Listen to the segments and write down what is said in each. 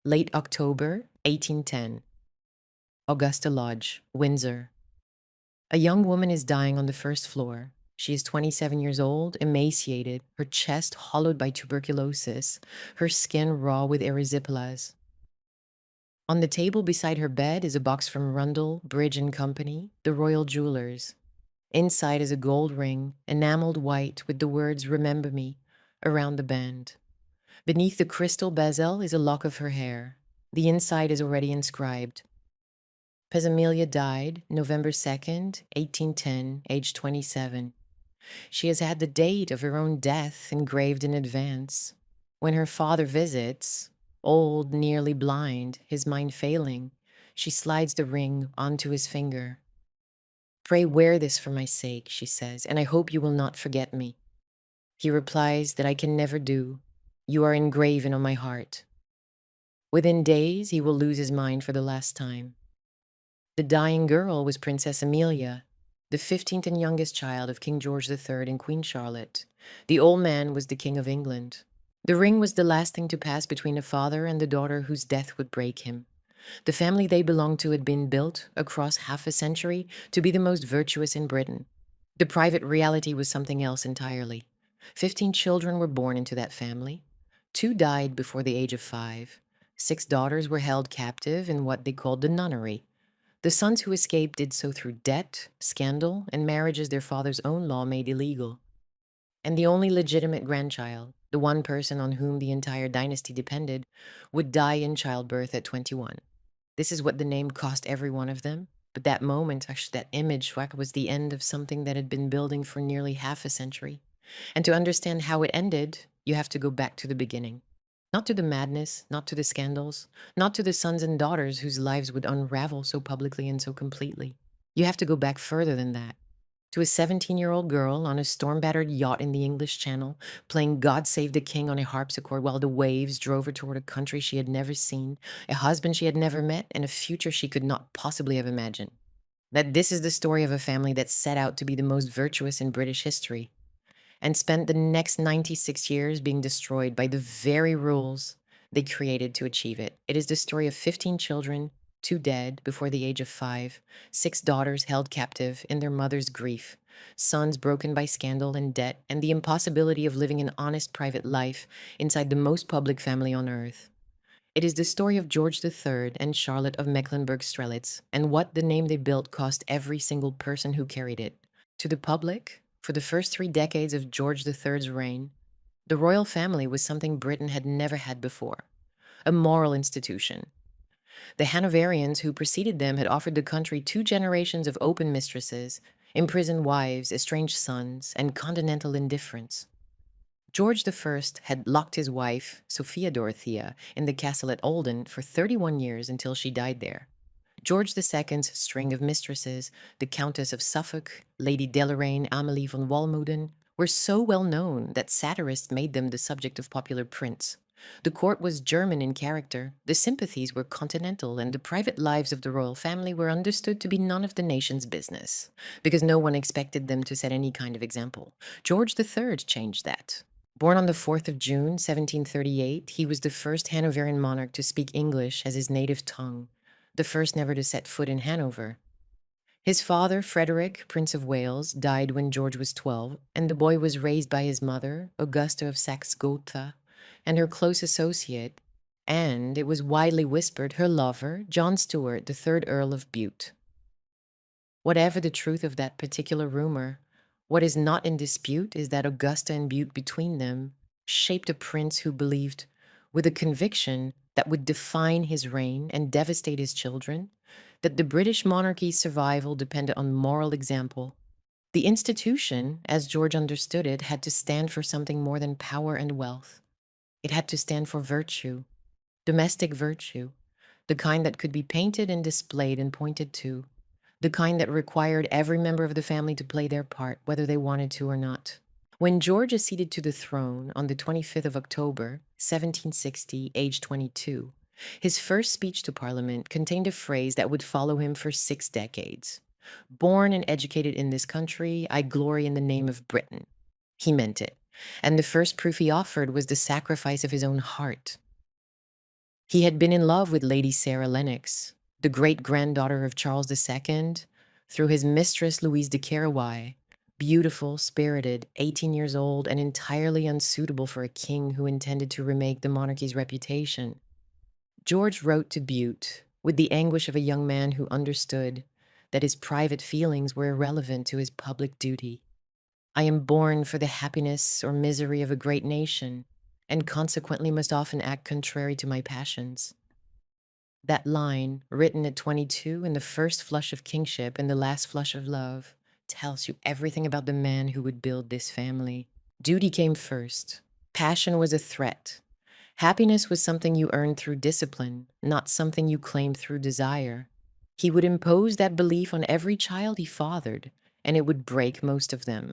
Late October, 1810. Augusta Lodge, Windsor. A young woman is dying on the first floor. She is 27 years old, emaciated, her chest hollowed by tuberculosis, her skin raw with erysipelas. On the table beside her bed is a box from Rundle, Bridge and Company, the Royal Jewelers. Inside is a gold ring, enameled white with the words "Remember Me" around the band. Beneath the crystal bezel is a lock of her hair. The inside is already inscribed. Amelia died November 2nd, 1810, aged 27. She has had the date of her own death engraved in advance. When her father visits, old, nearly blind, his mind failing, she slides the ring onto his finger. "Pray wear this for my sake," she says, "and I hope you will not forget me." He replies that I can never do. You are engraven on my heart. Within days, he will lose his mind for the last time. The dying girl was Princess Amelia, the 15th and youngest child of King George III and Queen Charlotte. The old man was the King of England. The ring was the last thing to pass between a father and the daughter whose death would break him. The family they belonged to had been built across half a century to be the most virtuous in Britain. The private reality was something else entirely. 15 children were born into that family. 2 died before the age of 5. 6 daughters were held captive in what they called the Nunnery. The sons who escaped did so through debt, scandal, and marriages their father's own law made illegal. And the only legitimate grandchild, the one person on whom the entire dynasty depended, would die in childbirth at 21. This is what the name cost every one of them. But that moment, actually that image, was the end of something that had been building for nearly half a century. And to understand how it ended, you have to go back to the beginning. Not to the madness, not to the scandals, not to the sons and daughters whose lives would unravel so publicly and so completely. You have to go back further than that. To a 17-year-old girl on a storm-battered yacht in the English Channel, playing God Save the King on a harpsichord while the waves drove her toward a country she had never seen, a husband she had never met, and a future she could not possibly have imagined. That this is the story of a family that set out to be the most virtuous in British history, and spent the next 96 years being destroyed by the very rules they created to achieve it. It is the story of 15 children, 2 dead before the age of 5, 6 daughters held captive in their mother's grief, sons broken by scandal and debt, and the impossibility of living an honest private life inside the most public family on earth. It is the story of George III and Charlotte of Mecklenburg-Strelitz, and what the name they built cost every single person who carried it. To the public, for the first 3 decades of George III's reign, the royal family was something Britain had never had before, a moral institution. The Hanoverians who preceded them had offered the country 2 generations of open mistresses, imprisoned wives, estranged sons, and continental indifference. George I had locked his wife, Sophia Dorothea, in the castle at Olden for 31 years until she died there. George II's string of mistresses, the Countess of Suffolk, Lady Deloraine, Amelie von Walmoden, were so well known that satirists made them the subject of popular prints. The court was German in character, the sympathies were continental, and the private lives of the royal family were understood to be none of the nation's business, because no one expected them to set any kind of example. George III changed that. Born on the 4th of June, 1738, he was the first Hanoverian monarch to speak English as his native tongue, the first never to set foot in Hanover. His father, Frederick, Prince of Wales, died when George was 12, and the boy was raised by his mother, Augusta of Saxe-Gotha, and her close associate, and, it was widely whispered, her lover, John Stuart, the 3rd Earl of Bute. Whatever the truth of that particular rumor, what is not in dispute is that Augusta and Bute between them shaped a prince who believed, with a conviction that would define his reign and devastate his children, that the British monarchy's survival depended on moral example. The institution, as George understood it, had to stand for something more than power and wealth. It had to stand for virtue, domestic virtue, the kind that could be painted and displayed and pointed to, the kind that required every member of the family to play their part, whether they wanted to or not. When George acceded to the throne on the 25th of October, 1760, aged 22, his first speech to Parliament contained a phrase that would follow him for 6 decades. "Born and educated in this country, I glory in the name of Britain." He meant it. And the first proof he offered was the sacrifice of his own heart. He had been in love with Lady Sarah Lennox, the great-granddaughter of Charles II, through his mistress Louise de Querouaille, beautiful, spirited, 18 years old, and entirely unsuitable for a king who intended to remake the monarchy's reputation. George wrote to Bute with the anguish of a young man who understood that his private feelings were irrelevant to his public duty. I am born for the happiness or misery of a great nation, and consequently must often act contrary to my passions. That line, written at 22 in the first flush of kingship and the last flush of love, tells you everything about the man who would build this family. Duty came first. Passion was a threat. Happiness was something you earned through discipline, not something you claimed through desire. He would impose that belief on every child he fathered, and it would break most of them.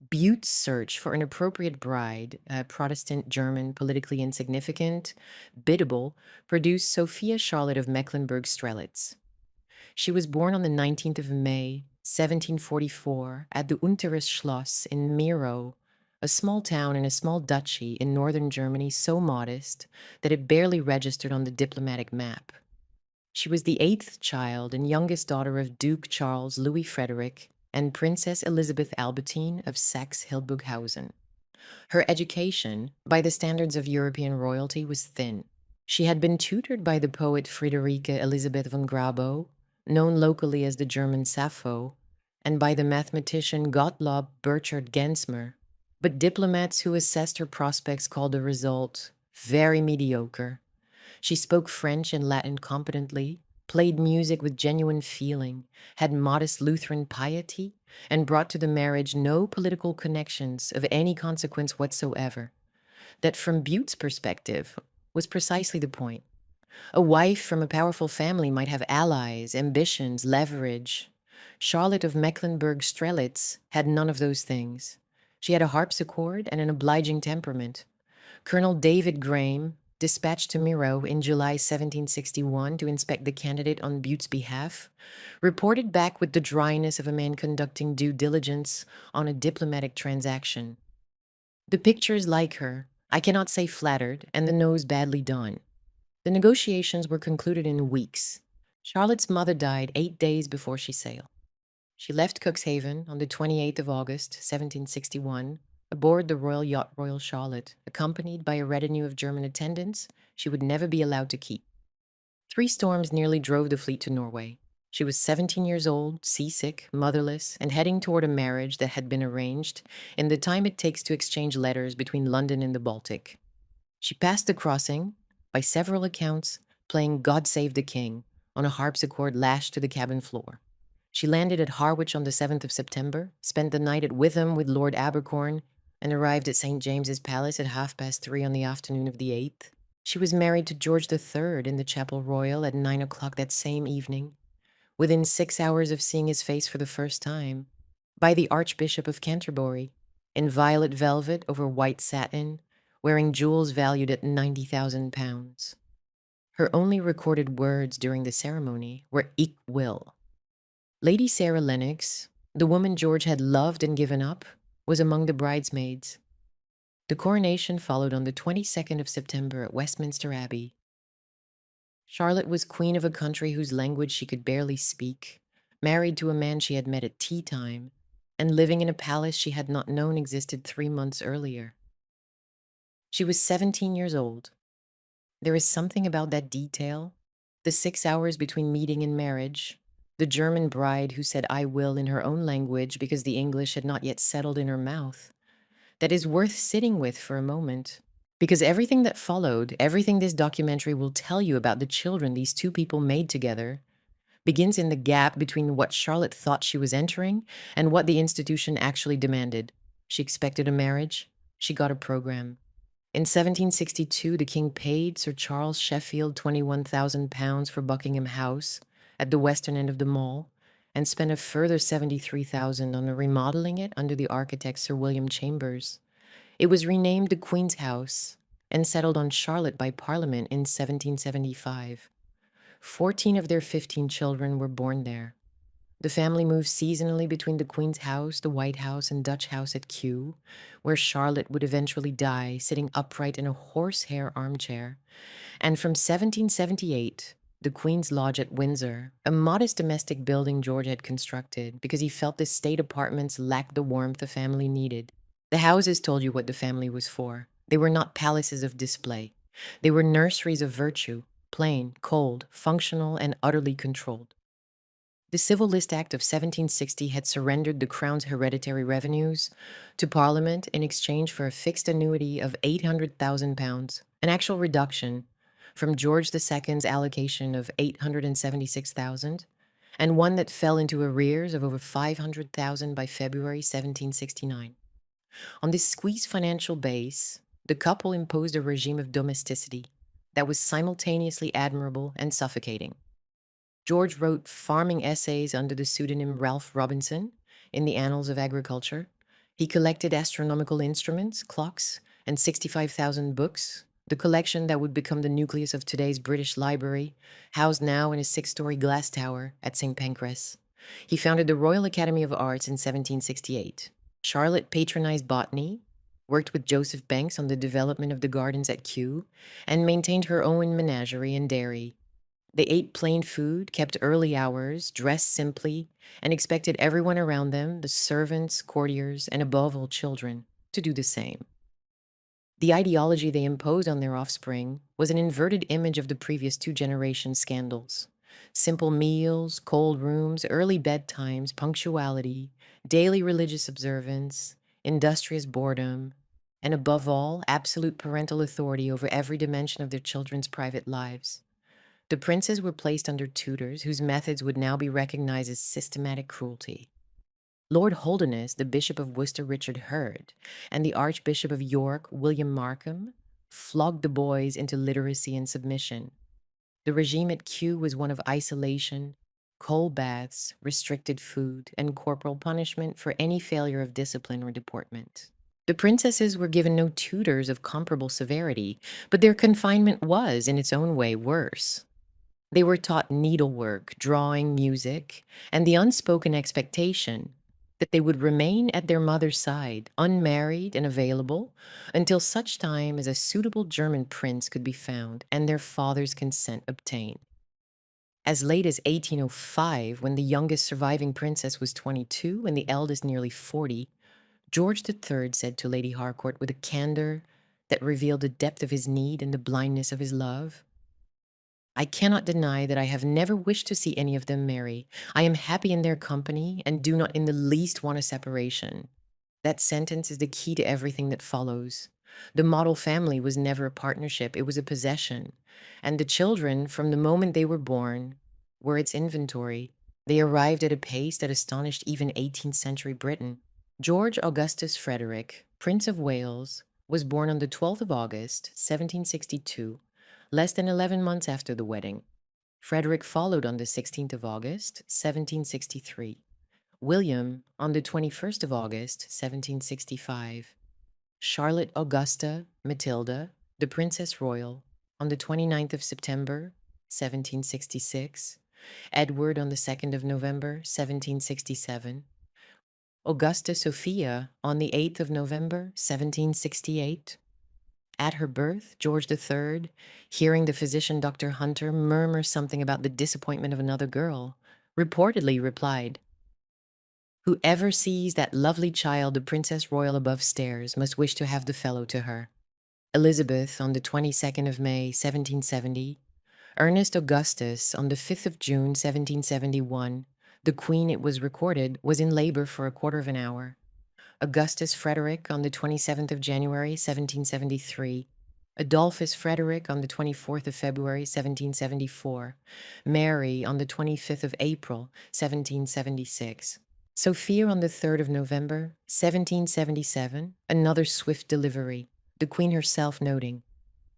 Bute's search for an appropriate bride, a Protestant German, politically insignificant, biddable, produced Sophia Charlotte of Mecklenburg-Strelitz. She was born on the 19th of May, 1744, at the Unteres Schloss in Miro, a small town in a small duchy in northern Germany so modest that it barely registered on the diplomatic map. She was the eighth child and youngest daughter of Duke Charles Louis Frederick and Princess Elizabeth Albertine of Saxe-Hildburghausen. Her education, by the standards of European royalty, was thin. She had been tutored by the poet Friederike Elisabeth von Grabo, known locally as the German Sappho, and by the mathematician Gottlob Burchard Gensmer, but diplomats who assessed her prospects called the result very mediocre. She spoke French and Latin competently, played music with genuine feeling, had modest Lutheran piety, and brought to the marriage no political connections of any consequence whatsoever. That, from Bute's perspective, was precisely the point. A wife from a powerful family might have allies, ambitions, leverage. Charlotte of Mecklenburg-Strelitz had none of those things. She had a harpsichord and an obliging temperament. Colonel David Graham, dispatched to Miro in July 1761 to inspect the candidate on Bute's behalf, reported back with the dryness of a man conducting due diligence on a diplomatic transaction. The picture's like her, I cannot say flattered, and the nose badly done. The negotiations were concluded in weeks. Charlotte's mother died 8 days before she sailed. She left Cuxhaven on the 28th of August, 1761, aboard the royal yacht Royal Charlotte, accompanied by a retinue of German attendants she would never be allowed to keep. 3 storms nearly drove the fleet to Norway. She was 17 years old, seasick, motherless, and heading toward a marriage that had been arranged in the time it takes to exchange letters between London and the Baltic. She passed the crossing, by several accounts, playing God Save the King on a harpsichord lashed to the cabin floor. She landed at Harwich on the 7th of September, spent the night at Witham with Lord Abercorn, and arrived at St. James's Palace at 3:30 on the afternoon of the 8th. She was married to George III in the Chapel Royal at 9 o'clock that same evening, within 6 hours of seeing his face for the first time, by the Archbishop of Canterbury, in violet velvet over white satin, wearing jewels valued at £90,000. Her only recorded words during the ceremony were "Ich will." Lady Sarah Lennox, the woman George had loved and given up, was among the bridesmaids. The coronation followed on the 22nd of September at Westminster Abbey. Charlotte was queen of a country whose language she could barely speak, married to a man she had met at tea time, and living in a palace she had not known existed 3 months earlier. She was 17 years old. There is something about that detail, the 6 hours between meeting and marriage, the German bride who said "I will" in her own language because the English had not yet settled in her mouth, that is worth sitting with for a moment. Because everything that followed, everything this documentary will tell you about the children these two people made together, begins in the gap between what Charlotte thought she was entering and what the institution actually demanded. She expected a marriage. She got a program. In 1762, the king paid Sir Charles Sheffield £21,000 for Buckingham House at the western end of the Mall, and spent a further £73,000 on remodeling it under the architect Sir William Chambers. It was renamed the Queen's House and settled on Charlotte by Parliament in 1775. 14 of their 15 children were born there. The family moved seasonally between the Queen's house, the White House, and Dutch house at Kew, where Charlotte would eventually die sitting upright in a horsehair armchair, and from 1778, the Queen's Lodge at Windsor, a modest domestic building George had constructed because he felt the state apartments lacked the warmth the family needed. The houses told you what the family was for. They were not palaces of display. They were nurseries of virtue, plain, cold, functional, and utterly controlled. The Civil List Act of 1760 had surrendered the Crown's hereditary revenues to Parliament in exchange for a fixed annuity of £800,000, an actual reduction from George II's allocation of £876,000, and one that fell into arrears of over £500,000 by February 1769. On this squeezed financial base, the couple imposed a regime of domesticity that was simultaneously admirable and suffocating. George wrote farming essays under the pseudonym Ralph Robinson in the Annals of Agriculture. He collected astronomical instruments, clocks, and 65,000 books, the collection that would become the nucleus of today's British Library, housed now in a 6-story glass tower at St. Pancras. He founded the Royal Academy of Arts in 1768. Charlotte patronized botany, worked with Joseph Banks on the development of the gardens at Kew, and maintained her own menagerie and dairy. They ate plain food, kept early hours, dressed simply, and expected everyone around them, the servants, courtiers, and above all children, to do the same. The ideology they imposed on their offspring was an inverted image of the previous 2 generations' scandals. Simple meals, cold rooms, early bedtimes, punctuality, daily religious observance, industrious boredom, and above all, absolute parental authority over every dimension of their children's private lives. The princes were placed under tutors whose methods would now be recognized as systematic cruelty. Lord Holderness, the Bishop of Worcester Richard Hurd, and the Archbishop of York William Markham flogged the boys into literacy and submission. The regime at Kew was one of isolation, cold baths, restricted food, and corporal punishment for any failure of discipline or deportment. The princesses were given no tutors of comparable severity, but their confinement was, in its own way, worse. They were taught needlework, drawing, music, and the unspoken expectation that they would remain at their mother's side, unmarried and available, until such time as a suitable German prince could be found and their father's consent obtained. As late as 1805, when the youngest surviving princess was 22 and the eldest nearly 40, George III said to Lady Harcourt with a candor that revealed the depth of his need and the blindness of his love, "I cannot deny that I have never wished to see any of them marry. I am happy in their company and do not in the least want a separation." That sentence is the key to everything that follows. The model family was never a partnership, it was a possession. And the children, from the moment they were born, were its inventory. They arrived at a pace that astonished even 18th century Britain. George Augustus Frederick, Prince of Wales, was born on the 12th of August, 1762, less than 11 months after the wedding. Frederick followed on the 16th of August, 1763. William on the 21st of August, 1765. Charlotte Augusta Matilda, the Princess Royal, on the 29th of September, 1766. Edward on the 2nd of November, 1767. Augusta Sophia on the 8th of November, 1768. At her birth, George III, hearing the physician Dr. Hunter murmur something about the disappointment of another girl, reportedly replied, "Whoever sees that lovely child, the Princess Royal above stairs, must wish to have the fellow to her." Elizabeth on the 22nd of May, 1770. Ernest Augustus on the 5th of June, 1771. The Queen, it was recorded, was in labor for a quarter of an hour. Augustus Frederick on the 27th of January, 1773. Adolphus Frederick on the 24th of February, 1774. Mary on the 25th of April, 1776. Sophia on the 3rd of November, 1777. Another swift delivery, the Queen herself noting,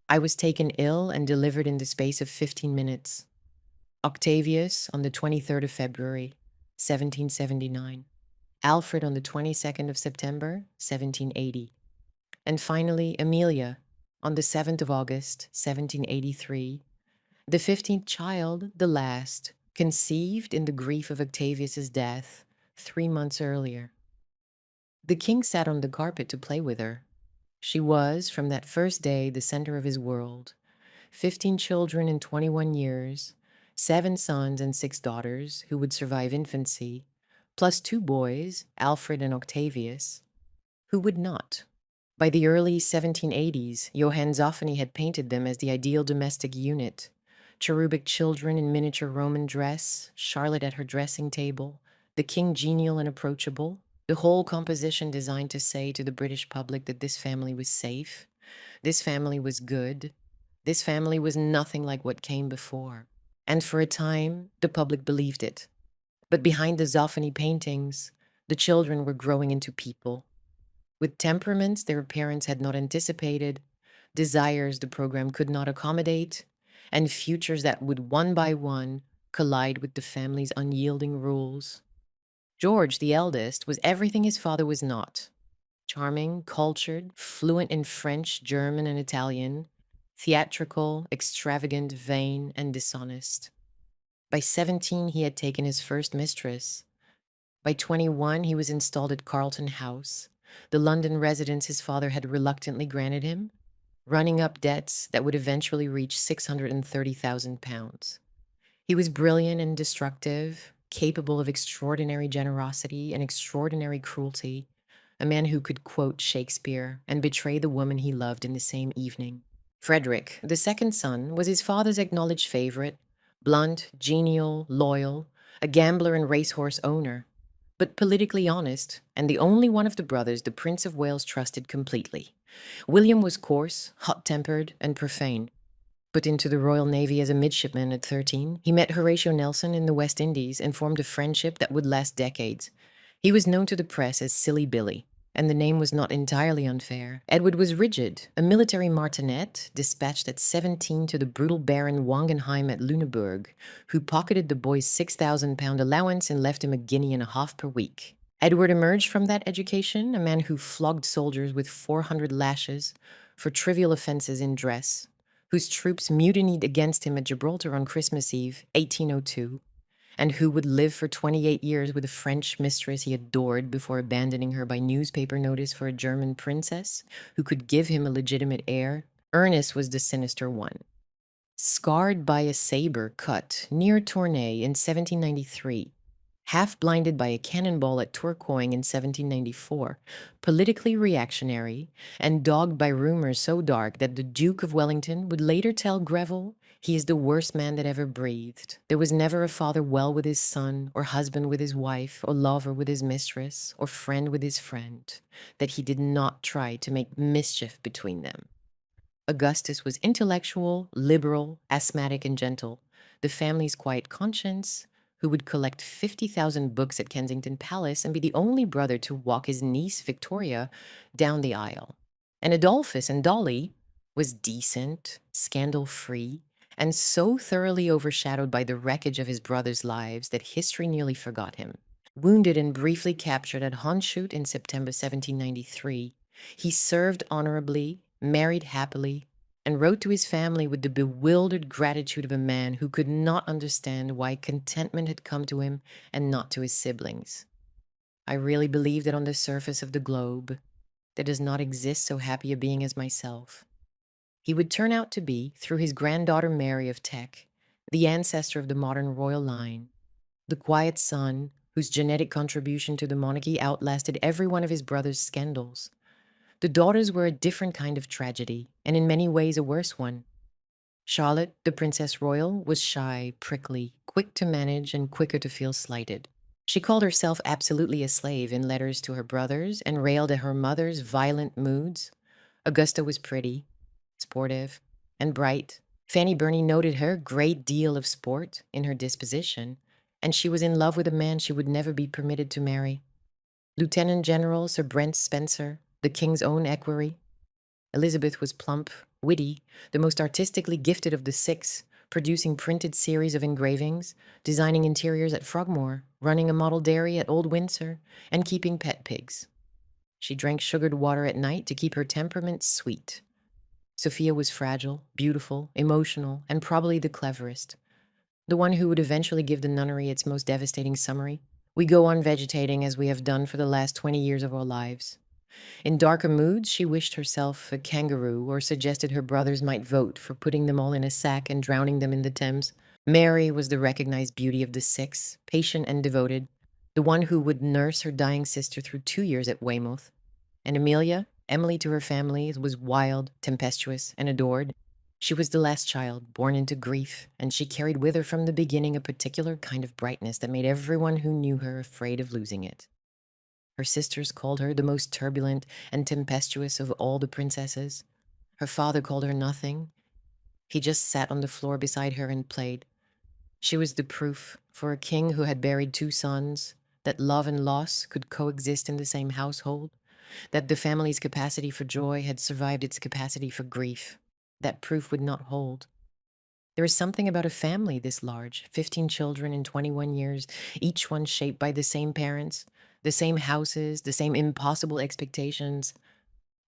"I was taken ill and delivered in the space of 15 minutes. Octavius on the 23rd of February, 1779. Alfred on the 22nd of September, 1780. And finally, Amelia on the 7th of August, 1783. The 15th child, the last, conceived in the grief of Octavius's death 3 months earlier. The king sat on the carpet to play with her. She was, from that first day, the center of his world. 15 children in 21 years, 7 sons and 6 daughters who would survive infancy, plus 2 boys, Alfred and Octavius, who would not. By the early 1780s, Johann Zoffany had painted them as the ideal domestic unit. Cherubic children in miniature Roman dress, Charlotte at her dressing table, the king genial and approachable, the whole composition designed to say to the British public that this family was safe, this family was good, this family was nothing like what came before. And for a time, the public believed it. But behind the Zoffany paintings, the children were growing into people, with temperaments their parents had not anticipated, desires the program could not accommodate, and futures that would one by one collide with the family's unyielding rules. George, the eldest, was everything his father was not: charming, cultured, fluent in French, German, and Italian, theatrical, extravagant, vain, and dishonest. By 17, he had taken his first mistress. By 21, he was installed at Carlton House, the London residence his father had reluctantly granted him, running up debts that would eventually reach £630,000. He was brilliant and destructive, capable of extraordinary generosity and extraordinary cruelty, a man who could quote Shakespeare and betray the woman he loved in the same evening. Frederick, the second son, was his father's acknowledged favorite, blunt, genial, loyal, a gambler and racehorse owner, but politically honest, and the only one of the brothers the Prince of Wales trusted completely. William was coarse, hot-tempered, and profane. Put into the Royal Navy as a midshipman at 13, he met Horatio Nelson in the West Indies and formed a friendship that would last decades. He was known to the press as Silly Billy, and the name was not entirely unfair. Edward was rigid, a military martinet dispatched at 17 to the brutal Baron Wangenheim at Lüneburg, who pocketed the boy's £6,000 allowance and left him £1.50 per week. Edward emerged from that education a man who flogged soldiers with 400 lashes for trivial offenses in dress, whose troops mutinied against him at Gibraltar on Christmas Eve, 1802, and who would live for 28 years with a French mistress he adored before abandoning her by newspaper notice for a German princess who could give him a legitimate heir. Ernest was the sinister one. Scarred by a saber cut near Tournai in 1793, half-blinded by a cannonball at Tourcoing in 1794, politically reactionary, and dogged by rumors so dark that the Duke of Wellington would later tell Greville, "He is the worst man that ever breathed. There was never a father well with his son, or husband with his wife, or lover with his mistress, or friend with his friend, that he did not try to make mischief between them." Augustus was intellectual, liberal, asthmatic, and gentle, the family's quiet conscience, who would collect 50,000 books at Kensington Palace and be the only brother to walk his niece, Victoria, down the aisle. And Adolphus and Dolly was decent, scandal-free, and so thoroughly overshadowed by the wreckage of his brothers' lives that history nearly forgot him. Wounded and briefly captured at Honshoot in September 1793, he served honorably, married happily, and wrote to his family with the bewildered gratitude of a man who could not understand why contentment had come to him and not to his siblings. "I really believe that on the surface of the globe there does not exist so happy a being as myself." He would turn out to be, through his granddaughter Mary of Teck, the ancestor of the modern royal line, the quiet son whose genetic contribution to the monarchy outlasted every one of his brother's scandals. The daughters were a different kind of tragedy, and in many ways a worse one. Charlotte, the Princess Royal, was shy, prickly, quick to manage, and quicker to feel slighted. She called herself absolutely a slave in letters to her brothers and railed at her mother's violent moods. Augusta was pretty, sportive, and bright. Fanny Burney noted her great deal of sport in her disposition, and she was in love with a man she would never be permitted to marry. Lieutenant General Sir Brent Spencer, the king's own equerry. Elizabeth was plump, witty, the most artistically gifted of the 6, producing printed series of engravings, designing interiors at Frogmore, running a model dairy at Old Windsor, and keeping pet pigs. She drank sugared water at night to keep her temperament sweet. Sophia was fragile, beautiful, emotional, and probably the cleverest. the one who would eventually give the nunnery its most devastating summary. We go on vegetating as we have done for the last 20 years of our lives. In darker moods, she wished herself a kangaroo or suggested her brothers might vote for putting them all in a sack and drowning them in the Thames. Mary was the recognized beauty of the six, patient and devoted, the one who would nurse her dying sister through 2 years at Weymouth. And Amelia, Emily to her family, was wild, tempestuous, and adored. She was the last child, born into grief, and she carried with her from the beginning a particular kind of brightness that made everyone who knew her afraid of losing it. Her sisters called her the most turbulent and tempestuous of all the princesses. Her father called her nothing. He just sat on the floor beside her and played. She was the proof, for a king who had buried 2 sons, that love and loss could coexist in the same household, that the family's capacity for joy had survived its capacity for grief. That proof would not hold. There is something about a family this large, 15 children in 21 years, each one shaped by the same parents, the same houses, the same impossible expectations,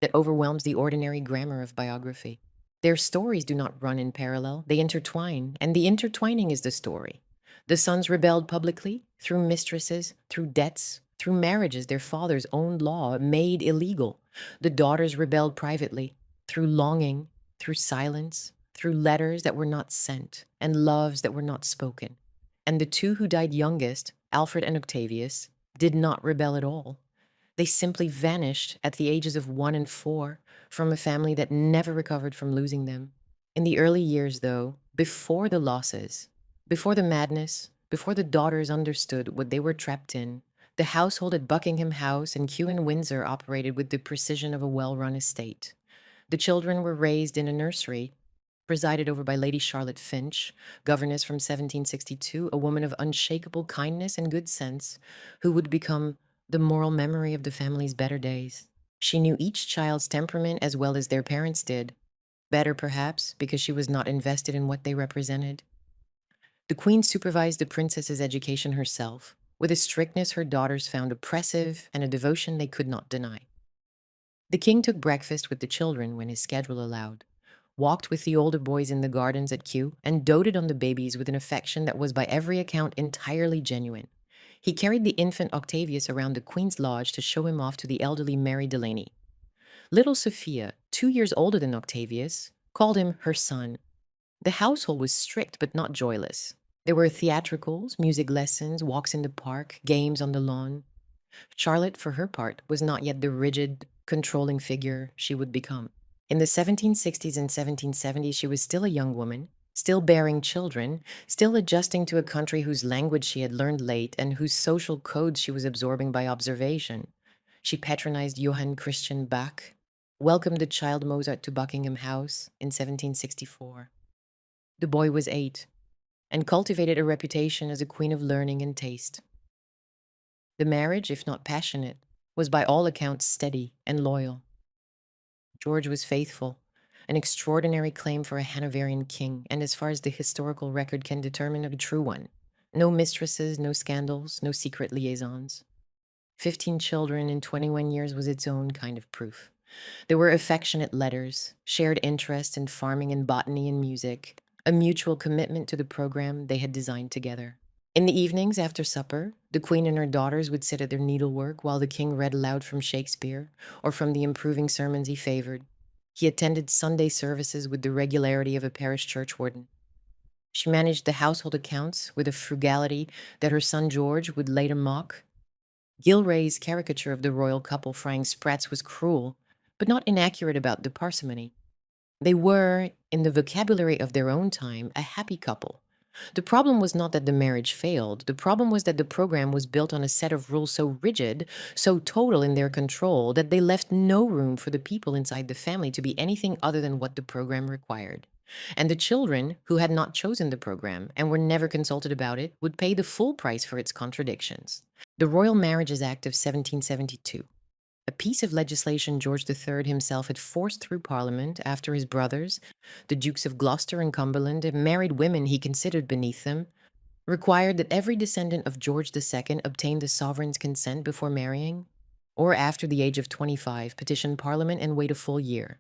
that overwhelms the ordinary grammar of biography. Their stories do not run in parallel, they intertwine, and the intertwining is the story. The sons rebelled publicly, through mistresses, through debts, through marriages their father's own law made illegal. The daughters rebelled privately, through longing, through silence, through letters that were not sent, and loves that were not spoken. And the 2 who died youngest, Alfred and Octavius, did not rebel at all. They simply vanished at the ages of 1 and 4 from a family that never recovered from losing them. In the early years, though, before the losses, before the madness, before the daughters understood what they were trapped in, the household at Buckingham House and Kew and Windsor operated with the precision of a well-run estate. The children were raised in a nursery, presided over by Lady Charlotte Finch, governess from 1762, a woman of unshakable kindness and good sense, who would become the moral memory of the family's better days. She knew each child's temperament as well as their parents did, better perhaps because she was not invested in what they represented. The queen supervised the princess's education herself, with a strictness her daughters found oppressive and a devotion they could not deny. The king took breakfast with the children when his schedule allowed, walked with the older boys in the gardens at Kew, and doted on the babies with an affection that was by every account entirely genuine. He carried the infant Octavius around the Queen's Lodge to show him off to the elderly Mary Delaney. Little Sophia, 2 years older than Octavius, called him her son. The household was strict but not joyless. There were theatricals, music lessons, walks in the park, games on the lawn. Charlotte, for her part, was not yet the rigid, controlling figure she would become. In the 1760s and 1770s, she was still a young woman, still bearing children, still adjusting to a country whose language she had learned late and whose social codes she was absorbing by observation. She patronized Johann Christian Bach, welcomed the child Mozart to Buckingham House in 1764. The boy was 8, and cultivated a reputation as a queen of learning and taste. The marriage, if not passionate, was by all accounts steady and loyal. George was faithful, an extraordinary claim for a Hanoverian king, and as far as the historical record can determine, a true one. No mistresses, no scandals, no secret liaisons. 15 children in 21 years was its own kind of proof. There were affectionate letters, shared interest in farming and botany and music, a mutual commitment to the program they had designed together. In the evenings after supper, the queen and her daughters would sit at their needlework while the king read aloud from Shakespeare or from the improving sermons he favored. He attended Sunday services with the regularity of a parish churchwarden. She managed the household accounts with a frugality that her son George would later mock. Gilray's caricature of the royal couple frying sprats was cruel, but not inaccurate about the parsimony. They were, in the vocabulary of their own time, a happy couple. The problem was not that the marriage failed. The problem was that the program was built on a set of rules so rigid, so total in their control, that they left no room for the people inside the family to be anything other than what the program required. And the children, who had not chosen the program and were never consulted about it, would pay the full price for its contradictions. The Royal Marriages Act of 1772. A piece of legislation George III himself had forced through Parliament after his brothers, the Dukes of Gloucester and Cumberland, had married women he considered beneath them, required that every descendant of George II obtain the sovereign's consent before marrying, or after the age of 25, petition Parliament and wait a full year.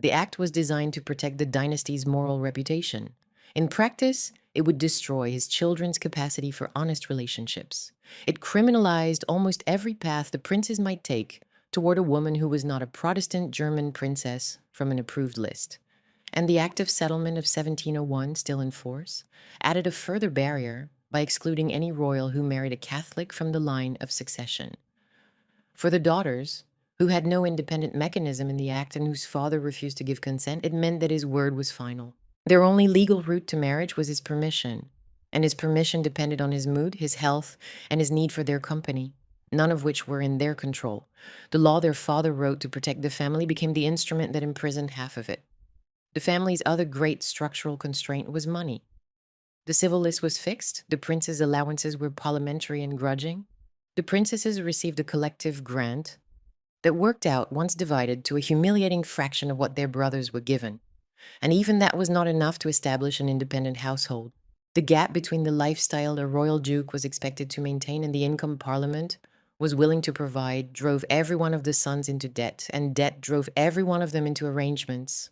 The act was designed to protect the dynasty's moral reputation. In practice, It would destroy his children's capacity for honest relationships. It criminalized almost every path the princes might take toward a woman who was not a Protestant German princess from an approved list. And the Act of Settlement of 1701, still in force, added a further barrier by excluding any royal who married a Catholic from the line of succession. For the daughters, who had no independent mechanism in the act and whose father refused to give consent, it meant that his word was final. Their only legal route to marriage was his permission, and his permission depended on his mood, his health, and his need for their company, none of which were in their control. The law their father wrote to protect the family became the instrument that imprisoned half of it. The family's other great structural constraint was money. The civil list was fixed, the princes' allowances were parliamentary and grudging. The princesses received a collective grant that worked out, once divided, to a humiliating fraction of what their brothers were given. And even that was not enough to establish an independent household. The gap between the lifestyle a royal duke was expected to maintain and the income Parliament was willing to provide drove every one of the sons into debt, and debt drove every one of them into arrangements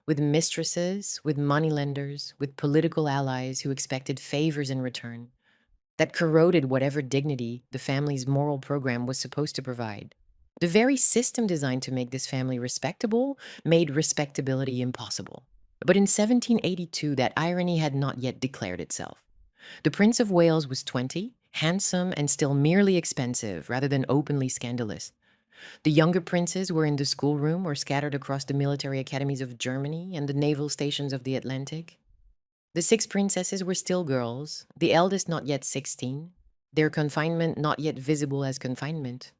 with mistresses, with moneylenders, with political allies who expected favors in return that corroded whatever dignity the family's moral program was supposed to provide. The very system designed to make this family respectable made respectability impossible. But in 1782, that irony had not yet declared itself. The Prince of Wales was 20, handsome and still merely expensive rather than openly scandalous. The younger princes were in the schoolroom or scattered across the military academies of Germany and the naval stations of the Atlantic. The 6 princesses were still girls, the eldest not yet 16, their confinement not yet visible as confinement.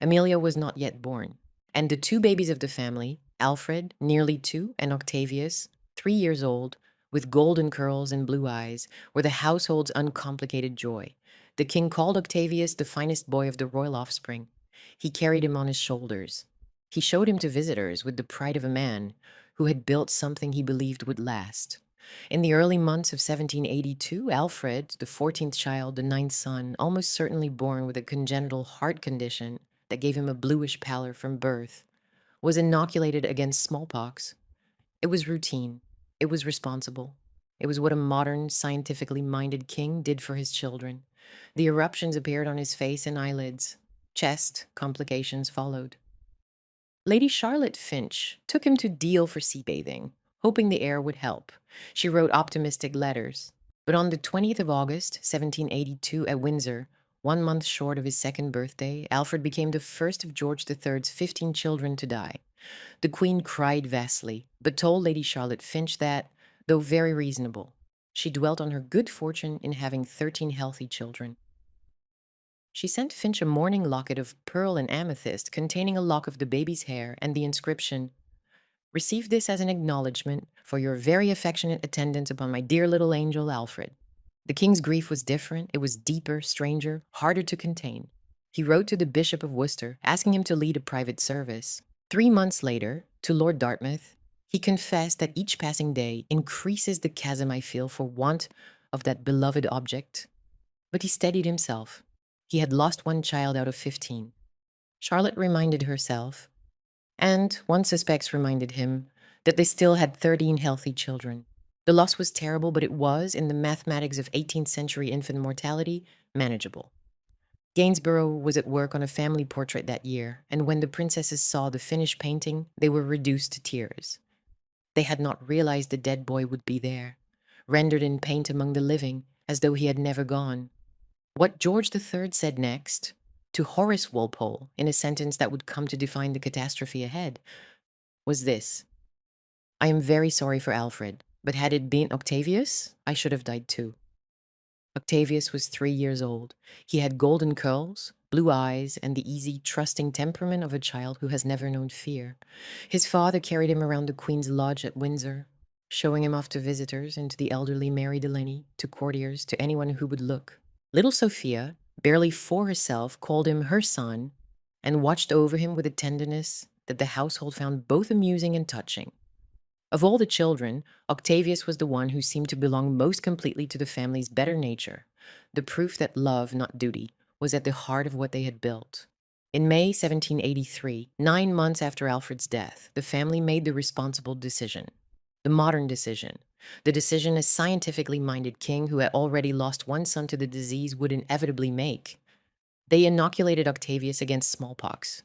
Amelia was not yet born, and the 2 babies of the family, Alfred, nearly 2, and Octavius, 3 years old, with golden curls and blue eyes, were the household's uncomplicated joy. The king called Octavius the finest boy of the royal offspring. He carried him on his shoulders. He showed him to visitors with the pride of a man who had built something he believed would last. In the early months of 1782, Alfred, the 14th child, the 9th son, almost certainly born with a congenital heart condition that gave him a bluish pallor from birth, was inoculated against smallpox. It was routine. It was responsible. It was what a modern, scientifically minded king did for his children. The eruptions appeared on his face and eyelids. Chest complications followed. Lady Charlotte Finch took him to Deal for sea bathing, hoping the air would help. She wrote optimistic letters. But on the 20th of August, 1782, at Windsor, 1 month short of his 2nd birthday, Alfred became the first of George III's 15 children to die. The Queen cried vastly, but told Lady Charlotte Finch that, though very reasonable, she dwelt on her good fortune in having 13 healthy children. She sent Finch a mourning locket of pearl and amethyst containing a lock of the baby's hair and the inscription, "Receive this as an acknowledgement for your very affectionate attendance upon my dear little angel Alfred." The king's grief was different. It was deeper, stranger, harder to contain. He wrote to the Bishop of Worcester, asking him to lead a private service. 3 months later, to Lord Dartmouth, he confessed that each passing day increases the chasm I feel for want of that beloved object. But he steadied himself. He had lost 1 child out of 15. Charlotte reminded herself, and one suspects reminded him, that they still had 13 healthy children. The loss was terrible, but it was, in the mathematics of 18th century infant mortality, manageable. Gainsborough was at work on a family portrait that year, and when the princesses saw the finished painting, they were reduced to tears. They had not realized the dead boy would be there, rendered in paint among the living, as though he had never gone. What George III said next, to Horace Walpole, in a sentence that would come to define the catastrophe ahead, was this: "I am very sorry for Alfred, but had it been Octavius, I should have died too." Octavius was 3 years old. He had golden curls, blue eyes, and the easy, trusting temperament of a child who has never known fear. His father carried him around the Queen's Lodge at Windsor, showing him off to visitors and to the elderly Mary Delaney, to courtiers, to anyone who would look. Little Sophia, barely 4 herself, called him her son and watched over him with a tenderness that the household found both amusing and touching. Of all the children, Octavius was the one who seemed to belong most completely to the family's better nature. The proof that love, not duty, was at the heart of what they had built. In May 1783, 9 months after Alfred's death, the family made the responsible decision. the modern decision. The decision a scientifically minded king who had already lost one son to the disease would inevitably make. They inoculated Octavius against smallpox.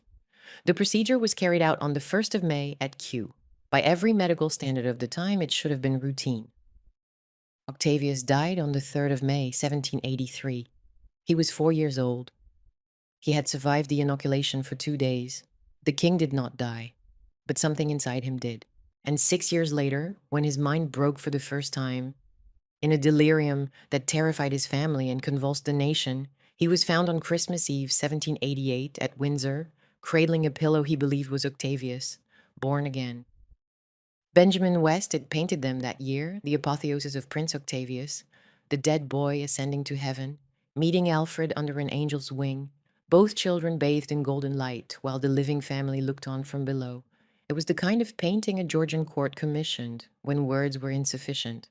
The procedure was carried out on the 1st of May at Kew. By every medical standard of the time, it should have been routine. Octavius died on the 3rd of May, 1783. He was 4 years old. He had survived the inoculation for 2 days. The king did not die, but something inside him did. And 6 years later, when his mind broke for the first time, in a delirium that terrified his family and convulsed the nation, he was found on Christmas Eve, 1788, at Windsor, cradling a pillow he believed was Octavius, born again. Benjamin West had painted them that year, the apotheosis of Prince Octavius, the dead boy ascending to heaven, meeting Alfred under an angel's wing, both children bathed in golden light, while the living family looked on from below. It was the kind of painting a Georgian court commissioned when words were insufficient.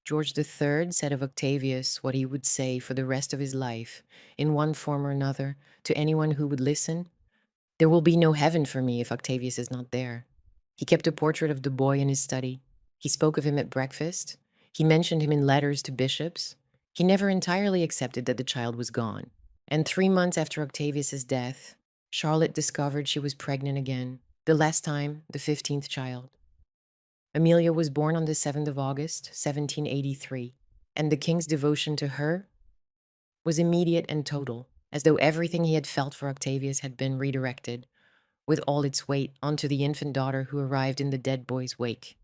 George III said of Octavius what he would say for the rest of his life, in one form or another, to anyone who would listen. There will be no heaven for me if Octavius is not there. He kept a portrait of the boy in his study. He spoke of him at breakfast. He mentioned him in letters to bishops. He never entirely accepted that the child was gone. And 3 months after Octavius's death, Charlotte discovered she was pregnant again, the last time the 15th child. Amelia was born on the 7th of August, 1783, and the king's devotion to her was immediate and total, as though everything he had felt for Octavius had been redirected, with all its weight, onto the infant daughter who arrived in the dead boy's wake.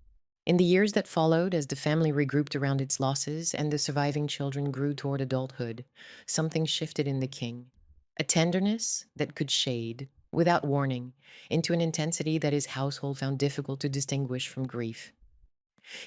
In the years that followed, as the family regrouped around its losses and the surviving children grew toward adulthood, something shifted in the king, a tenderness that could shade, without warning, into an intensity that his household found difficult to distinguish from grief.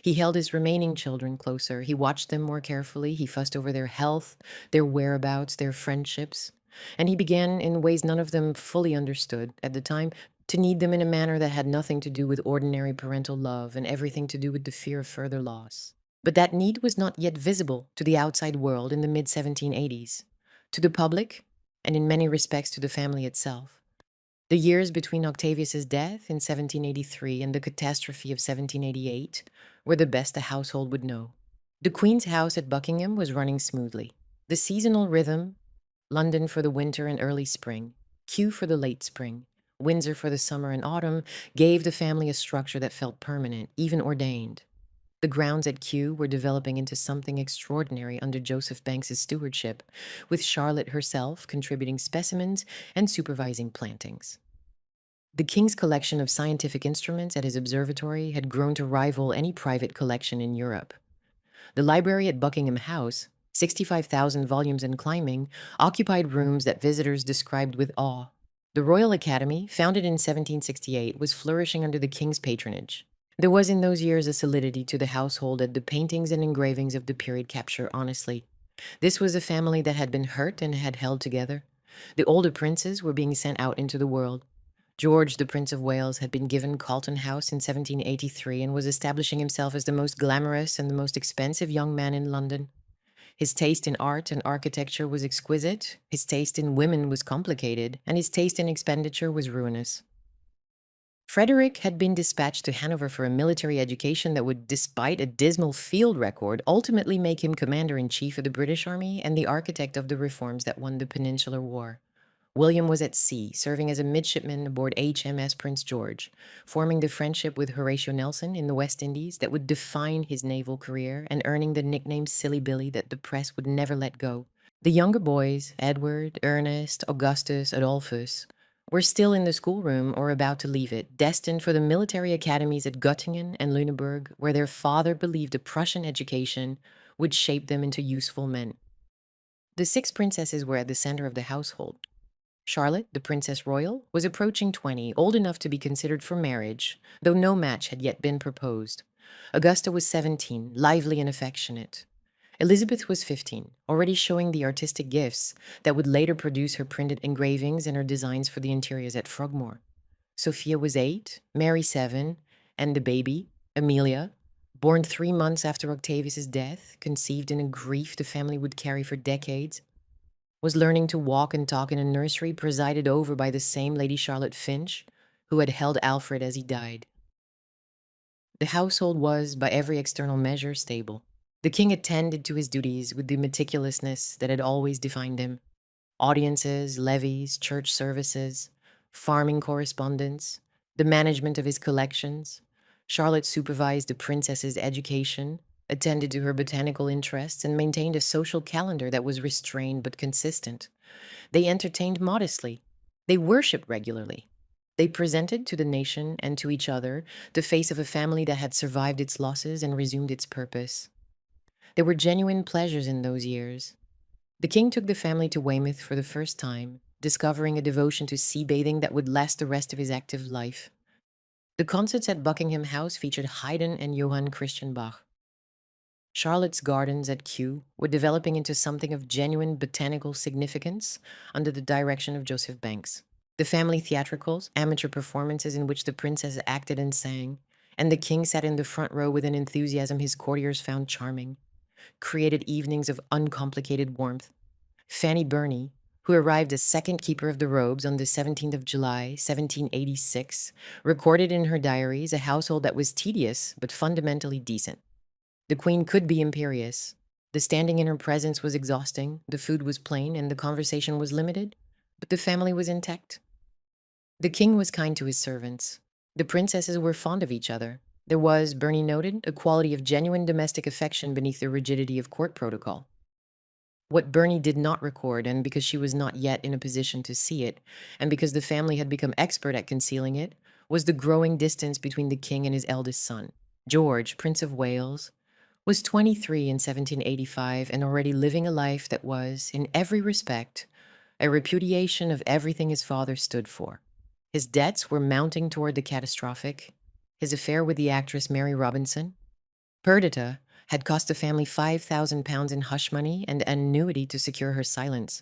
He held his remaining children closer. He watched them more carefully. He fussed over their health, their whereabouts, their friendships. And he began, in ways none of them fully understood at the time, to need them in a manner that had nothing to do with ordinary parental love and everything to do with the fear of further loss. But that need was not yet visible to the outside world in the mid-1780s. To the public, and in many respects to the family itself, the years between Octavius's death in 1783 and the catastrophe of 1788 were the best the household would know. The Queen's house at Buckingham was running smoothly. The seasonal rhythm, London for the winter and early spring, Kew for the late spring, Windsor for the summer and autumn, gave the family a structure that felt permanent, even ordained. The grounds at Kew were developing into something extraordinary under Joseph Banks's stewardship, with Charlotte herself contributing specimens and supervising plantings. The king's collection of scientific instruments at his observatory had grown to rival any private collection in Europe. The library at Buckingham House, 65,000 volumes and climbing, occupied rooms that visitors described with awe. The Royal Academy, founded in 1768, was flourishing under the king's patronage. There was in those years a solidity to the household that the paintings and engravings of the period capture honestly. This was a family that had been hurt and had held together. The older princes were being sent out into the world. George, the Prince of Wales, had been given Carlton House in 1783 and was establishing himself as the most glamorous and the most expensive young man in London. His taste in art and architecture was exquisite, his taste in women was complicated, and his taste in expenditure was ruinous. Frederick had been dispatched to Hanover for a military education that would, despite a dismal field record, ultimately make him commander-in-chief of the British Army and the architect of the reforms that won the Peninsular War. William was at sea, serving as a midshipman aboard HMS Prince George, forming the friendship with Horatio Nelson in the West Indies that would define his naval career and earning the nickname Silly Billy that the press would never let go. The younger boys, Edward, Ernest, Augustus, Adolphus, were still in the schoolroom or about to leave it, destined for the military academies at Göttingen and Lüneburg, where their father believed a Prussian education would shape them into useful men. The 6 princesses were at the center of the household. Charlotte, the Princess Royal, was approaching 20, old enough to be considered for marriage, though no match had yet been proposed. Augusta was 17, lively and affectionate. Elizabeth was 15, already showing the artistic gifts that would later produce her printed engravings and her designs for the interiors at Frogmore. Sophia was 8, Mary 7, and the baby, Amelia, born 3 months after Octavius's death, conceived in a grief the family would carry for decades, was learning to walk and talk in a nursery presided over by the same Lady Charlotte Finch, who had held Alfred as he died. The household was, by every external measure, stable. The king attended to his duties with the meticulousness that had always defined him. Audiences, levees, church services, farming correspondence, the management of his collections. Charlotte supervised the princess's education, attended to her botanical interests, and maintained a social calendar that was restrained but consistent. They entertained modestly. They worshipped regularly. They presented to the nation and to each other the face of a family that had survived its losses and resumed its purpose. There were genuine pleasures in those years. The king took the family to Weymouth for the first time, discovering a devotion to sea bathing that would last the rest of his active life. The concerts at Buckingham House featured Haydn and Johann Christian Bach. Charlotte's gardens at Kew were developing into something of genuine botanical significance under the direction of Joseph Banks. The family theatricals, amateur performances in which the princess acted and sang, and the king sat in the front row with an enthusiasm his courtiers found charming, created evenings of uncomplicated warmth. Fanny Burney, who arrived as second keeper of the robes on the 17th of July, 1786, recorded in her diaries a household that was tedious but fundamentally decent. The queen could be imperious. The standing in her presence was exhausting, the food was plain, and the conversation was limited, but the family was intact. The king was kind to his servants. The princesses were fond of each other. There was, Burney noted, a quality of genuine domestic affection beneath the rigidity of court protocol. What Burney did not record, and because she was not yet in a position to see it, and because the family had become expert at concealing it, was the growing distance between the king and his eldest son. George, Prince of Wales, was 23 in 1785 and already living a life that was, in every respect, a repudiation of everything his father stood for. His debts were mounting toward the catastrophic. His affair with the actress Mary Robinson, Perdita, had cost the family £5,000 in hush money and an annuity to secure her silence.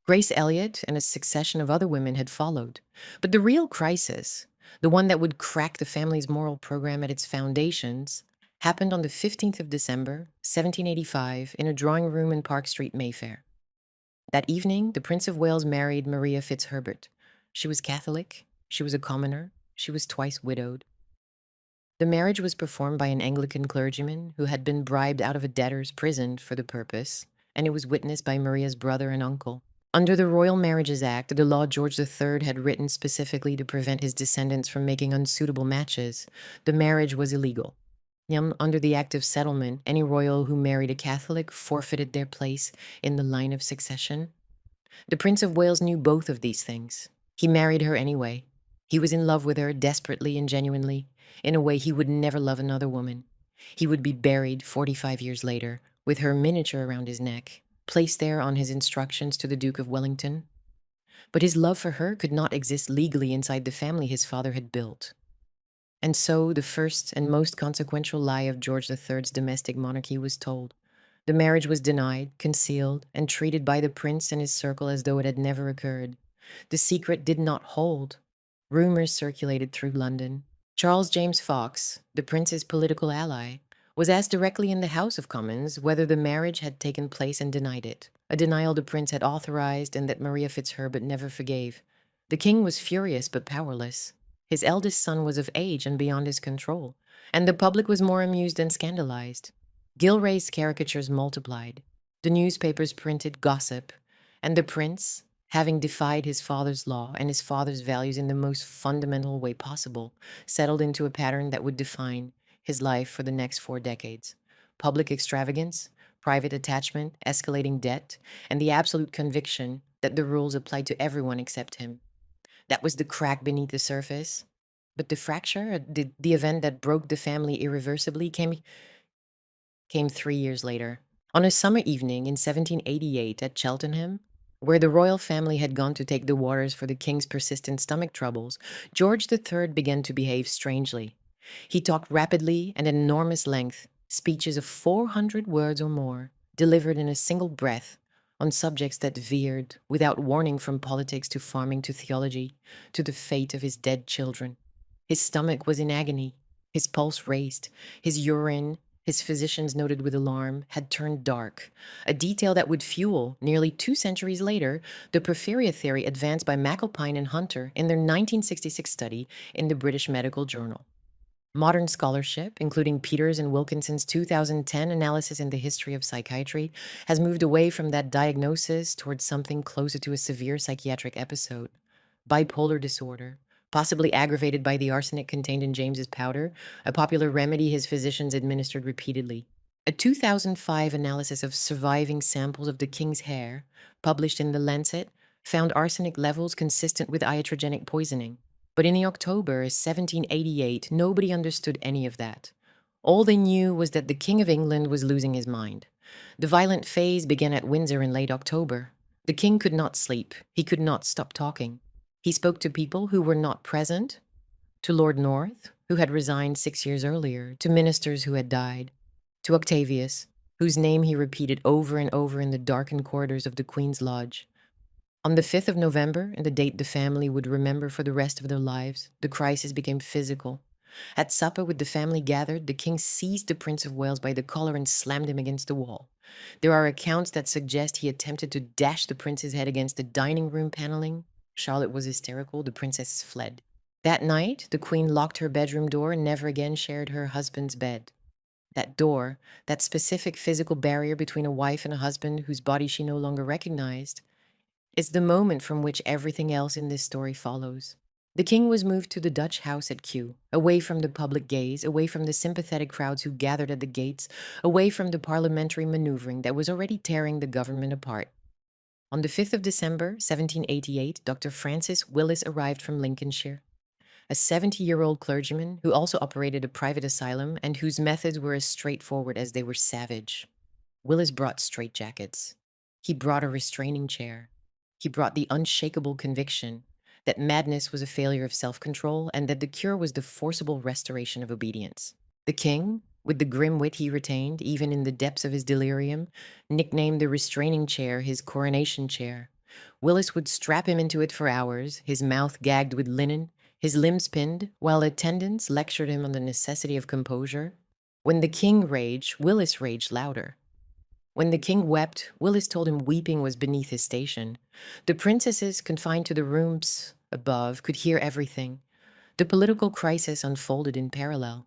Grace Elliott and a succession of other women had followed. But the real crisis, the one that would crack the family's moral program at its foundations, happened on the 15th of December, 1785, in a drawing room in Park Street, Mayfair. That evening, the Prince of Wales married Maria Fitzherbert. She was Catholic, she was a commoner, she was twice widowed. The marriage was performed by an Anglican clergyman who had been bribed out of a debtor's prison for the purpose, and it was witnessed by Maria's brother and uncle. Under the Royal Marriages Act, the law George III had written specifically to prevent his descendants from making unsuitable matches, the marriage was illegal. Under the Act of Settlement, any royal who married a Catholic forfeited their place in the line of succession. The Prince of Wales knew both of these things. He married her anyway. He was in love with her desperately and genuinely, in a way he would never love another woman. He would be buried 45 years later, with her miniature around his neck, placed there on his instructions to the Duke of Wellington. But his love for her could not exist legally inside the family his father had built. And so the first and most consequential lie of George III's domestic monarchy was told. The marriage was denied, concealed, and treated by the prince and his circle as though it had never occurred. The secret did not hold. Rumors circulated through London. Charles James Fox, the prince's political ally, was asked directly in the House of Commons whether the marriage had taken place and denied it, a denial the prince had authorized and that Maria Fitzherbert never forgave. The king was furious but powerless. His eldest son was of age and beyond his control, and the public was more amused than scandalized. Gilray's caricatures multiplied. The newspapers printed gossip, and the prince, having defied his father's law and his father's values in the most fundamental way possible, settled into a pattern that would define his life for the next 4 decades. Public extravagance, private attachment, escalating debt, and the absolute conviction that the rules applied to everyone except him. That was the crack beneath the surface. But the fracture, the event that broke the family irreversibly, came 3 years later. On a summer evening in 1788 at Cheltenham, where the royal family had gone to take the waters for the king's persistent stomach troubles, George III began to behave strangely. He talked rapidly and at enormous length, speeches of 400 words or more, delivered in a single breath, on subjects that veered, without warning, from politics to farming to theology, to the fate of his dead children. His stomach was in agony, his pulse raced, his urine, his physicians noted with alarm, had turned dark, a detail that would fuel, nearly 2 centuries later, the porphyria theory advanced by McAlpine and Hunter in their 1966 study in the British Medical Journal. Modern scholarship, including Peters and Wilkinson's 2010 analysis in the history of psychiatry, has moved away from that diagnosis towards something closer to a severe psychiatric episode. Bipolar disorder, possibly aggravated by the arsenic contained in James's powder, a popular remedy his physicians administered repeatedly. A 2005 analysis of surviving samples of the king's hair, published in The Lancet, found arsenic levels consistent with iatrogenic poisoning. But in the October 1788, nobody understood any of that. All they knew was that the King of England was losing his mind. The violent phase began at Windsor in late October. The king could not sleep. He could not stop talking. He spoke to people who were not present, to Lord North, who had resigned 6 years earlier, to ministers who had died, to Octavius, whose name he repeated over and over in the darkened corridors of the Queen's Lodge. On the 5th of November, and the date the family would remember for the rest of their lives, the crisis became physical. At supper with the family gathered, the king seized the Prince of Wales by the collar and slammed him against the wall. There are accounts that suggest he attempted to dash the prince's head against the dining room paneling. Charlotte was hysterical. The princess fled. That night, the queen locked her bedroom door and never again shared her husband's bed. That door, that specific physical barrier between a wife and a husband whose body she no longer recognized, is the moment from which everything else in this story follows. The king was moved to the Dutch house at Kew, away from the public gaze, away from the sympathetic crowds who gathered at the gates, away from the parliamentary maneuvering that was already tearing the government apart. On the 5th of December, 1788, Dr. Francis Willis arrived from Lincolnshire, a 70-year-old clergyman who also operated a private asylum and whose methods were as straightforward as they were savage. Willis brought straitjackets. He brought a restraining chair. He brought the unshakable conviction that madness was a failure of self-control and that the cure was the forcible restoration of obedience. The king, with the grim wit he retained, even in the depths of his delirium, nicknamed the restraining chair his coronation chair. Willis would strap him into it for hours, his mouth gagged with linen, his limbs pinned, while attendants lectured him on the necessity of composure. When the king raged, Willis raged louder. When the king wept, Willis told him weeping was beneath his station. The princesses confined to the rooms above could hear everything. The political crisis unfolded in parallel.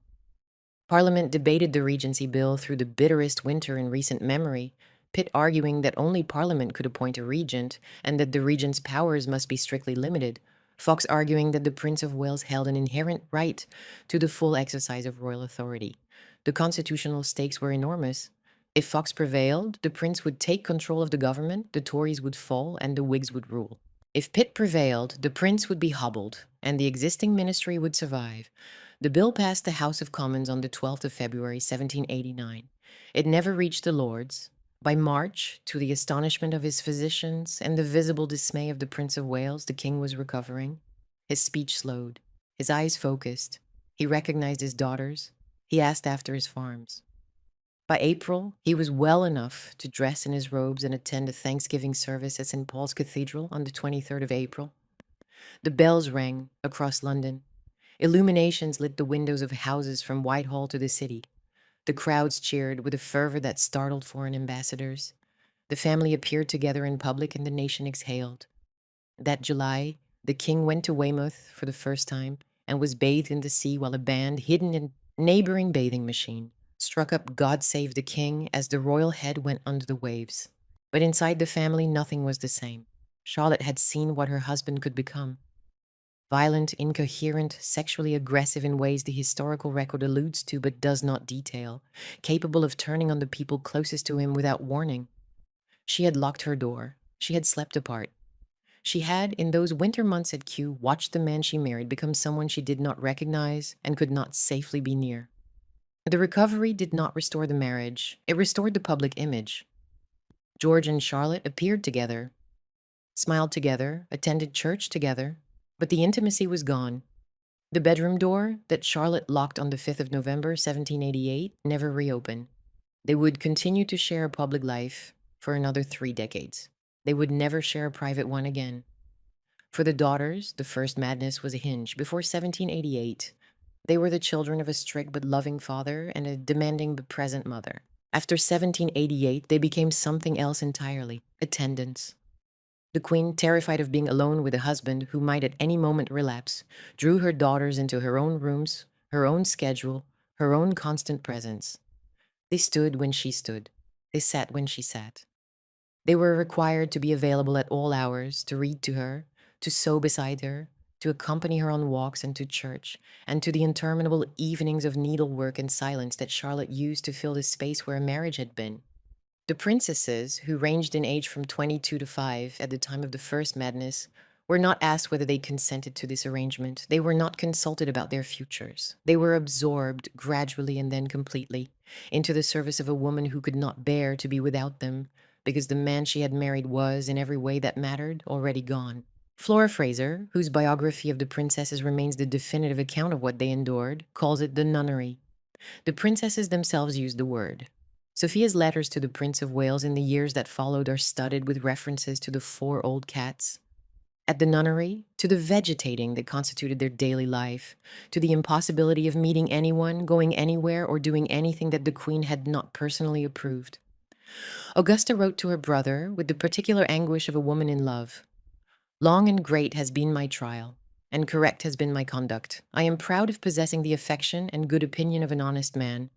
Parliament debated the Regency Bill through the bitterest winter in recent memory, Pitt arguing that only Parliament could appoint a regent and that the regent's powers must be strictly limited, Fox arguing that the Prince of Wales held an inherent right to the full exercise of royal authority. The constitutional stakes were enormous. If Fox prevailed, the prince would take control of the government, the Tories would fall, and the Whigs would rule. If Pitt prevailed, the prince would be hobbled, and the existing ministry would survive. The bill passed the House of Commons on the 12th of February, 1789. It never reached the Lords. By March, to the astonishment of his physicians and the visible dismay of the Prince of Wales, the king was recovering. His speech slowed. His eyes focused. He recognized his daughters. He asked after his farms. By April, he was well enough to dress in his robes and attend a Thanksgiving service at St. Paul's Cathedral on the 23rd of April. The bells rang across London. Illuminations lit the windows of houses from Whitehall to the city. The crowds cheered with a fervor that startled foreign ambassadors. The family appeared together in public and the nation exhaled. That July, the king went to Weymouth for the first time and was bathed in the sea while a band, hidden in a neighboring bathing machine, struck up God Save the King as the royal head went under the waves. But inside the family, nothing was the same. Charlotte had seen what her husband could become. Violent, incoherent, sexually aggressive in ways the historical record alludes to but does not detail, capable of turning on the people closest to him without warning. She had locked her door. She had slept apart. She had, in those winter months at Kew, watched the man she married become someone she did not recognize and could not safely be near. The recovery did not restore the marriage. It restored the public image. George and Charlotte appeared together, smiled together, attended church together, but the intimacy was gone. The bedroom door that Charlotte locked on the 5th of November, 1788, never reopened. They would continue to share a public life for another 3 decades. They would never share a private one again. For the daughters, the first madness was a hinge. Before 1788, they were the children of a strict but loving father and a demanding but present mother. After 1788, they became something else entirely, attendants. The queen, terrified of being alone with a husband who might at any moment relapse, drew her daughters into her own rooms, her own schedule, her own constant presence. They stood when she stood. They sat when she sat. They were required to be available at all hours, to read to her, to sew beside her, to accompany her on walks and to church, and to the interminable evenings of needlework and silence that Charlotte used to fill the space where a marriage had been. The princesses, who ranged in age from 22 to 5 at the time of the first madness, were not asked whether they consented to this arrangement. They were not consulted about their futures. They were absorbed, gradually and then completely, into the service of a woman who could not bear to be without them, because the man she had married was, in every way that mattered, already gone. Flora Fraser, whose biography of the princesses remains the definitive account of what they endured, calls it the nunnery. The princesses themselves used the word. Sophia's letters to the Prince of Wales in the years that followed are studded with references to the 4 old cats. At the nunnery, to the vegetating that constituted their daily life, to the impossibility of meeting anyone, going anywhere, or doing anything that the Queen had not personally approved. Augusta wrote to her brother with the particular anguish of a woman in love. Long and great has been my trial, and correct has been my conduct. I am proud of possessing the affection and good opinion of an honest man.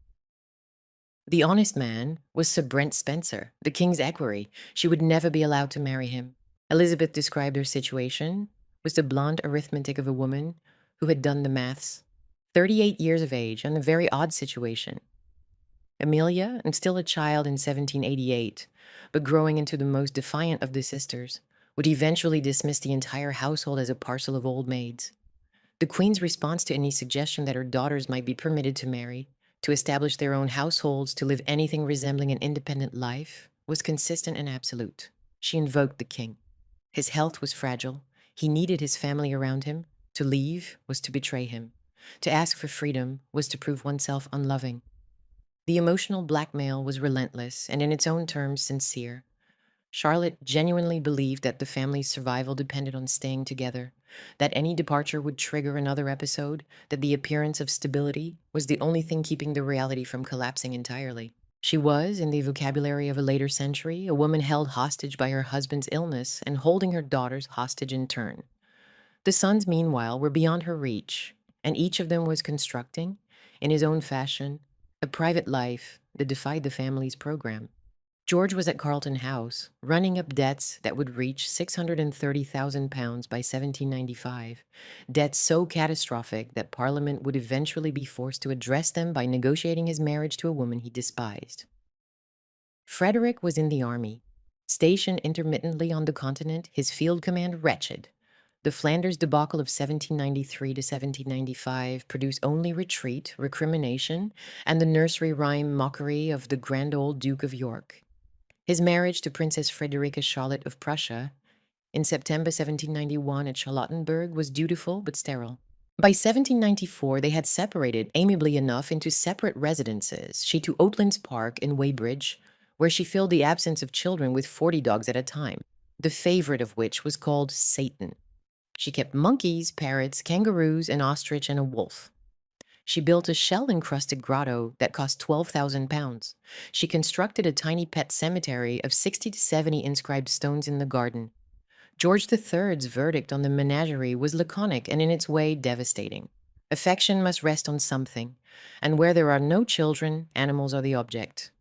The honest man was Sir Brent Spencer, the king's equerry. She would never be allowed to marry him. Elizabeth described her situation was the blonde arithmetic of a woman who had done the maths. 38 years of age, and a very odd situation. Amelia, and still a child in 1788, but growing into the most defiant of the sisters, would eventually dismiss the entire household as a parcel of old maids. The Queen's response to any suggestion that her daughters might be permitted to marry, to establish their own households, to live anything resembling an independent life, was consistent and absolute. She invoked the king. His health was fragile. He needed his family around him. To leave was to betray him. To ask for freedom was to prove oneself unloving. The emotional blackmail was relentless and in its own terms sincere. Charlotte genuinely believed that the family's survival depended on staying together, that any departure would trigger another episode, that the appearance of stability was the only thing keeping the reality from collapsing entirely. She was, in the vocabulary of a later century, a woman held hostage by her husband's illness and holding her daughters hostage in turn. The sons, meanwhile, were beyond her reach, and each of them was constructing, in his own fashion, a private life that defied the family's program. George was at Carlton House, running up debts that would reach £630,000 by 1795, debts so catastrophic that Parliament would eventually be forced to address them by negotiating his marriage to a woman he despised. Frederick was in the army, stationed intermittently on the continent, his field command wretched. The Flanders debacle of 1793 to 1795 produced only retreat, recrimination, and the nursery rhyme mockery of the grand old Duke of York. His marriage to Princess Frederica Charlotte of Prussia in September 1791 at Charlottenburg was dutiful but sterile. By 1794, they had separated, amiably enough, into separate residences, she to Oatlands Park in Weybridge, where she filled the absence of children with 40 dogs at a time, the favorite of which was called Satan. She kept monkeys, parrots, kangaroos, an ostrich, and a wolf. She built a shell-encrusted grotto that cost £12,000. She constructed a tiny pet cemetery of 60 to 70 inscribed stones in the garden. George III's verdict on the menagerie was laconic and in its way devastating. Affection must rest on something, and where there are no children, animals are the object.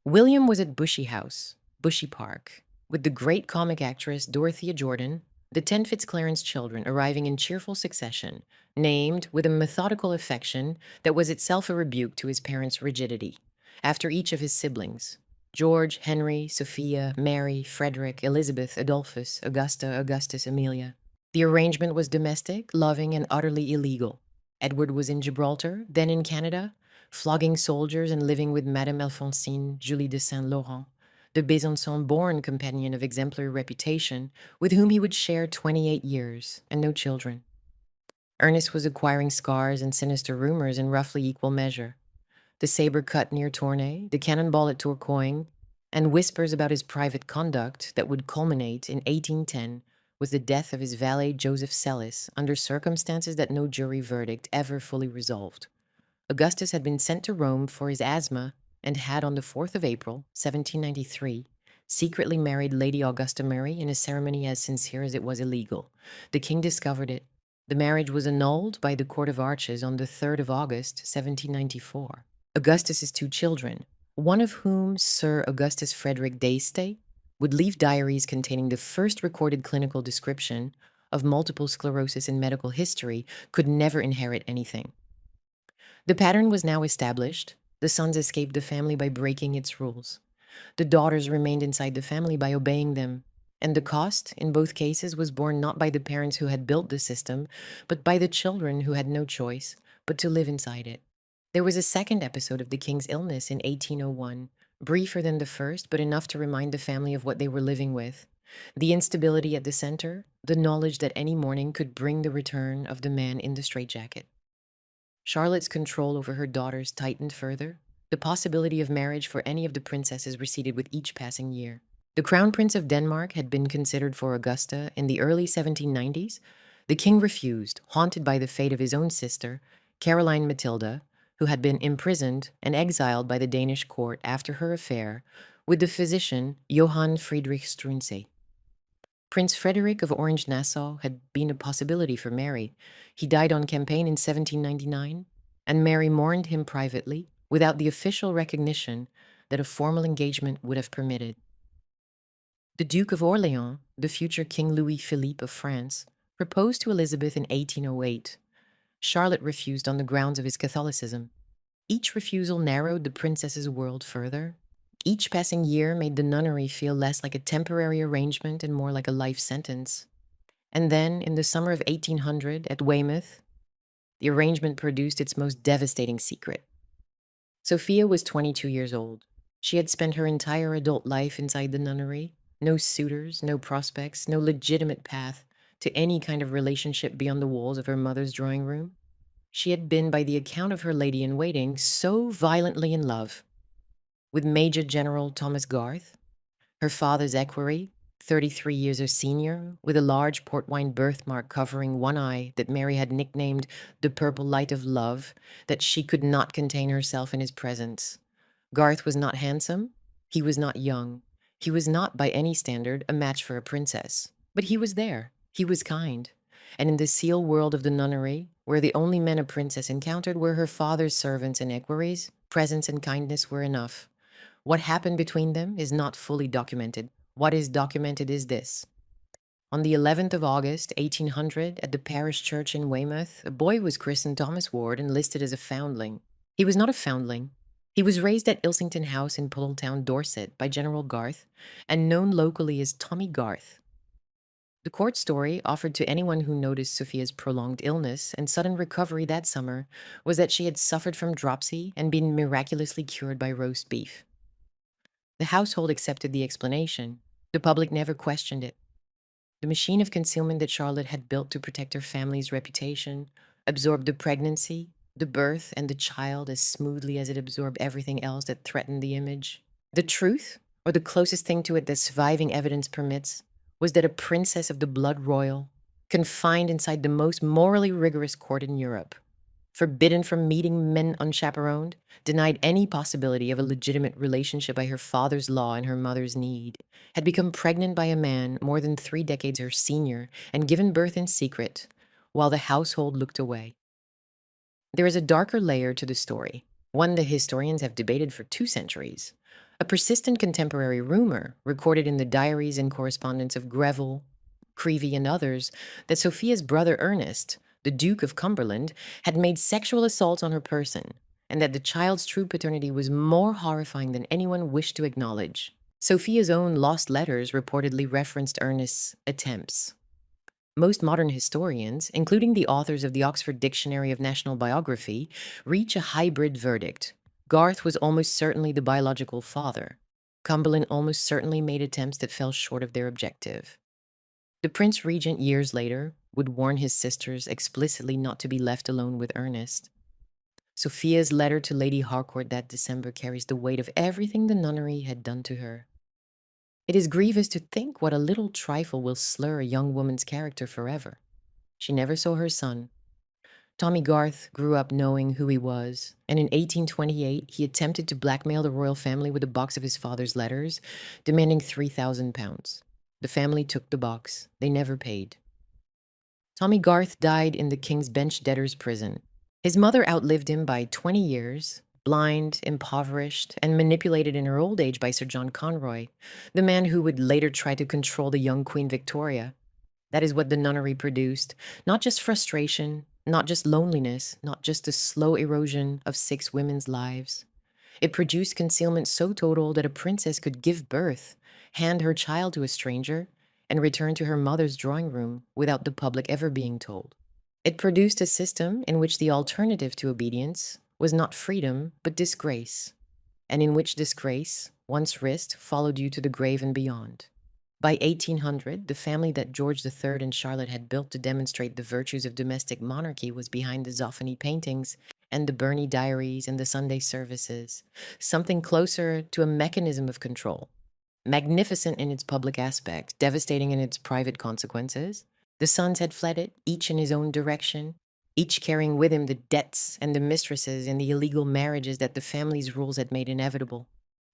William was at Bushey House, Bushey Park, with the great comic actress Dorothea Jordan, the 10 Fitzclarence children arriving in cheerful succession, named with a methodical affection that was itself a rebuke to his parents' rigidity, after each of his siblings: George, Henry, Sophia, Mary, Frederick, Elizabeth, Adolphus, Augusta, Augustus, Amelia. The arrangement was domestic, loving, and utterly illegal. Edward was in Gibraltar, then in Canada, flogging soldiers and living with Madame Alphonsine, Julie de Saint-Laurent, the Besançon-born companion of exemplary reputation, with whom he would share 28 years, and no children. Ernest was acquiring scars and sinister rumors in roughly equal measure. The saber cut near Tournai, the cannonball at Tourcoing, and whispers about his private conduct that would culminate in 1810 with the death of his valet Joseph Sellis under circumstances that no jury verdict ever fully resolved. Augustus had been sent to Rome for his asthma and had, on the 4th of April, 1793, secretly married Lady Augusta Murray in a ceremony as sincere as it was illegal. The king discovered it, The marriage was annulled by the Court of Arches on the 3rd of August, 1794. Augustus's two children, one of whom, Sir Augustus Frederick d'Este, would leave diaries containing the first recorded clinical description of multiple sclerosis in medical history, could never inherit anything. The pattern was now established. The sons escaped the family by breaking its rules. The daughters remained inside the family by obeying them. And the cost, in both cases, was borne not by the parents who had built the system, but by the children who had no choice but to live inside it. There was a second episode of the king's illness in 1801, briefer than the first, but enough to remind the family of what they were living with. The instability at the center, the knowledge that any morning could bring the return of the man in the straitjacket. Charlotte's control over her daughters tightened further. The possibility of marriage for any of the princesses receded with each passing year. The Crown Prince of Denmark had been considered for Augusta in the early 1790s. The king refused, haunted by the fate of his own sister, Caroline Matilda, who had been imprisoned and exiled by the Danish court after her affair with the physician Johann Friedrich Struensee. Prince Frederick of Orange-Nassau had been a possibility for Mary. He died on campaign in 1799, and Mary mourned him privately, without the official recognition that a formal engagement would have permitted. The Duke of Orleans, the future King Louis Philippe of France, proposed to Elizabeth in 1808. Charlotte refused on the grounds of his Catholicism. Each refusal narrowed the princess's world further. Each passing year made the nunnery feel less like a temporary arrangement and more like a life sentence. And then, in the summer of 1800, at Weymouth, the arrangement produced its most devastating secret. Sophia was 22 years old. She had spent her entire adult life inside the nunnery. No suitors, no prospects, no legitimate path to any kind of relationship beyond the walls of her mother's drawing room. She had been, by the account of her lady-in-waiting, so violently in love with Major General Thomas Garth, her father's equerry, 33 years her senior, with a large port wine birthmark covering one eye that Mary had nicknamed the purple light of love, that she could not contain herself in his presence. Garth was not handsome. He was not young. He was not, by any standard, a match for a princess. But he was there. He was kind. And in the seal world of the nunnery, where the only men a princess encountered were her father's servants and equerries, presence and kindness were enough. What happened between them is not fully documented. What is documented is this. On the 11th of August, 1800, at the parish church in Weymouth, a boy was christened Thomas Ward and listed as a foundling. He was not a foundling. He was raised at Ilsington House in Puddletown, Dorset, by General Garth, and known locally as Tommy Garth. The court story offered to anyone who noticed Sophia's prolonged illness and sudden recovery that summer was that she had suffered from dropsy and been miraculously cured by roast beef. The household accepted the explanation. The public never questioned it. The machine of concealment that Charlotte had built to protect her family's reputation absorbed the pregnancy, the birth, and the child as smoothly as it absorbed everything else that threatened the image. The truth, or the closest thing to it that surviving evidence permits, was that a princess of the blood royal, confined inside the most morally rigorous court in Europe, forbidden from meeting men unchaperoned, denied any possibility of a legitimate relationship by her father's law and her mother's need, had become pregnant by a man more than 3 decades her senior and given birth in secret, while the household looked away. There is a darker layer to the story, one the historians have debated for 2 centuries. A persistent contemporary rumor, recorded in the diaries and correspondence of Greville, Creevey, and others, that Sophia's brother Ernest, the Duke of Cumberland, had made sexual assaults on her person, and that the child's true paternity was more horrifying than anyone wished to acknowledge. Sophia's own lost letters reportedly referenced Ernest's attempts. Most modern historians, including the authors of the Oxford Dictionary of National Biography, reach a hybrid verdict. Garth was almost certainly the biological father. Cumberland almost certainly made attempts that fell short of their objective. The Prince Regent, years later, would warn his sisters explicitly not to be left alone with Ernest. Sophia's letter to Lady Harcourt that December carries the weight of everything the nunnery had done to her. It is grievous to think what a little trifle will slur a young woman's character forever. She never saw her son. Tommy Garth grew up knowing who he was, and in 1828 he attempted to blackmail the royal family with a box of his father's letters, demanding £3,000. The family took the box. They never paid. Tommy Garth died in the King's Bench debtors' prison. His mother outlived him by 20 years, blind, impoverished, and manipulated in her old age by Sir John Conroy, the man who would later try to control the young Queen Victoria. That is what the nunnery produced. Not just frustration, not just loneliness, not just the slow erosion of 6 women's lives. It produced concealment so total that a princess could give birth, hand her child to a stranger, and return to her mother's drawing room without the public ever being told. It produced a system in which the alternative to obedience was not freedom, but disgrace, and in which disgrace, once risked, followed you to the grave and beyond. By 1800, the family that George III and Charlotte had built to demonstrate the virtues of domestic monarchy was behind the Zoffany paintings and the Burney diaries and the Sunday services, something closer to a mechanism of control. Magnificent in its public aspect, devastating in its private consequences, the sons had fled it, each in his own direction, each carrying with him the debts and the mistresses and the illegal marriages that the family's rules had made inevitable.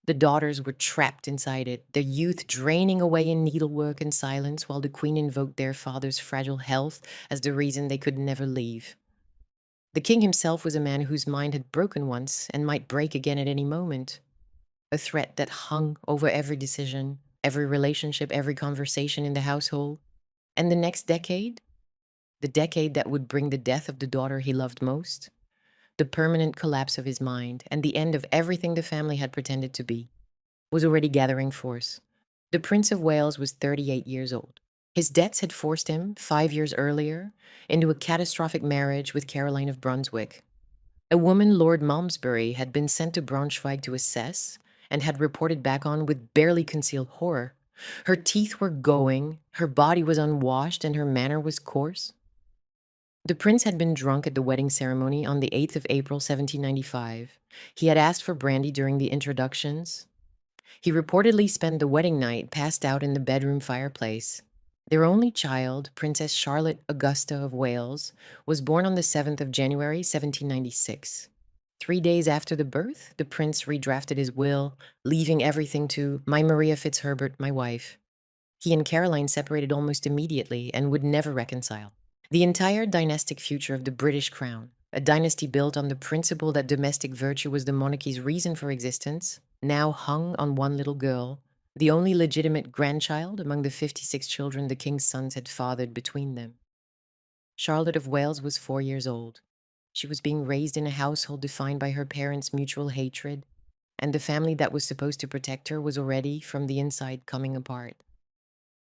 The daughters were trapped inside it, their youth draining away in needlework and silence, while the queen invoked their father's fragile health as the reason they could never leave. The king himself was a man whose mind had broken once and might break again at any moment, a threat that hung over every decision, every relationship, every conversation in the household. And the next decade, the decade that would bring the death of the daughter he loved most, the permanent collapse of his mind, and the end of everything the family had pretended to be, was already gathering force. The Prince of Wales was 38 years old. His debts had forced him, 5 years earlier, into a catastrophic marriage with Caroline of Brunswick. A woman Lord Malmesbury had been sent to Braunschweig to assess and had reported back on with barely concealed horror. Her teeth were going, her body was unwashed, and her manner was coarse. The prince had been drunk at the wedding ceremony on the 8th of April, 1795. He had asked for brandy during the introductions. He reportedly spent the wedding night passed out in the bedroom fireplace. Their only child, Princess Charlotte Augusta of Wales, was born on the 7th of January, 1796. 3 days after the birth, the prince redrafted his will, leaving everything to my Maria Fitzherbert, my wife. He and Caroline separated almost immediately and would never reconcile. The entire dynastic future of the British crown, a dynasty built on the principle that domestic virtue was the monarchy's reason for existence, now hung on one little girl, the only legitimate grandchild among the 56 children the king's sons had fathered between them. Charlotte of Wales was 4 years old. She was being raised in a household defined by her parents' mutual hatred, and the family that was supposed to protect her was already, from the inside, coming apart.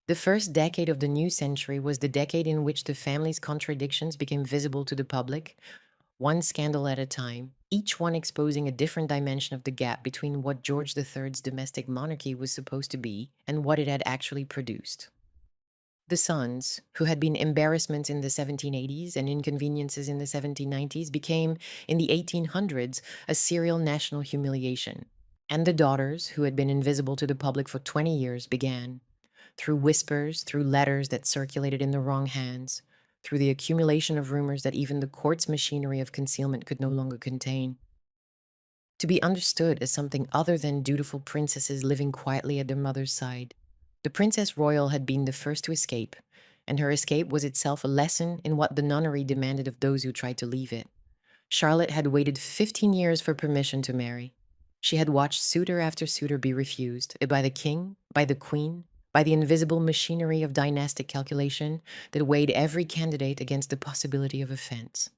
The first decade of the new century was the decade in which the family's contradictions became visible to the public, one scandal at a time, each one exposing a different dimension of the gap between what George III's domestic monarchy was supposed to be and what it had actually produced. The sons, who had been embarrassments in the 1780s and inconveniences in the 1790s, became, in the 1800s, a serial national humiliation. And the daughters, who had been invisible to the public for 20 years, began, through whispers, through letters that circulated in the wrong hands, through the accumulation of rumors that even the court's machinery of concealment could no longer contain, to be understood as something other than dutiful princesses living quietly at their mother's side. The Princess Royal had been the first to escape, and her escape was itself a lesson in what the nunnery demanded of those who tried to leave it. Charlotte had waited 15 years for permission to marry. She had watched suitor after suitor be refused, by the king, by the queen, by the invisible machinery of dynastic calculation that weighed every candidate against the possibility of offense.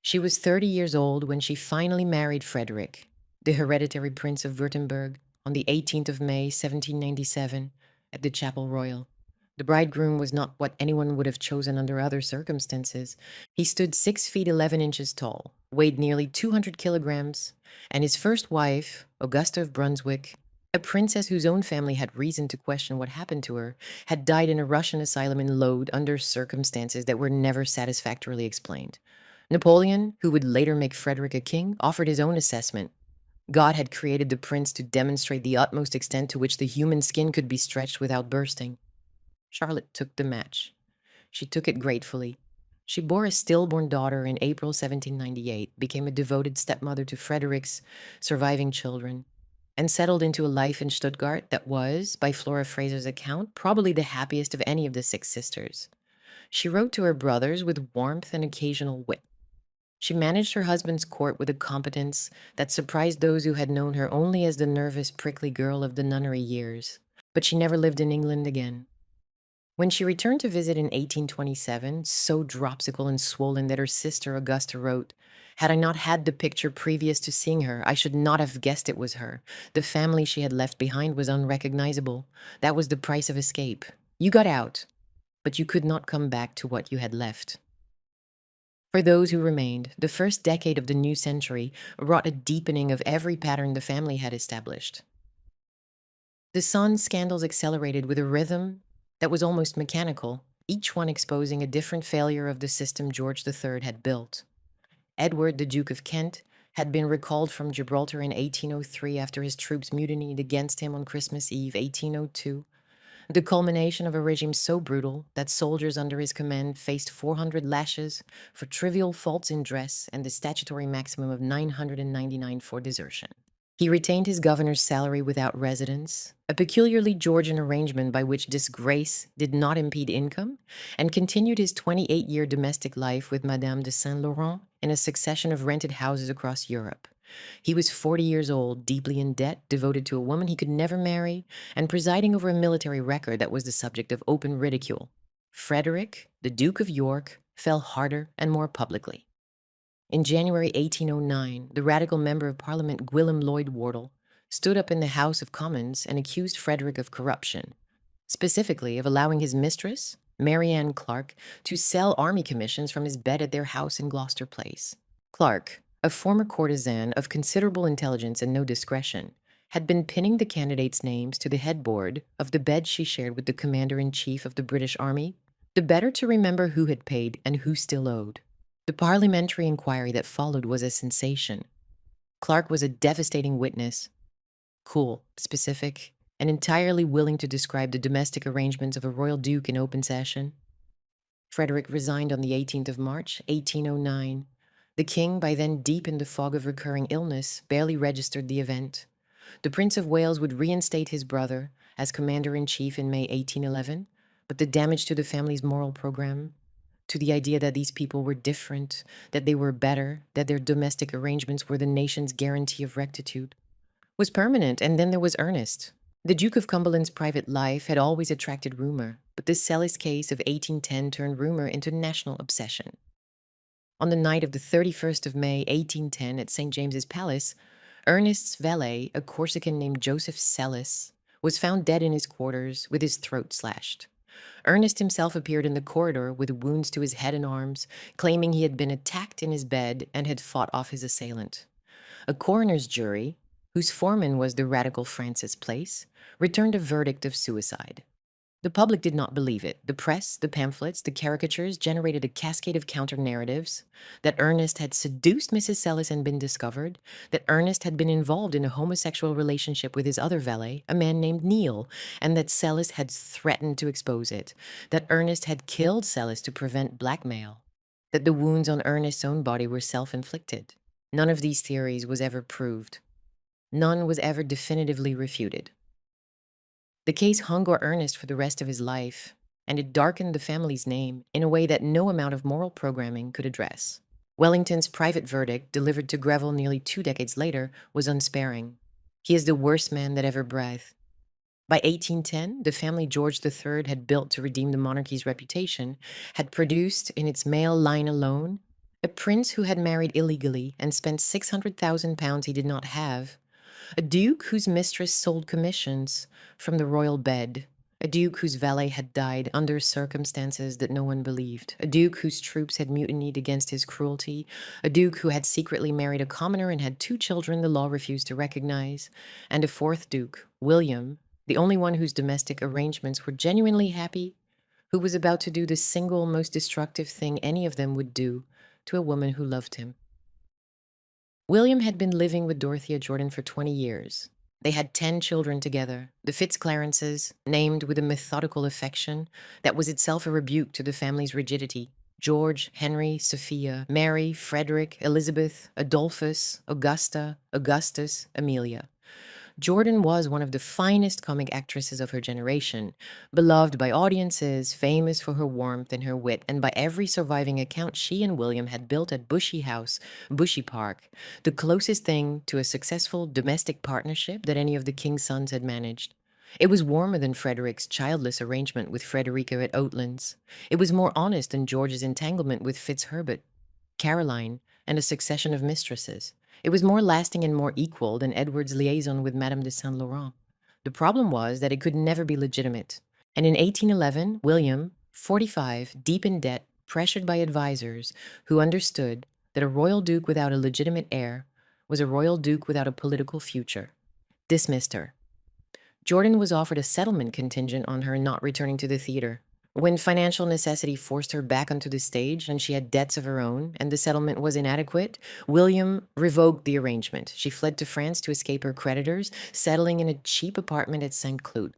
She was 30 years old when she finally married Frederick, the hereditary Prince of Württemberg, on the 18th of May, 1797, at the Chapel Royal. The bridegroom was not what anyone would have chosen under other circumstances. He stood 6 feet 11 inches tall, weighed nearly 200 kilograms, and his first wife, Augusta of Brunswick, a princess whose own family had reason to question what happened to her, had died in a Russian asylum in Lode under circumstances that were never satisfactorily explained. Napoleon, who would later make Frederick a king, offered his own assessment. God had created the prince to demonstrate the utmost extent to which the human skin could be stretched without bursting. Charlotte took the match. She took it gratefully. She bore a stillborn daughter in April 1798, became a devoted stepmother to Frederick's surviving children, and settled into a life in Stuttgart that was, by Flora Fraser's account, probably the happiest of any of the 6 sisters. She wrote to her brothers with warmth and occasional wit. She managed her husband's court with a competence that surprised those who had known her only as the nervous, prickly girl of the nunnery years. But she never lived in England again. When she returned to visit in 1827, so dropsical and swollen that her sister Augusta wrote, "Had I not had the picture previous to seeing her, I should not have guessed it was her. The family she had left behind was unrecognizable. That was the price of escape. You got out, but you could not come back to what you had left." For those who remained, the first decade of the new century wrought a deepening of every pattern the family had established. The Son's scandals accelerated with a rhythm that was almost mechanical, each one exposing a different failure of the system George III had built. Edward, the Duke of Kent, had been recalled from Gibraltar in 1803 after his troops mutinied against him on Christmas Eve, 1802, the culmination of a regime so brutal that soldiers under his command faced 400 lashes for trivial faults in dress and the statutory maximum of 999 for desertion. He retained his governor's salary without residence, a peculiarly Georgian arrangement by which disgrace did not impede income, and continued his 28-year domestic life with Madame de Saint-Laurent in a succession of rented houses across Europe. He was 40 years old, deeply in debt, devoted to a woman he could never marry, and presiding over a military record that was the subject of open ridicule. Frederick, the Duke of York, fell harder and more publicly. In January 1809, the radical member of Parliament Gwilym Lloyd Wardle stood up in the House of Commons and accused Frederick of corruption, specifically of allowing his mistress, Mary Ann Clarke, to sell army commissions from his bed at their house in Gloucester Place. Clarke, a former courtesan of considerable intelligence and no discretion, had been pinning the candidates' names to the headboard of the bed she shared with the commander-in-chief of the British Army, the better to remember who had paid and who still owed. The parliamentary inquiry that followed was a sensation. Clarke was a devastating witness, cool, specific, and entirely willing to describe the domestic arrangements of a royal duke in open session. Frederick resigned on the 18th of March, 1809. The king, by then deep in the fog of recurring illness, barely registered the event. The Prince of Wales would reinstate his brother as commander-in-chief in May 1811, but the damage to the family's moral program, to the idea that these people were different, that they were better, that their domestic arrangements were the nation's guarantee of rectitude, was permanent. And then there was Ernest. The Duke of Cumberland's private life had always attracted rumor, but the Sellis case of 1810 turned rumor into national obsession. On the night of the 31st of May, 1810, at St. James's Palace, Ernest's valet, a Corsican named Joseph Sellis, was found dead in his quarters with his throat slashed. Ernest himself appeared in the corridor with wounds to his head and arms, claiming he had been attacked in his bed and had fought off his assailant. A coroner's jury, whose foreman was the radical Francis Place, returned a verdict of suicide. The public did not believe it. The press, the pamphlets, the caricatures generated a cascade of counter-narratives that Ernest had seduced Mrs. Sellis and been discovered, that Ernest had been involved in a homosexual relationship with his other valet, a man named Neil, and that Sellis had threatened to expose it, that Ernest had killed Sellis to prevent blackmail, that the wounds on Ernest's own body were self-inflicted. None of these theories was ever proved. None was ever definitively refuted. The case hung over Ernest for the rest of his life, and it darkened the family's name in a way that no amount of moral programming could address. Wellington's private verdict, delivered to Greville nearly 2 decades later, was unsparing. He is the worst man that ever breathed. By 1810, the family George III had built to redeem the monarchy's reputation had produced, in its male line alone, a prince who had married illegally and spent £600,000 he did not have, a duke whose mistress sold commissions from the royal bed, a duke whose valet had died under circumstances that no one believed, a duke whose troops had mutinied against his cruelty, a duke who had secretly married a commoner and had 2 children the law refused to recognize, and a 4th duke, William, the only one whose domestic arrangements were genuinely happy, who was about to do the single most destructive thing any of them would do to a woman who loved him. William had been living with Dorothea Jordan for 20 years. They had 10 children together, the Fitzclarences, named with a methodical affection that was itself a rebuke to the family's rigidity: George, Henry, Sophia, Mary, Frederick, Elizabeth, Adolphus, Augusta, Augustus, Amelia. Jordan was one of the finest comic actresses of her generation, beloved by audiences, famous for her warmth and her wit, and by every surviving account she and William had built at Bushy House, Bushy Park, the closest thing to a successful domestic partnership that any of the king's sons had managed. It was warmer than Frederick's childless arrangement with Frederica at Oatlands. It was more honest than George's entanglement with Fitzherbert, Caroline, and a succession of mistresses. It was more lasting and more equal than Edward's liaison with Madame de Saint Laurent. The problem was that it could never be legitimate. And in 1811, William, 45, deep in debt, pressured by advisors who understood that a royal duke without a legitimate heir was a royal duke without a political future, dismissed her. Jordan was offered a settlement contingent on her not returning to the theater. When financial necessity forced her back onto the stage and she had debts of her own and the settlement was inadequate, William revoked the arrangement. She fled to France to escape her creditors, settling in a cheap apartment at St. Cloud.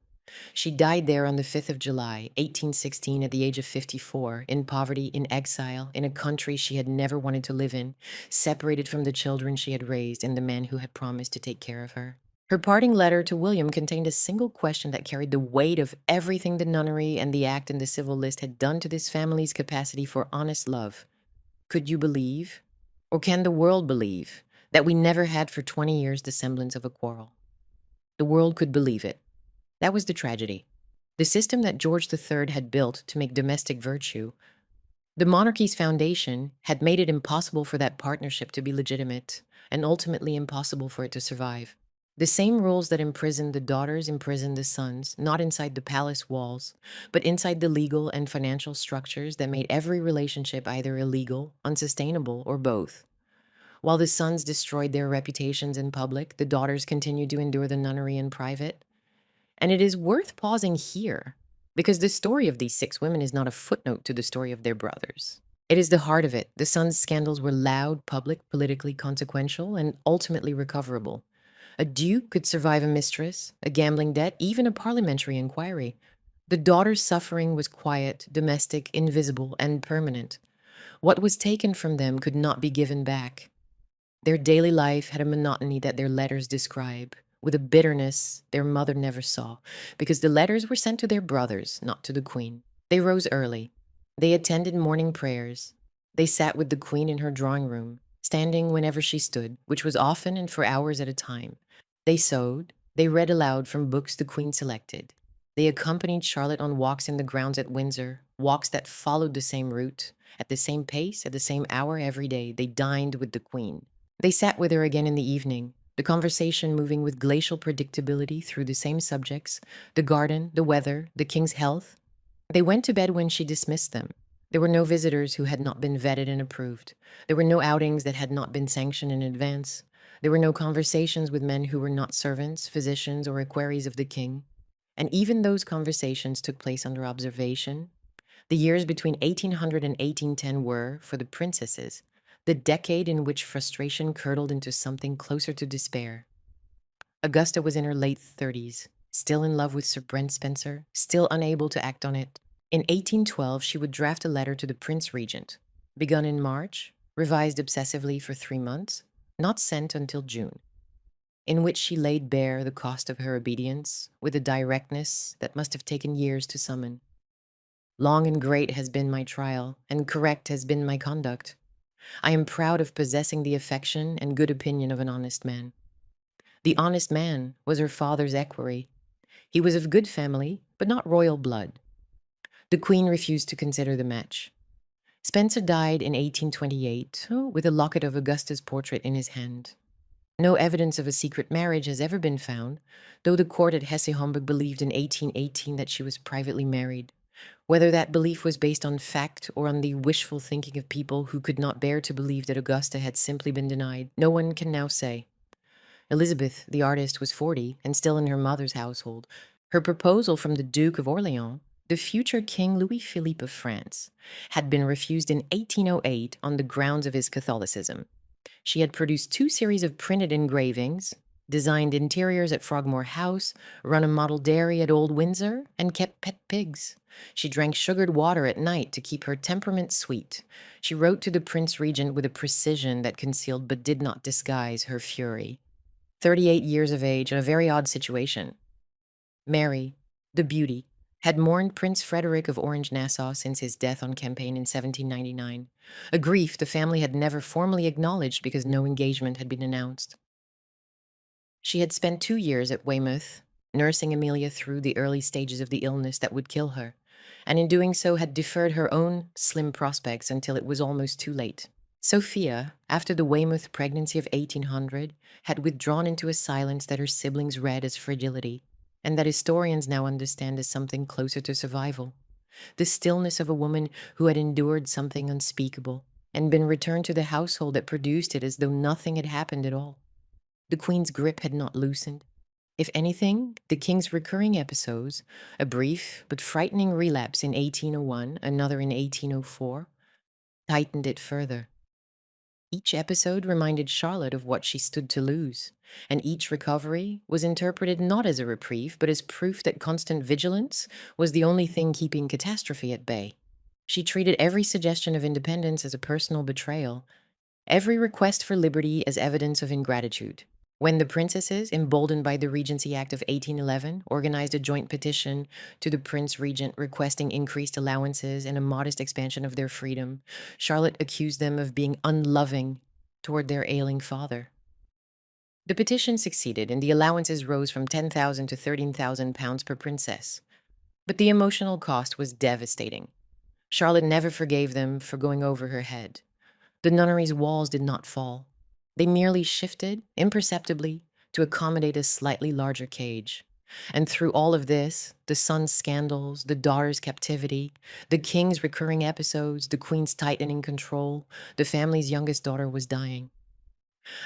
She died there on the 5th of July, 1816, at the age of 54, in poverty, in exile, in a country she had never wanted to live in, separated from the children she had raised and the man who had promised to take care of her. Her parting letter to William contained a single question that carried the weight of everything the nunnery and the act and the civil list had done to this family's capacity for honest love. Could you believe, or can the world believe, that we never had for 20 years the semblance of a quarrel? The world could believe it. That was the tragedy. The system that George III had built to make domestic virtue, the monarchy's foundation, had made it impossible for that partnership to be legitimate, and ultimately impossible for it to survive. The same rules that imprisoned the daughters imprisoned the sons, not inside the palace walls, but inside the legal and financial structures that made every relationship either illegal, unsustainable, or both. While the sons destroyed their reputations in public, the daughters continued to endure the nunnery in private. And it is worth pausing here, because the story of these 6 women is not a footnote to the story of their brothers. It is the heart of it. The sons' scandals were loud, public, politically consequential, and ultimately recoverable. A duke could survive a mistress, a gambling debt, even a parliamentary inquiry. The daughter's suffering was quiet, domestic, invisible, and permanent. What was taken from them could not be given back. Their daily life had a monotony that their letters describe, with a bitterness their mother never saw, because the letters were sent to their brothers, not to the queen. They rose early. They attended morning prayers. They sat with the queen in her drawing room, standing whenever she stood, which was often and for hours at a time. They sewed. They read aloud from books the queen selected. They accompanied Charlotte on walks in the grounds at Windsor, walks that followed the same route, at the same pace, at the same hour every day. They dined with the queen. They sat with her again in the evening, the conversation moving with glacial predictability through the same subjects, the garden, the weather, the king's health. They went to bed when she dismissed them. There were no visitors who had not been vetted and approved. There were no outings that had not been sanctioned in advance. There were no conversations with men who were not servants, physicians, or equerries of the king. And even those conversations took place under observation. The years between 1800 and 1810 were, for the princesses, the decade in which frustration curdled into something closer to despair. Augusta was in her late 30s, still in love with Sir Brent Spencer, still unable to act on it. In 1812, she would draft a letter to the Prince Regent, begun in March, revised obsessively for 3 months, not sent until June, in which she laid bare the cost of her obedience with a directness that must have taken years to summon. Long and great has been my trial, and correct has been my conduct. I am proud of possessing the affection and good opinion of an honest man. The honest man was her father's equerry. He was of good family, but not royal blood. The queen refused to consider the match. Spencer died in 1828 with a locket of Augusta's portrait in his hand. No evidence of a secret marriage has ever been found, though the court at Hesse-Homburg believed in 1818 that she was privately married. Whether that belief was based on fact or on the wishful thinking of people who could not bear to believe that Augusta had simply been denied, no one can now say. Elizabeth, the artist, was 40 and still in her mother's household. Her proposal from the Duke of Orleans, the future King Louis-Philippe of France, had been refused in 1808 on the grounds of his Catholicism. She had produced 2 series of printed engravings, designed interiors at Frogmore House, run a model dairy at Old Windsor, and kept pet pigs. She drank sugared water at night to keep her temperament sweet. She wrote to the Prince Regent with a precision that concealed but did not disguise her fury. 38 years of age, in a very odd situation. Mary, the beauty, had mourned Prince Frederick of Orange-Nassau since his death on campaign in 1799, a grief the family had never formally acknowledged because no engagement had been announced. She had spent 2 years at Weymouth, nursing Amelia through the early stages of the illness that would kill her, and in doing so had deferred her own slim prospects until it was almost too late. Sophia, after the Weymouth pregnancy of 1800, had withdrawn into a silence that her siblings read as fragility, and that historians now understand as something closer to survival. The stillness of a woman who had endured something unspeakable and been returned to the household that produced it as though nothing had happened at all. The Queen's grip had not loosened. If anything, the King's recurring episodes, a brief but frightening relapse in 1801, another in 1804, tightened it further. Each episode reminded Charlotte of what she stood to lose, and each recovery was interpreted not as a reprieve, but as proof that constant vigilance was the only thing keeping catastrophe at bay. She treated every suggestion of independence as a personal betrayal, every request for liberty as evidence of ingratitude. When the princesses, emboldened by the Regency Act of 1811, organized a joint petition to the Prince Regent requesting increased allowances and a modest expansion of their freedom, Charlotte accused them of being unloving toward their ailing father. The petition succeeded, and the allowances rose from 10,000 to 13,000 pounds per princess. But the emotional cost was devastating. Charlotte never forgave them for going over her head. The nunnery's walls did not fall. They merely shifted, imperceptibly, to accommodate a slightly larger cage. And through all of this, the son's scandals, the daughter's captivity, the king's recurring episodes, the queen's tightening control, the family's youngest daughter was dying.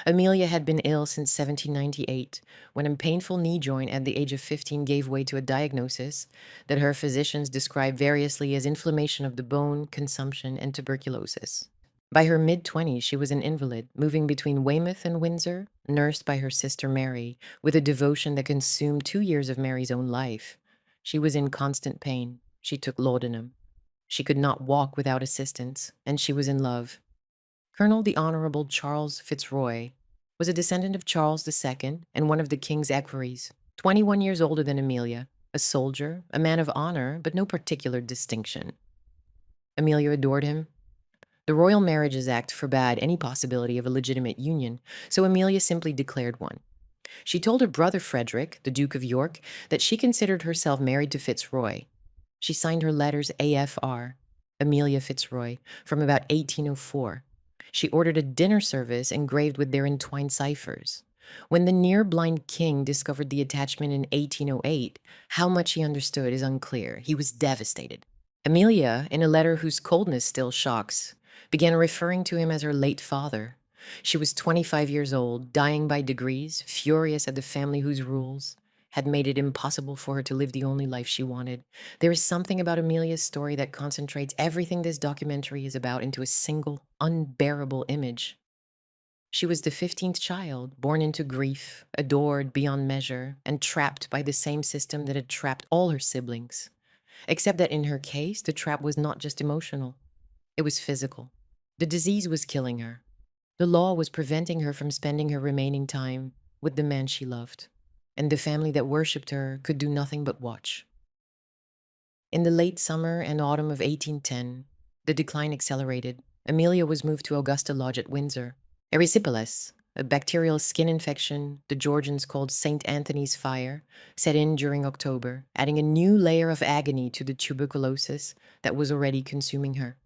Amelia had been ill since 1798, when a painful knee joint at the age of 15 gave way to a diagnosis that her physicians described variously as inflammation of the bone, consumption, and tuberculosis. By her mid-20s, she was an invalid, moving between Weymouth and Windsor, nursed by her sister Mary, with a devotion that consumed 2 years of Mary's own life. She was in constant pain. She took laudanum. She could not walk without assistance, and she was in love. Colonel the Honorable Charles Fitzroy was a descendant of Charles II and one of the king's equerries, 21 years older than Amelia, a soldier, a man of honor, but no particular distinction. Amelia adored him. The Royal Marriages Act forbade any possibility of a legitimate union, so Amelia simply declared one. She told her brother Frederick, the Duke of York, that she considered herself married to Fitzroy. She signed her letters AFR, Amelia Fitzroy, from about 1804. She ordered a dinner service engraved with their entwined ciphers. When the near-blind king discovered the attachment in 1808, how much he understood is unclear. He was devastated. Amelia, in a letter whose coldness still shocks, began referring to him as her late father. She was 25 years old, dying by degrees, furious at the family whose rules had made it impossible for her to live the only life she wanted. There is something about Amelia's story that concentrates everything this documentary is about into a single, unbearable image. She was the 15th child, born into grief, adored beyond measure, and trapped by the same system that had trapped all her siblings. Except that in her case, the trap was not just emotional. It was physical. The disease was killing her. The law was preventing her from spending her remaining time with the man she loved, and the family that worshipped her could do nothing but watch. In the late summer and autumn of 1810, the decline accelerated. Amelia was moved to Augusta Lodge at Windsor. Erysipelas, a bacterial skin infection the Georgians called St. Anthony's fire, set in during October, adding a new layer of agony to the tuberculosis that was already consuming her.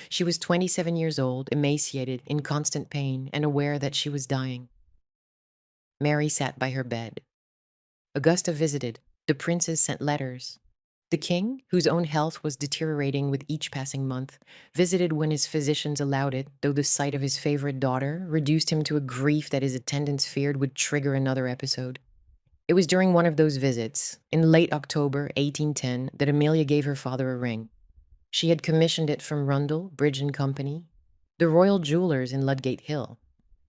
She was 27 years old, emaciated, in constant pain, and aware that she was dying. Mary sat by her bed. Augusta visited. The princes sent letters. The king, whose own health was deteriorating with each passing month, visited when his physicians allowed it, though the sight of his favorite daughter reduced him to a grief that his attendants feared would trigger another episode. It was during one of those visits, in late October 1810, that Amelia gave her father a ring. She had commissioned it from Rundle, Bridge and Company, the royal jewelers in Ludgate Hill.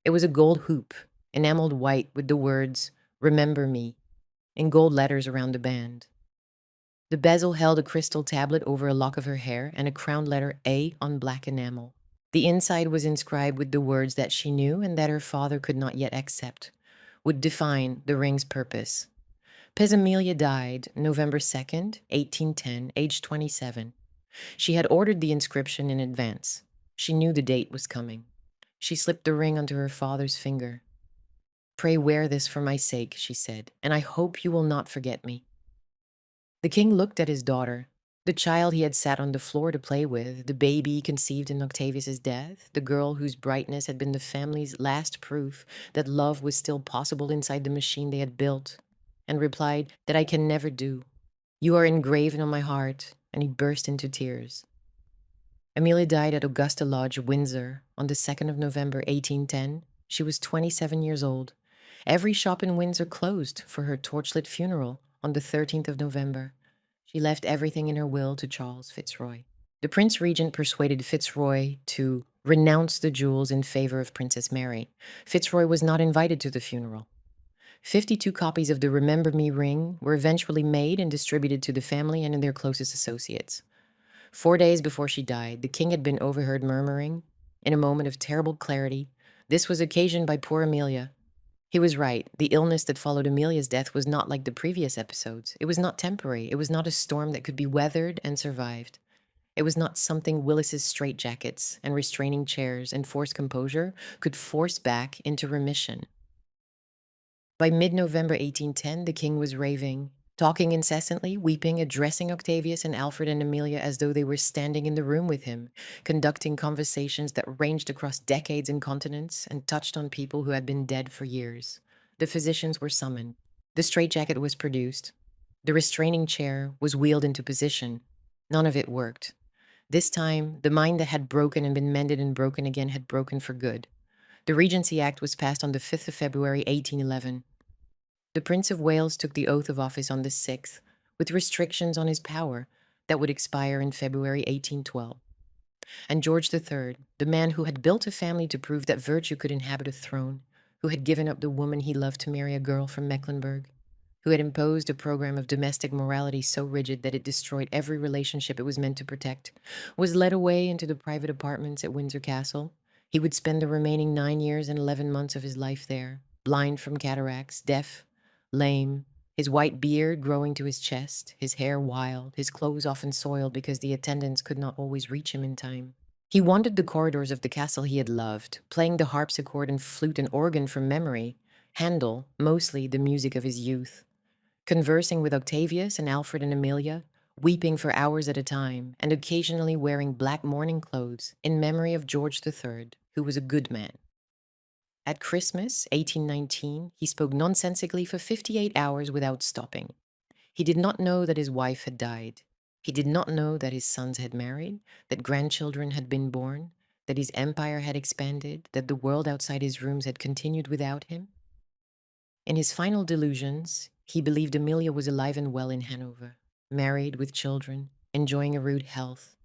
It was a gold hoop, enameled white with the words, "Remember me," in gold letters around the band. The bezel held a crystal tablet over a lock of her hair and a crowned letter A on black enamel. The inside was inscribed with the words that she knew and that her father could not yet accept. would define the ring's purpose. Amelia died November 2nd, 1810, aged 27. She had ordered the inscription in advance. She knew the date was coming. She slipped the ring onto her father's finger. "Pray wear this for my sake," she said, "and I hope you will not forget me." The king looked at his daughter, the child he had sat on the floor to play with, the baby conceived in Octavius's death, the girl whose brightness had been the family's last proof that love was still possible inside the machine they had built, and replied, "That I can never do. You are engraven on my heart," and he burst into tears. Amelia died at Augusta Lodge, Windsor, on the 2nd of November, 1810. She was 27 years old. Every shop in Windsor closed for her torchlit funeral on the 13th of November. She left everything in her will to Charles Fitzroy. The Prince Regent persuaded Fitzroy to renounce the jewels in favor of Princess Mary. Fitzroy was not invited to the funeral. 52 copies of the Remember Me ring were eventually made and distributed to the family and their closest associates. 4 days before she died, the king had been overheard murmuring, in a moment of terrible clarity, "This was occasioned by poor Amelia." He was right. The illness that followed Amelia's death was not like the previous episodes. It was not temporary. It was not a storm that could be weathered and survived. It was not something Willis's straitjackets and restraining chairs and forced composure could force back into remission. By mid-November 1810, the king was raving, talking incessantly, weeping, addressing Octavius and Alfred and Amelia as though they were standing in the room with him, conducting conversations that ranged across decades and continents and touched on people who had been dead for years. The physicians were summoned. The straitjacket was produced. The restraining chair was wheeled into position. None of it worked. This time, the mind that had broken and been mended and broken again had broken for good. The Regency Act was passed on the 5th of February, 1811. The Prince of Wales took the oath of office on the 6th, with restrictions on his power that would expire in February 1812. And George III, the man who had built a family to prove that virtue could inhabit a throne, who had given up the woman he loved to marry a girl from Mecklenburg, who had imposed a program of domestic morality so rigid that it destroyed every relationship it was meant to protect, was led away into the private apartments at Windsor Castle. He would spend the remaining 9 years and 11 months of his life there, blind from cataracts, deaf, lame, his white beard growing to his chest, his hair wild, his clothes often soiled because the attendants could not always reach him in time. He wandered the corridors of the castle he had loved, playing the harpsichord and flute and organ from memory, Handel, mostly the music of his youth, conversing with Octavius and Alfred and Amelia, weeping for hours at a time, and occasionally wearing black mourning clothes in memory of George III, who was a good man. At Christmas, 1819, he spoke nonsensically for 58 hours without stopping. He did not know that his wife had died. He did not know that his sons had married, that grandchildren had been born, that his empire had expanded, that the world outside his rooms had continued without him. In his final delusions, he believed Amelia was alive and well in Hanover, married with children, enjoying a rude health.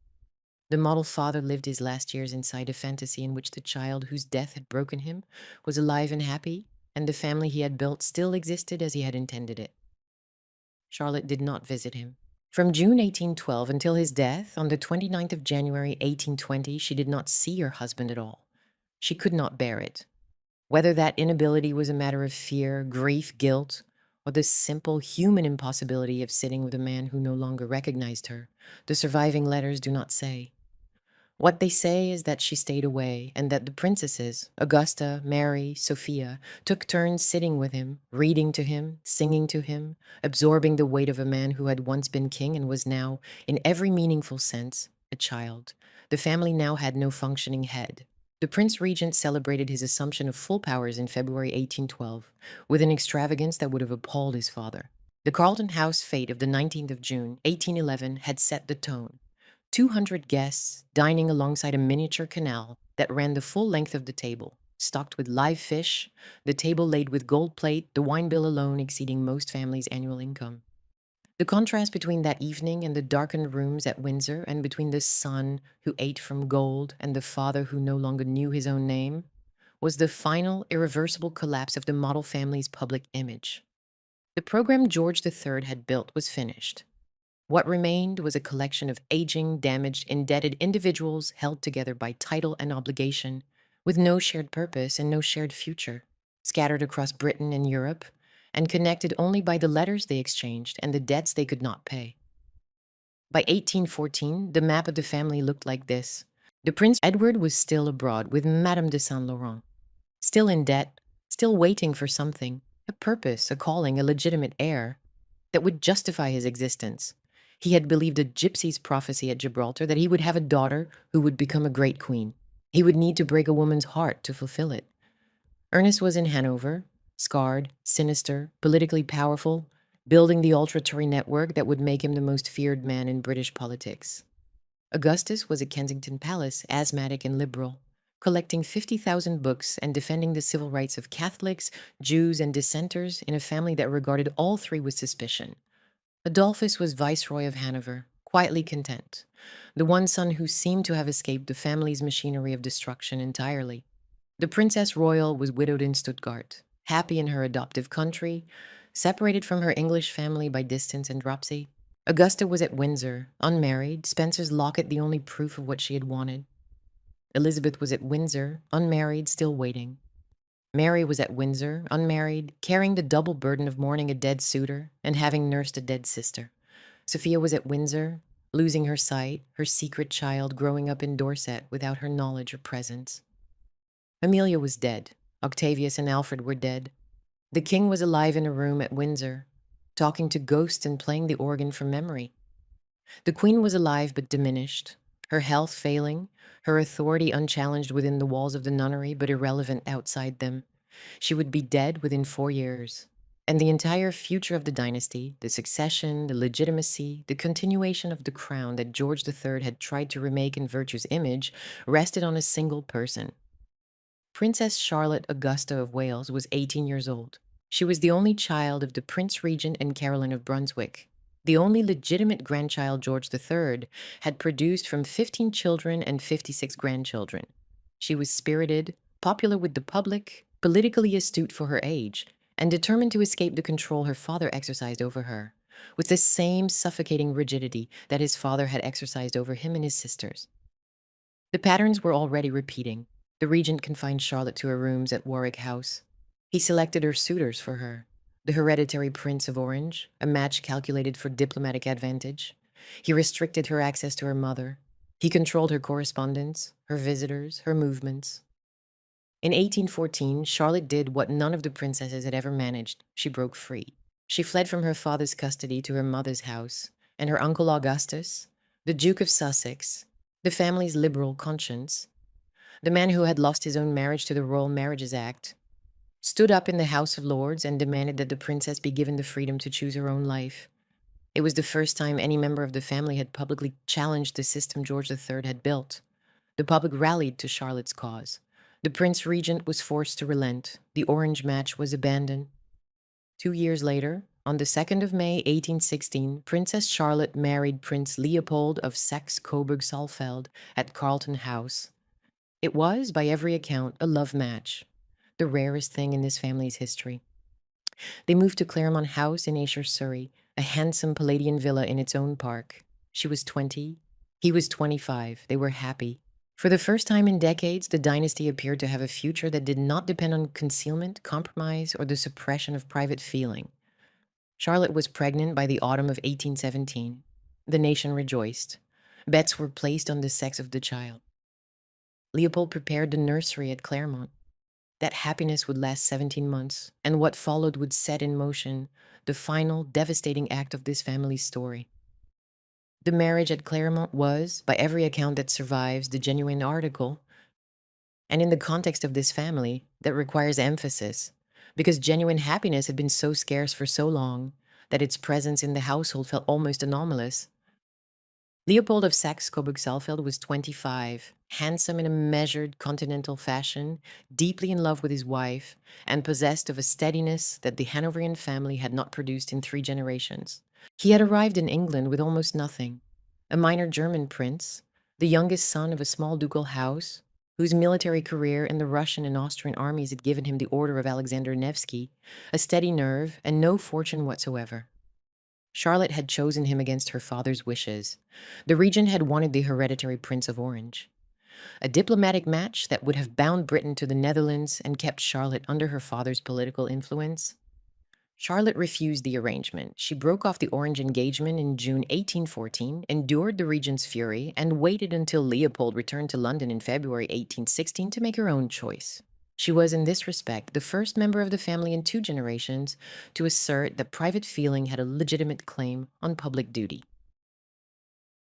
The model father lived his last years inside a fantasy in which the child whose death had broken him was alive and happy, and the family he had built still existed as he had intended it. Charlotte did not visit him. From June 1812 until his death on the 29th of January 1820, she did not see her husband at all. She could not bear it. Whether that inability was a matter of fear, grief, guilt, or the simple human impossibility of sitting with a man who no longer recognized her, the surviving letters do not say. What they say is that she stayed away, and that the princesses, Augusta, Mary, Sophia, took turns sitting with him, reading to him, singing to him, absorbing the weight of a man who had once been king and was now, in every meaningful sense, a child. The family now had no functioning head. The Prince Regent celebrated his assumption of full powers in February 1812, with an extravagance that would have appalled his father. The Carlton House fete of the 19th of June, 1811, had set the tone. 200 guests dining alongside a miniature canal that ran the full length of the table, stocked with live fish, the table laid with gold plate, the wine bill alone exceeding most families' annual income. The contrast between that evening and the darkened rooms at Windsor, and between the son who ate from gold and the father who no longer knew his own name, was the final, irreversible collapse of the model family's public image. The program George III had built was finished. What remained was a collection of aging, damaged, indebted individuals held together by title and obligation, with no shared purpose and no shared future. scattered across Britain and Europe, and connected only by the letters they exchanged and the debts they could not pay. By 1814, the map of the family looked like this. The Prince Edward was still abroad with Madame de Saint Laurent, still in debt, still waiting for something, a purpose, a calling, a legitimate heir that would justify his existence. He had believed a gypsy's prophecy at Gibraltar that he would have a daughter who would become a great queen. He would need to break a woman's heart to fulfill it. Ernest was in Hanover, scarred, sinister, politically powerful, building the ultra-Tory network that would make him the most feared man in British politics. Augustus was at Kensington Palace, asthmatic and liberal, collecting 50,000 books and defending the civil rights of Catholics, Jews, and dissenters in a family that regarded all three with suspicion. Adolphus was Viceroy of Hanover, quietly content, the one son who seemed to have escaped the family's machinery of destruction entirely. The Princess Royal was widowed in Stuttgart, happy in her adoptive country, separated from her English family by distance and dropsy. Augusta was at Windsor, unmarried, Spencer's locket the only proof of what she had wanted. Elizabeth was at Windsor, unmarried, still waiting. Mary was at Windsor, unmarried, carrying the double burden of mourning a dead suitor and having nursed a dead sister. Sophia was at Windsor, losing her sight, her secret child growing up in Dorset without her knowledge or presence. Amelia was dead. Octavius and Alfred were dead. The king was alive in a room at Windsor, talking to ghosts and playing the organ from memory. The queen was alive but diminished, her health failing, her authority unchallenged within the walls of the nunnery but irrelevant outside them. She would be dead within 4 years. And the entire future of the dynasty, the succession, the legitimacy, the continuation of the crown that George III had tried to remake in virtue's image, rested on a single person. Princess Charlotte Augusta of Wales was 18 years old. She was the only child of the Prince Regent and Caroline of Brunswick, the only legitimate grandchild George III had produced from 15 children and 56 grandchildren. She was spirited, popular with the public, politically astute for her age, and determined to escape the control her father exercised over her, with the same suffocating rigidity that his father had exercised over him and his sisters. The patterns were already repeating. The regent confined Charlotte to her rooms at Warwick House. He selected her suitors for her. The hereditary Prince of Orange, a match calculated for diplomatic advantage. He restricted her access to her mother. He controlled her correspondence, her visitors, her movements. In 1814, Charlotte did what none of the princesses had ever managed. She broke free. She fled from her father's custody to her mother's house, and her uncle Augustus, the Duke of Sussex, the family's liberal conscience, the man who had lost his own marriage to the Royal Marriages Act, stood up in the House of Lords and demanded that the princess be given the freedom to choose her own life. It was the first time any member of the family had publicly challenged the system George III had built. The public rallied to Charlotte's cause. The Prince Regent was forced to relent. The Orange match was abandoned. 2 years later, on the 2nd of May, 1816, Princess Charlotte married Prince Leopold of Saxe-Coburg-Saalfeld at Carlton House. It was, by every account, a love match, the rarest thing in this family's history. They moved to Claremont House in Ayrshire, Surrey, a handsome Palladian villa in its own park. She was 20, he was 25. They were happy. For the first time in decades, the dynasty appeared to have a future that did not depend on concealment, compromise, or the suppression of private feeling. Charlotte was pregnant by the autumn of 1817. The nation rejoiced. Bets were placed on the sex of the child. Leopold prepared the nursery at Claremont. That happiness would last 17 months, and what followed would set in motion the final, devastating act of this family's story. The marriage at Claremont was, by every account that survives, the genuine article, and in the context of this family, that requires emphasis, because genuine happiness had been so scarce for so long that its presence in the household felt almost anomalous. Leopold of Saxe-Coburg-Saalfeld was 25, handsome in a measured continental fashion, deeply in love with his wife, and possessed of a steadiness that the Hanoverian family had not produced in 3 generations. He had arrived in England with almost nothing, a minor German prince, the youngest son of a small ducal house, whose military career in the Russian and Austrian armies had given him the Order of Alexander Nevsky, a steady nerve, and no fortune whatsoever. Charlotte had chosen him against her father's wishes. The regent had wanted the hereditary Prince of Orange. a diplomatic match that would have bound Britain to the Netherlands and kept Charlotte under her father's political influence. Charlotte refused the arrangement. She broke off the Orange engagement in June 1814, endured the regent's fury, and waited until Leopold returned to London in February 1816 to make her own choice. She was, in this respect, the first member of the family in 2 generations to assert that private feeling had a legitimate claim on public duty.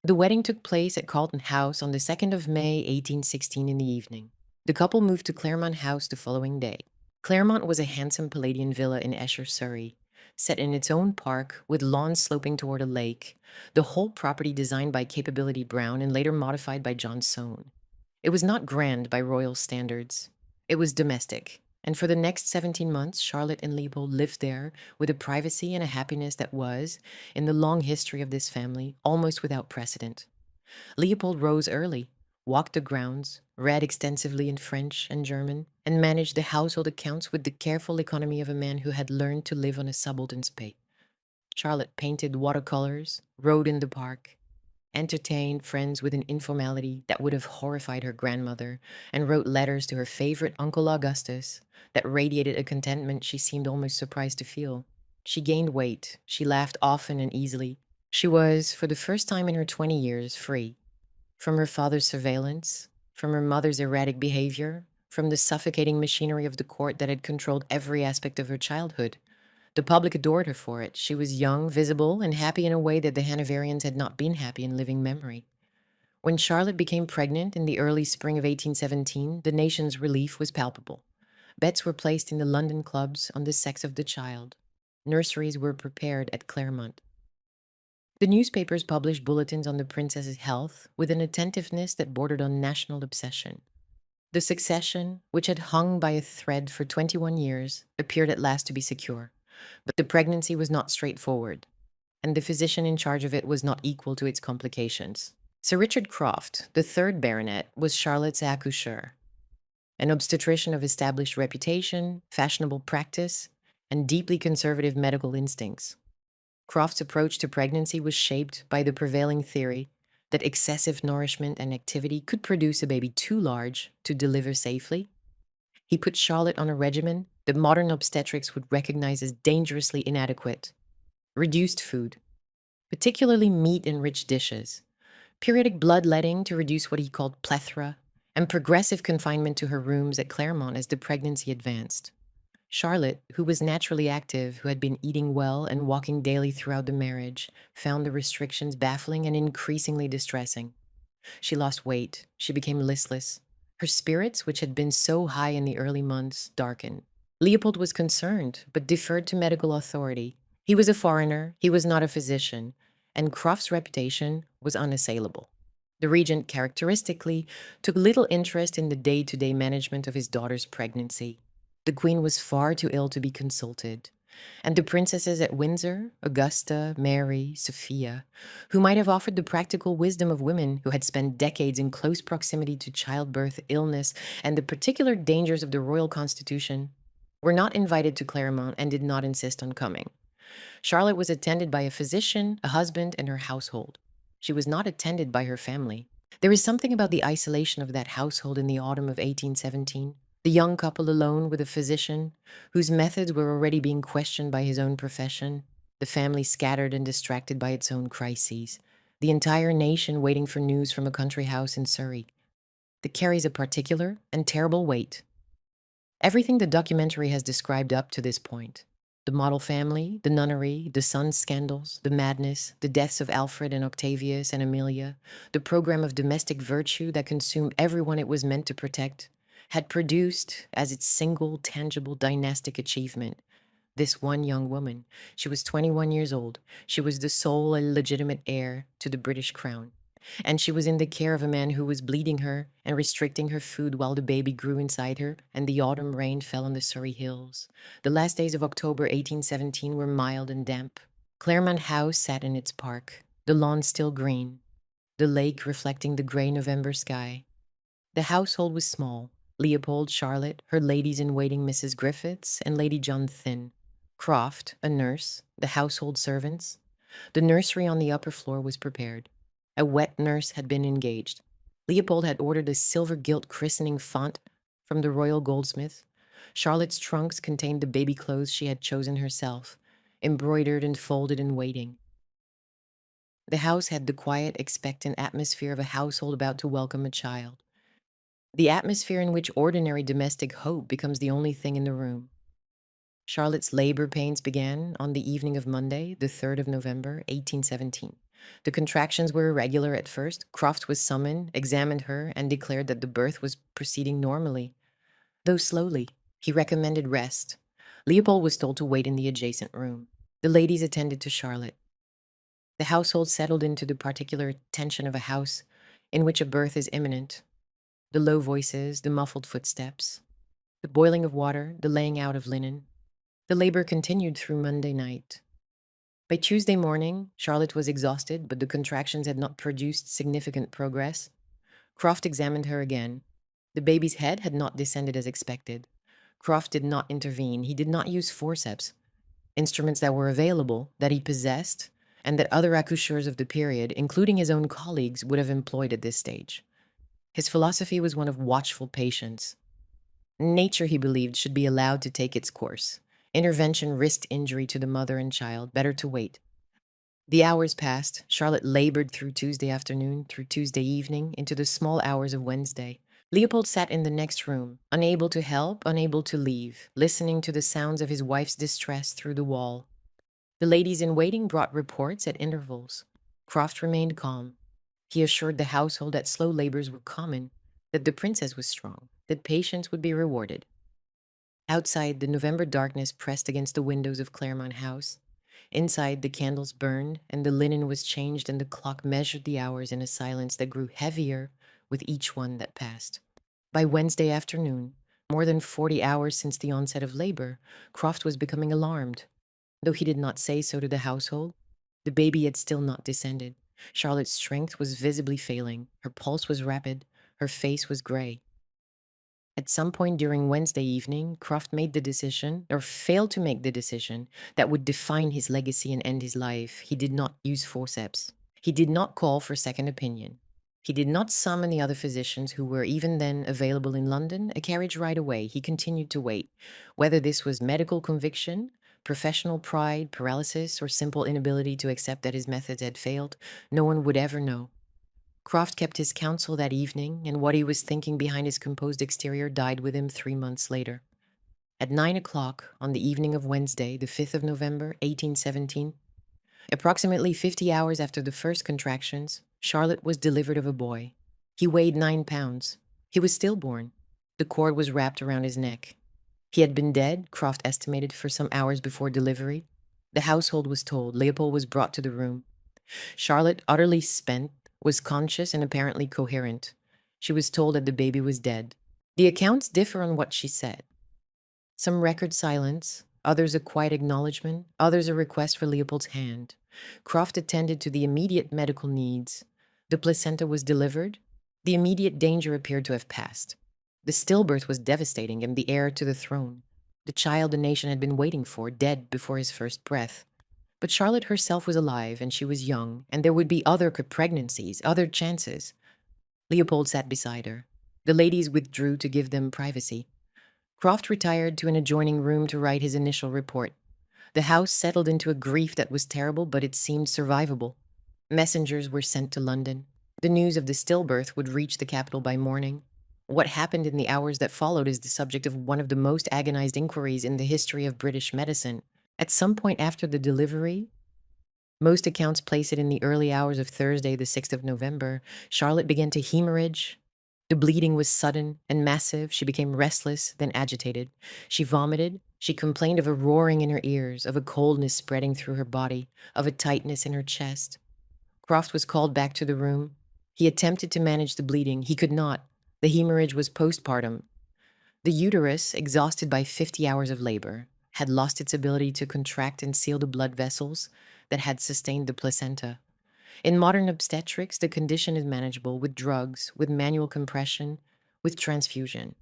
The wedding took place at Carlton House on the 2nd of May, 1816 in the evening. The couple moved to Claremont House the following day. Claremont was a handsome Palladian villa in Esher, Surrey, set in its own park with lawns sloping toward a lake, the whole property designed by Capability Brown and later modified by John Soane. It was not grand by royal standards. It was domestic, and for the next 17 months, Charlotte and Leopold lived there with a privacy and a happiness that was, in the long history of this family, almost without precedent. Leopold rose early, walked the grounds, read extensively in French and German, and managed the household accounts with the careful economy of a man who had learned to live on a subaltern's pay. Charlotte painted watercolors, rode in the park, entertained friends with an informality that would have horrified her grandmother, and wrote letters to her favorite Uncle Augustus that radiated a contentment she seemed almost surprised to feel. She gained weight. She laughed often and easily. She was, for the first time in her 20 years, free. From her father's surveillance, from her mother's erratic behavior, from the suffocating machinery of the court that had controlled every aspect of her childhood. The public adored her for it. She was young, visible, and happy in a way that the Hanoverians had not been happy in living memory. When Charlotte became pregnant in the early spring of 1817, the nation's relief was palpable. Bets were placed in the London clubs on the sex of the child. Nurseries were prepared at Claremont. The newspapers published bulletins on the princess's health with an attentiveness that bordered on national obsession. The succession, which had hung by a thread for 21 years, appeared at last to be secure. But the pregnancy was not straightforward, and the physician in charge of it was not equal to its complications. Sir Richard Croft, the third baronet, was Charlotte's accoucheur, an obstetrician of established reputation, fashionable practice, and deeply conservative medical instincts. Croft's approach to pregnancy was shaped by the prevailing theory that excessive nourishment and activity could produce a baby too large to deliver safely. He put Charlotte on a regimen that modern obstetrics would recognize as dangerously inadequate. Reduced food, particularly meat-enriched dishes, periodic bloodletting to reduce what he called plethora, and progressive confinement to her rooms at Claremont as the pregnancy advanced. Charlotte, who was naturally active, who had been eating well and walking daily throughout the marriage, found the restrictions baffling and increasingly distressing. She lost weight. She became listless. Her spirits, which had been so high in the early months, darkened. Leopold was concerned, but deferred to medical authority. He was a foreigner, he was not a physician, and Croft's reputation was unassailable. The regent, characteristically, took little interest in the day-to-day management of his daughter's pregnancy. The queen was far too ill to be consulted, and the princesses at Windsor, Augusta, Mary, Sophia, who might have offered the practical wisdom of women who had spent decades in close proximity to childbirth, illness, and the particular dangers of the royal constitution, were not invited to Claremont and did not insist on coming. Charlotte was attended by a physician, a husband, and her household. She was not attended by her family. There is something about the isolation of that household in the autumn of 1817. The young couple alone with a physician, whose methods were already being questioned by his own profession, the family scattered and distracted by its own crises, the entire nation waiting for news from a country house in Surrey. That carries a particular and terrible weight. Everything the documentary has described up to this point, the model family, the nunnery, the son's scandals, the madness, the deaths of Alfred and Octavius and Amelia, the program of domestic virtue that consumed everyone it was meant to protect, had produced, as its single, tangible, dynastic achievement, this one young woman. She was 21 years old. She was the sole illegitimate heir to the British crown. And she was in the care of a man who was bleeding her and restricting her food while the baby grew inside her and the autumn rain fell on the Surrey hills. The last days of October 1817 were mild and damp. Claremont House sat in its park, the lawn still green, the lake reflecting the grey November sky. The household was small. Leopold, Charlotte, her ladies-in-waiting Mrs. Griffiths, and Lady John Thynne. Croft, a nurse, the household servants. The nursery on the upper floor was prepared. A wet nurse had been engaged. Leopold had ordered a silver gilt christening font from the royal goldsmith. Charlotte's trunks contained the baby clothes she had chosen herself, embroidered and folded and waiting. The house had the quiet, expectant atmosphere of a household about to welcome a child. The atmosphere in which ordinary domestic hope becomes the only thing in the room. Charlotte's labor pains began on the evening of Monday, the 3rd of November, 1817. The contractions were irregular at first. Croft was summoned, examined her, and declared that the birth was proceeding normally, though slowly. He recommended rest. Leopold was told to wait in the adjacent room. The ladies attended to Charlotte. The household settled into the particular tension of a house in which a birth is imminent. The low voices, the muffled footsteps, the boiling of water, the laying out of linen. The labor continued through Monday night. By Tuesday morning, Charlotte was exhausted, but the contractions had not produced significant progress. Croft examined her again. The baby's head had not descended as expected. Croft did not intervene. He did not use forceps, instruments that were available, that he possessed, and that other accoucheurs of the period, including his own colleagues, would have employed at this stage. His philosophy was one of watchful patience. Nature, he believed, should be allowed to take its course. Intervention risked injury to the mother and child. Better to wait. The hours passed. Charlotte labored through Tuesday afternoon, through Tuesday evening, into the small hours of Wednesday. Leopold sat in the next room, unable to help, unable to leave, listening to the sounds of his wife's distress through the wall. The ladies in waiting brought reports at intervals. Croft remained calm. He assured the household that slow labors were common, that the princess was strong, that patience would be rewarded. Outside, the November darkness pressed against the windows of Claremont House. Inside, the candles burned, and the linen was changed, and the clock measured the hours in a silence that grew heavier with each one that passed. By Wednesday afternoon, more than 40 hours since the onset of labor, Croft was becoming alarmed. Though he did not say so to the household, the baby had still not descended. Charlotte's strength was visibly failing. Her pulse was rapid. Her face was gray. At some point during Wednesday evening, Croft made the decision, or failed to make the decision, that would define his legacy and end his life. He did not use forceps. He did not call for second opinion. He did not summon the other physicians who were even then available in London a carriage right away. He continued to wait. Whether this was medical conviction, professional pride, paralysis, or simple inability to accept that his methods had failed, no one would ever know. Croft kept his counsel that evening, and what he was thinking behind his composed exterior died with him 3 months later. At 9 o'clock on the evening of Wednesday, the 5th of November, 1817, approximately 50 hours after the first contractions, Charlotte was delivered of a boy. He weighed 9 pounds. He was stillborn. The cord was wrapped around his neck. He had been dead, Croft estimated, for some hours before delivery. The household was told. Leopold was brought to the room. Charlotte, utterly spent, was conscious and apparently coherent. She was told that the baby was dead. The accounts differ on what she said. Some record silence, others a quiet acknowledgement, others a request for Leopold's hand. Croft attended to the immediate medical needs. The placenta was delivered. The immediate danger appeared to have passed. The stillbirth was devastating and the heir to the throne. The child the nation had been waiting for, dead before his first breath. But Charlotte herself was alive, and she was young, and there would be other pregnancies, other chances. Leopold sat beside her. The ladies withdrew to give them privacy. Croft retired to an adjoining room to write his initial report. The house settled into a grief that was terrible, but it seemed survivable. Messengers were sent to London. The news of the stillbirth would reach the capital by morning. What happened in the hours that followed is the subject of one of the most agonized inquiries in the history of British medicine. At some point after the delivery, most accounts place it in the early hours of Thursday, the 6th of November, Charlotte began to hemorrhage. The bleeding was sudden and massive. She became restless, then agitated. She vomited. She complained of a roaring in her ears, of a coldness spreading through her body, of a tightness in her chest. Croft was called back to the room. He attempted to manage the bleeding. He could not. The hemorrhage was postpartum. The uterus, exhausted by 50 hours of labor, had lost its ability to contract and seal the blood vessels that had sustained the placenta. In modern obstetrics, the condition is manageable with drugs, with manual compression, with transfusion.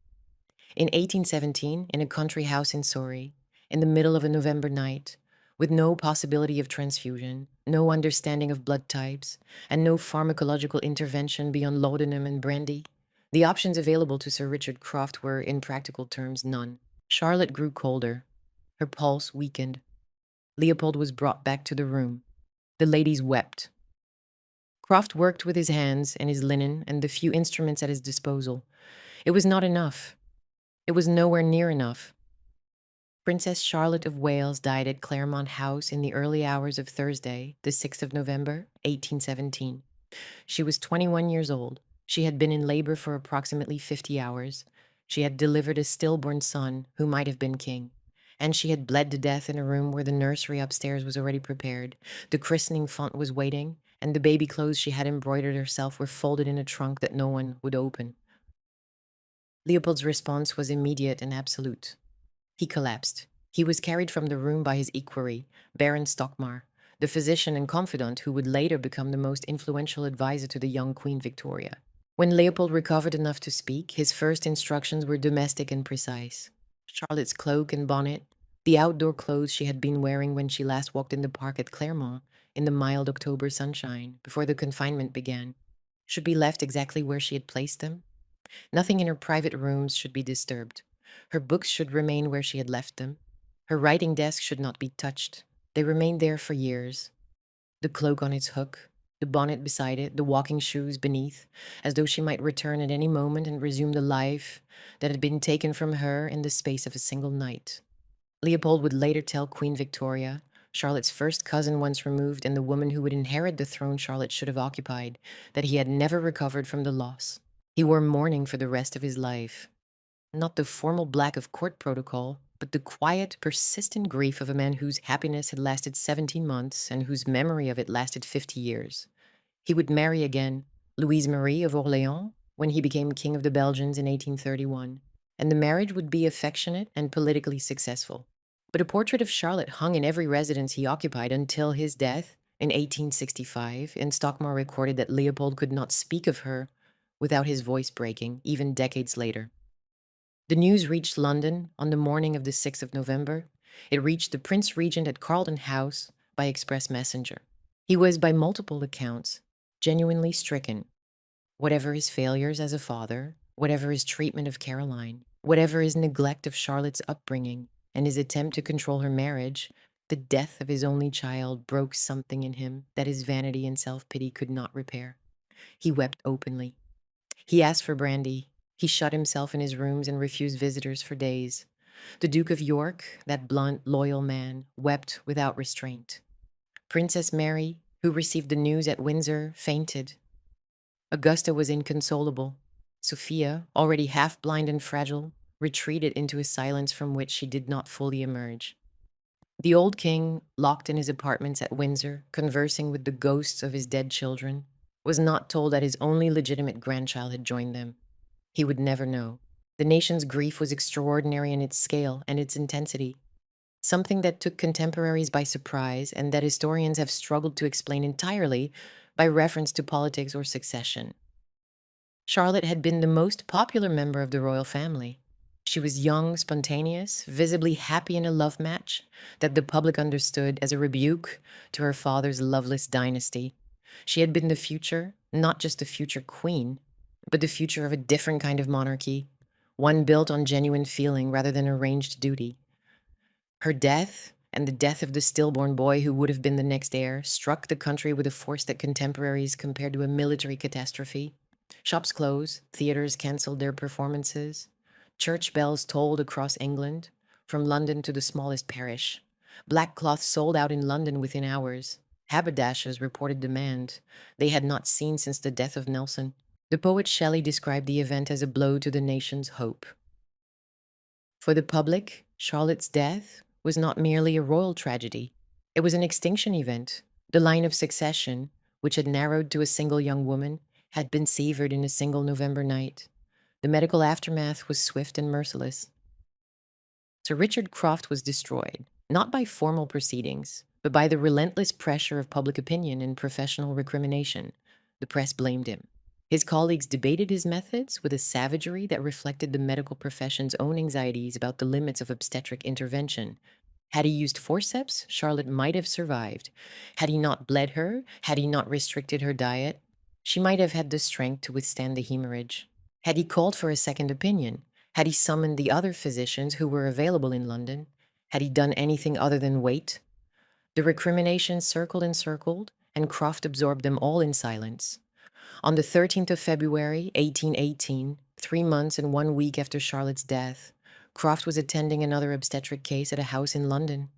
In 1817, in a country house in Surrey, in the middle of a November night, with no possibility of transfusion, no understanding of blood types, and no pharmacological intervention beyond laudanum and brandy. The options available to Sir Richard Croft were, in practical terms, none. Charlotte grew colder. Her pulse weakened. Leopold was brought back to the room. The ladies wept. Croft worked with his hands and his linen and the few instruments at his disposal. It was not enough. It was nowhere near enough. Princess Charlotte of Wales died at Claremont House in the early hours of Thursday, the 6th of November, 1817. She was 21 years old. She had been in labor for approximately 50 hours. She had delivered a stillborn son who might have been king. And she had bled to death in a room where the nursery upstairs was already prepared. The christening font was waiting, and the baby clothes she had embroidered herself were folded in a trunk that no one would open. Leopold's response was immediate and absolute. He collapsed. He was carried from the room by his equerry, Baron Stockmar, the physician and confidant who would later become the most influential advisor to the young Queen Victoria. When Leopold recovered enough to speak, his first instructions were domestic and precise. Charlotte's cloak and bonnet, the outdoor clothes she had been wearing when she last walked in the park at Claremont in the mild October sunshine before the confinement began, should be left exactly where she had placed them. Nothing in her private rooms should be disturbed. Her books should remain where she had left them. Her writing desk should not be touched. They remained there for years. The cloak on its hook, the bonnet beside it, the walking shoes beneath, as though she might return at any moment and resume the life that had been taken from her in the space of a single night. Leopold would later tell Queen Victoria, Charlotte's first cousin once removed and the woman who would inherit the throne Charlotte should have occupied, that he had never recovered from the loss. He wore mourning for the rest of his life. Not the formal black of court protocol, but the quiet, persistent grief of a man whose happiness had lasted 17 months and whose memory of it lasted 50 years. He would marry again, Louise Marie of Orléans, when he became King of the Belgians in 1831, and the marriage would be affectionate and politically successful. But a portrait of Charlotte hung in every residence he occupied until his death in 1865, and Stockmar recorded that Leopold could not speak of her without his voice breaking, even decades later. The news reached London on the morning of the 6th of November. It reached the Prince Regent at Carlton House by express messenger. He was, by multiple accounts, genuinely stricken. Whatever his failures as a father, whatever his treatment of Caroline, whatever his neglect of Charlotte's upbringing and his attempt to control her marriage, the death of his only child broke something in him that his vanity and self-pity could not repair. He wept openly. He asked for brandy. He shut himself in his rooms and refused visitors for days. The Duke of York, that blunt, loyal man, wept without restraint. Princess Mary, who received the news at Windsor, fainted. Augusta was inconsolable. Sophia, already half-blind and fragile, retreated into a silence from which she did not fully emerge. The old king, locked in his apartments at Windsor, conversing with the ghosts of his dead children, was not told that his only legitimate grandchild had joined them. He would never know. The nation's grief was extraordinary in its scale and its intensity, something that took contemporaries by surprise and that historians have struggled to explain entirely by reference to politics or succession. Charlotte had been the most popular member of the royal family. She was young, spontaneous, visibly happy in a love match that the public understood as a rebuke to her father's loveless dynasty. She had been the future, not just the future queen, but the future of a different kind of monarchy, one built on genuine feeling rather than arranged duty. Her death, and the death of the stillborn boy who would have been the next heir, struck the country with a force that contemporaries compared to a military catastrophe. Shops closed, theaters cancelled their performances, church bells tolled across England, from London to the smallest parish. Black cloth sold out in London within hours. Haberdashers reported demand they had not seen since the death of Nelson. The poet Shelley described the event as a blow to the nation's hope. For the public, Charlotte's death was not merely a royal tragedy. It was an extinction event. The line of succession, which had narrowed to a single young woman, had been severed in a single November night. The medical aftermath was swift and merciless. Sir Richard Croft was destroyed, not by formal proceedings, but by the relentless pressure of public opinion and professional recrimination. The press blamed him. His colleagues debated his methods with a savagery that reflected the medical profession's own anxieties about the limits of obstetric intervention. Had he used forceps, Charlotte might have survived. Had he not bled her, had he not restricted her diet, she might have had the strength to withstand the hemorrhage. Had he called for a second opinion, had he summoned the other physicians who were available in London, had he done anything other than wait? The recriminations circled and circled, and Croft absorbed them all in silence. On the 13th of February, 1818, 3 months and 1 week after Charlotte's death, Croft was attending another obstetric case at a house in London.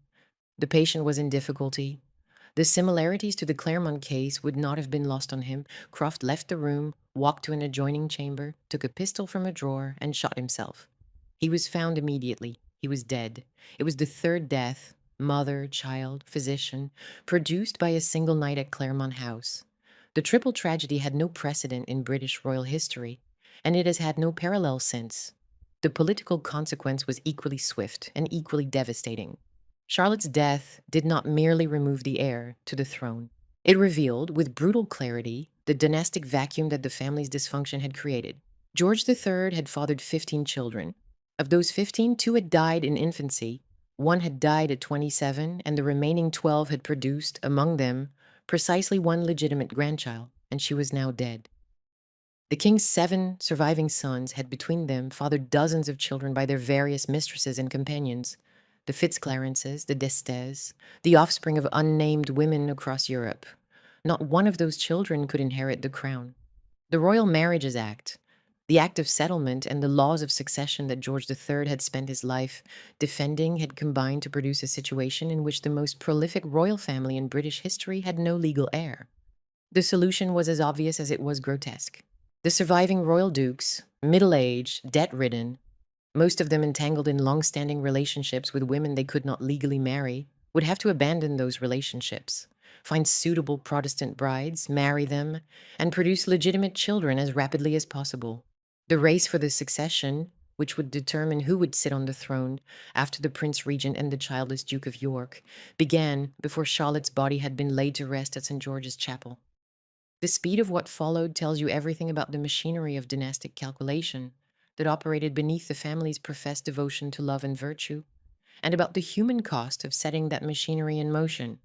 The patient was in difficulty. The similarities to the Claremont case would not have been lost on him. Croft left the room, walked to an adjoining chamber, took a pistol from a drawer, and shot himself. He was found immediately. He was dead. It was the third death, mother, child, physician, produced by a single night at Claremont House. The triple tragedy had no precedent in British royal history, and it has had no parallel since. The political consequence was equally swift and equally devastating. Charlotte's death did not merely remove the heir to the throne. It revealed, with brutal clarity, the dynastic vacuum that the family's dysfunction had created. George III had fathered 15 children. Of those 15, 2 had died in infancy, 1 had died at 27, and the remaining 12 had produced, among them, precisely 1 legitimate grandchild, and she was now dead. The king's 7 surviving sons had between them fathered dozens of children by their various mistresses and companions, the Fitzclarences, the d'Estes, the offspring of unnamed women across Europe. Not one of those children could inherit the crown. The Royal Marriages Act, the Act of Settlement, and the laws of succession that George III had spent his life defending had combined to produce a situation in which the most prolific royal family in British history had no legal heir. The solution was as obvious as it was grotesque. The surviving royal dukes, middle-aged, debt-ridden, most of them entangled in long-standing relationships with women they could not legally marry, would have to abandon those relationships, find suitable Protestant brides, marry them, and produce legitimate children as rapidly as possible. The race for the succession, which would determine who would sit on the throne after the Prince Regent and the childless Duke of York, began before Charlotte's body had been laid to rest at St. George's Chapel. The speed of what followed tells you everything about the machinery of dynastic calculation that operated beneath the family's professed devotion to love and virtue, and about the human cost of setting that machinery in motion.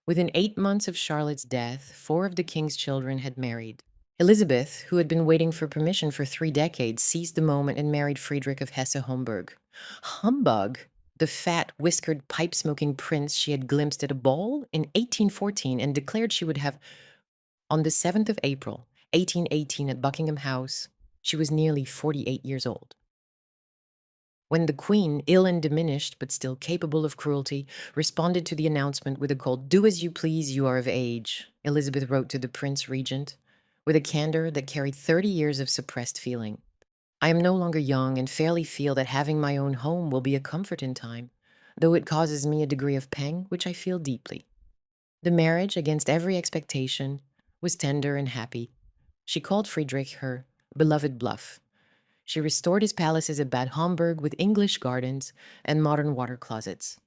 Within 8 months of Charlotte's death, 4 of the king's children had married. Elizabeth, who had been waiting for permission for 3 decades, seized the moment and married Friedrich of Hesse-Homburg. Humbug! The fat, whiskered, pipe-smoking prince she had glimpsed at a ball in 1814 and declared she would have. On the 7th of April, 1818, at Buckingham House, she was nearly 48 years old. When the Queen, ill and diminished but still capable of cruelty, responded to the announcement with a cold "Do as you please, you are of age," Elizabeth wrote to the Prince Regent, with a candor that carried 30 years of suppressed feeling. "I am no longer young and fairly feel that having my own home will be a comfort in time, though it causes me a degree of pang which I feel deeply." The marriage, against every expectation, was tender and happy. She called Friedrich her beloved Bluff. She restored his palaces at Bad Homburg with English gardens and modern water closets.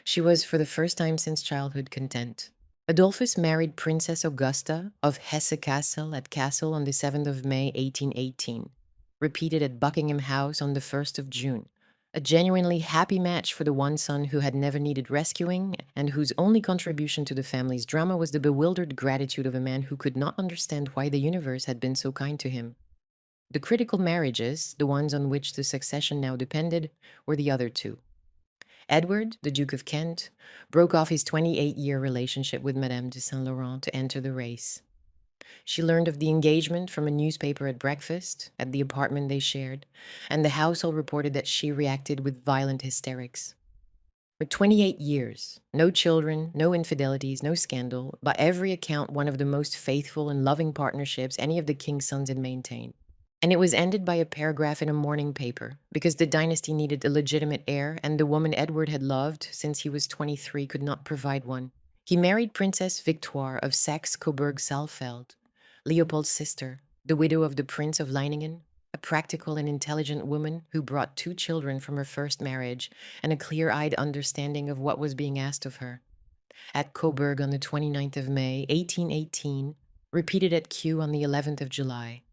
She was, for the first time since childhood, content. Adolphus married Princess Augusta of Hesse-Kassel at Kassel on the 7th of May, 1818, repeated at Buckingham House on the 1st of June. A genuinely happy match for the one son who had never needed rescuing and whose only contribution to the family's drama was the bewildered gratitude of a man who could not understand why the universe had been so kind to him. The critical marriages, the ones on which the succession now depended, were the other 2. Edward, the Duke of Kent, broke off his 28-year relationship with Madame de Saint-Laurent to enter the race. She learned of the engagement from a newspaper at breakfast, at the apartment they shared, and the household reported that she reacted with violent hysterics. For 28 years, no children, no infidelities, no scandal, by every account one of the most faithful and loving partnerships any of the king's sons had maintained. And it was ended by a paragraph in a morning paper, because the dynasty needed a legitimate heir, and the woman Edward had loved since he was 23 could not provide one. He married Princess Victoire of Saxe-Coburg-Saalfeld, Leopold's sister, the widow of the Prince of Leiningen, a practical and intelligent woman who brought 2 children from her first marriage and a clear-eyed understanding of what was being asked of her. At Coburg on the 29th of May, 1818, repeated at Kew on the 11th of July.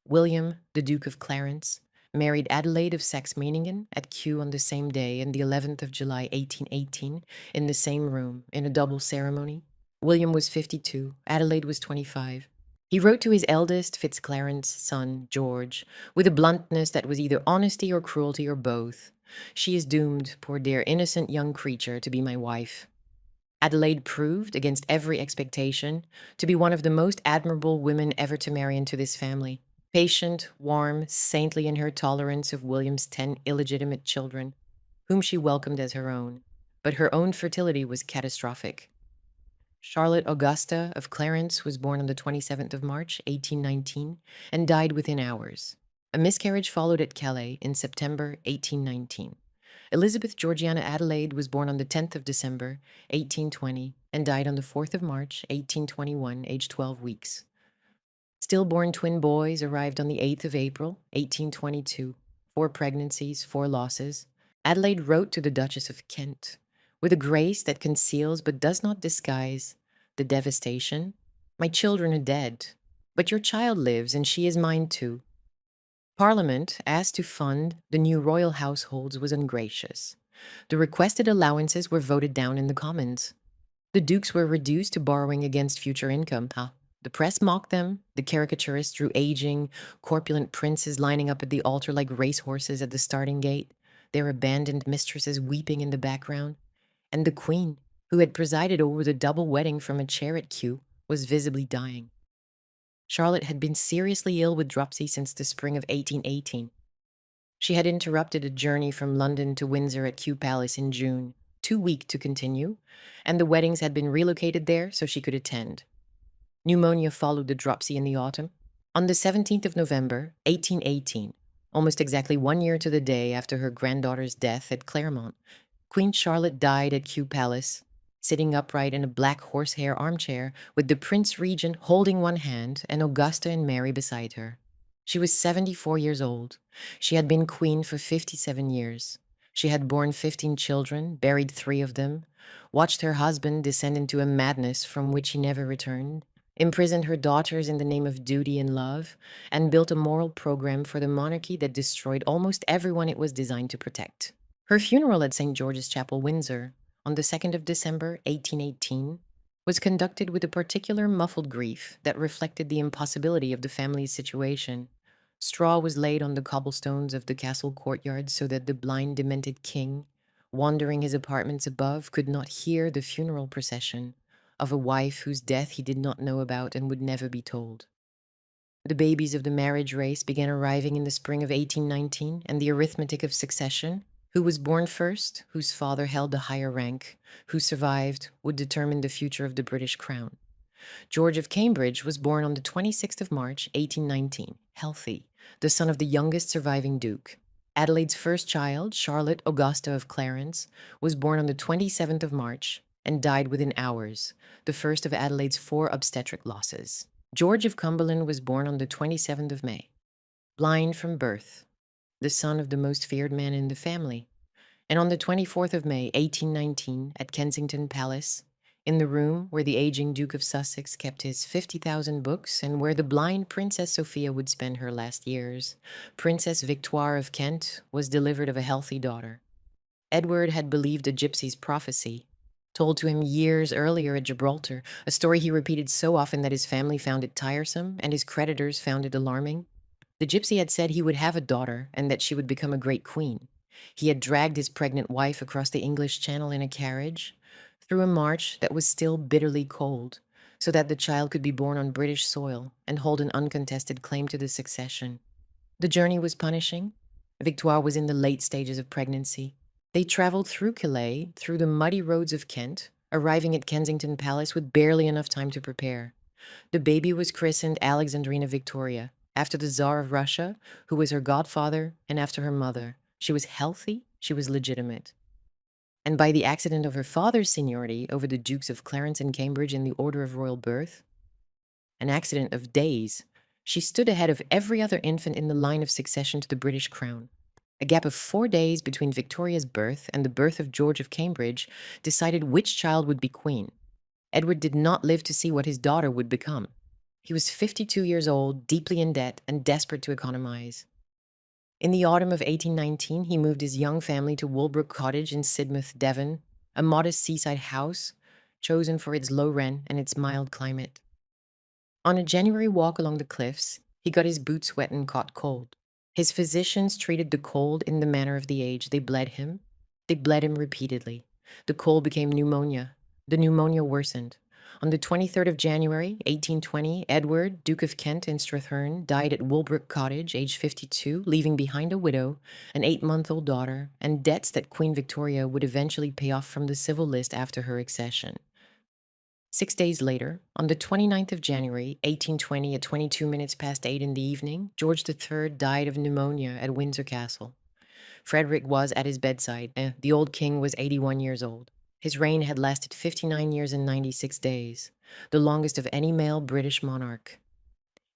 William, the Duke of Clarence, married Adelaide of Saxe-Meiningen at Kew on the same day and the 11th of July 1818 in the same room in a double ceremony. William was 52, Adelaide was 25. He wrote to his eldest Fitzclarence son, George, with a bluntness that was either honesty or cruelty or both. She is doomed, poor dear innocent young creature, to be my wife. Adelaide proved, against every expectation, to be one of the most admirable women ever to marry into this family. Patient, warm, saintly in her tolerance of William's 10 illegitimate children, whom she welcomed as her own. But her own fertility was catastrophic. Charlotte Augusta of Clarence was born on the 27th of March, 1819, and died within hours. A miscarriage followed at Calais in September 1819. Elizabeth Georgiana Adelaide was born on the 10th of December, 1820, and died on the 4th of March, 1821, aged 12 weeks. Stillborn twin boys arrived on the 8th of April, 1822. 4 pregnancies, 4 losses. Adelaide wrote to the Duchess of Kent, with a grace that conceals but does not disguise the devastation. My children are dead, but your child lives, and she is mine too. Parliament, asked to fund the new royal households, was ungracious. The requested allowances were voted down in the Commons. The dukes were reduced to borrowing against future income. The press mocked them. The caricaturists drew aging, corpulent princes lining up at the altar like racehorses at the starting gate, their abandoned mistresses weeping in the background. And the Queen, who had presided over the double wedding from a chair at Kew, was visibly dying. Charlotte had been seriously ill with dropsy since the spring of 1818. She had interrupted a journey from London to Windsor at Kew Palace in June, too weak to continue, and the weddings had been relocated there so she could attend. Pneumonia followed the dropsy in the autumn. On the 17th of November, 1818, almost exactly 1 year to the day after her granddaughter's death at Claremont, Queen Charlotte died at Kew Palace, sitting upright in a black horsehair armchair with the Prince Regent holding one hand and Augusta and Mary beside her. She was 74 years old. She had been queen for 57 years. She had borne 15 children, buried 3 of them, watched her husband descend into a madness from which he never returned, imprisoned her daughters in the name of duty and love, and built a moral program for the monarchy that destroyed almost everyone it was designed to protect. Her funeral at St. George's Chapel, Windsor, on the 2nd of December, 1818, was conducted with a particular muffled grief that reflected the impossibility of the family's situation. Straw was laid on the cobblestones of the castle courtyard so that the blind, demented king, wandering his apartments above, could not hear the funeral procession of a wife whose death he did not know about and would never be told. The babies of the marriage race began arriving in the spring of 1819, and the arithmetic of succession, who was born first, whose father held the higher rank, who survived, would determine the future of the British crown. George of Cambridge was born on the 26th of March, 1819, healthy, the son of the youngest surviving duke. Adelaide's first child, Charlotte Augusta of Clarence, was born on the 27th of March and died within hours, the first of Adelaide's 4 obstetric losses. George of Cumberland was born on the 27th of May, blind from birth, the son of the most feared man in the family, and on the 24th of May, 1819, at Kensington Palace, in the room where the aging Duke of Sussex kept his 50,000 books and where the blind Princess Sophia would spend her last years, Princess Victoire of Kent was delivered of a healthy daughter. Edward had believed a gypsy's prophecy, told to him years earlier at Gibraltar, a story he repeated so often that his family found it tiresome and his creditors found it alarming. The gypsy had said he would have a daughter and that she would become a great queen. He had dragged his pregnant wife across the English Channel in a carriage, through a march that was still bitterly cold, so that the child could be born on British soil and hold an uncontested claim to the succession. The journey was punishing. Victoire was in the late stages of pregnancy. They traveled through Calais, through the muddy roads of Kent, arriving at Kensington Palace with barely enough time to prepare. The baby was christened Alexandrina Victoria, after the Tsar of Russia, who was her godfather, and after her mother. She was healthy, she was legitimate. And by the accident of her father's seniority over the Dukes of Clarence and Cambridge in the order of royal birth, an accident of days, she stood ahead of every other infant in the line of succession to the British crown. A gap of 4 days between Victoria's birth and the birth of George of Cambridge decided which child would be queen. Edward did not live to see what his daughter would become. He was 52 years old, deeply in debt, and desperate to economize. In the autumn of 1819, he moved his young family to Woolbrook Cottage in Sidmouth, Devon, a modest seaside house chosen for its low rent and its mild climate. On a January walk along the cliffs, he got his boots wet and caught cold. His physicians treated the cold in the manner of the age. They bled him. They bled him repeatedly. The cold became pneumonia. The pneumonia worsened. On the 23rd of January, 1820, Edward, Duke of Kent and Strathearn, died at Woolbrook Cottage, aged 52, leaving behind a widow, an 8-month-old daughter, and debts that Queen Victoria would eventually pay off from the civil list after her accession. 6 days later, on the 29th of January, 1820, at 22 minutes past 8 in the evening, George III died of pneumonia at Windsor Castle. Frederick was at his bedside. The old king was 81 years old. His reign had lasted 59 years and 96 days, the longest of any male British monarch.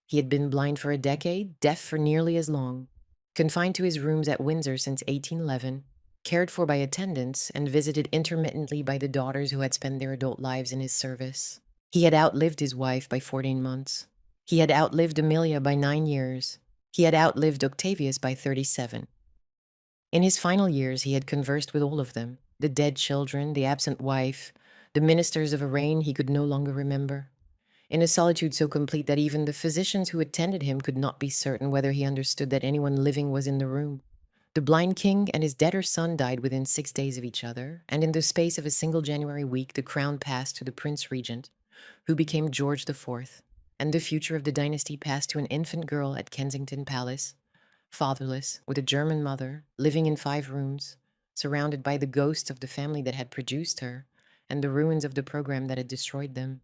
He had been blind for a decade, deaf for nearly as long, confined to his rooms at Windsor since 1811, cared for by attendants, and visited intermittently by the daughters who had spent their adult lives in his service. He had outlived his wife by 14 months. He had outlived Amelia by 9 years. He had outlived Octavius by 37. In his final years, he had conversed with all of them, the dead children, the absent wife, the ministers of a reign he could no longer remember, in a solitude so complete that even the physicians who attended him could not be certain whether he understood that anyone living was in the room. The blind king and his debtor son died within 6 days of each other, and in the space of a single January week, the crown passed to the Prince Regent, who became George IV, and the future of the dynasty passed to an infant girl at Kensington Palace, fatherless, with a German mother, living in 5 rooms, surrounded by the ghosts of the family that had produced her and the ruins of the program that had destroyed them.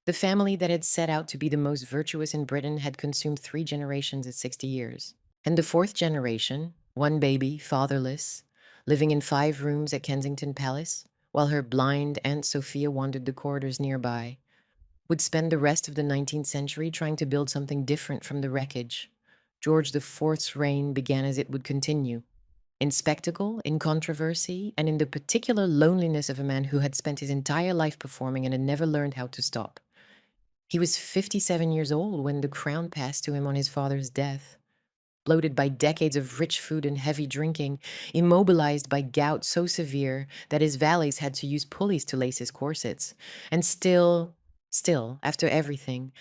The family that had set out to be the most virtuous in Britain had consumed 3 generations at 60 years. And the 4th generation, one baby, fatherless, living in 5 rooms at Kensington Palace, while her blind Aunt Sophia wandered the corridors nearby, would spend the rest of the 19th century trying to build something different from the wreckage. George IV's reign began as it would continue, in spectacle, in controversy, and in the particular loneliness of a man who had spent his entire life performing and had never learned how to stop. He was 57 years old when the crown passed to him on his father's death, bloated by decades of rich food and heavy drinking, immobilized by gout so severe that his valets had to use pulleys to lace his corsets, and still, after everything,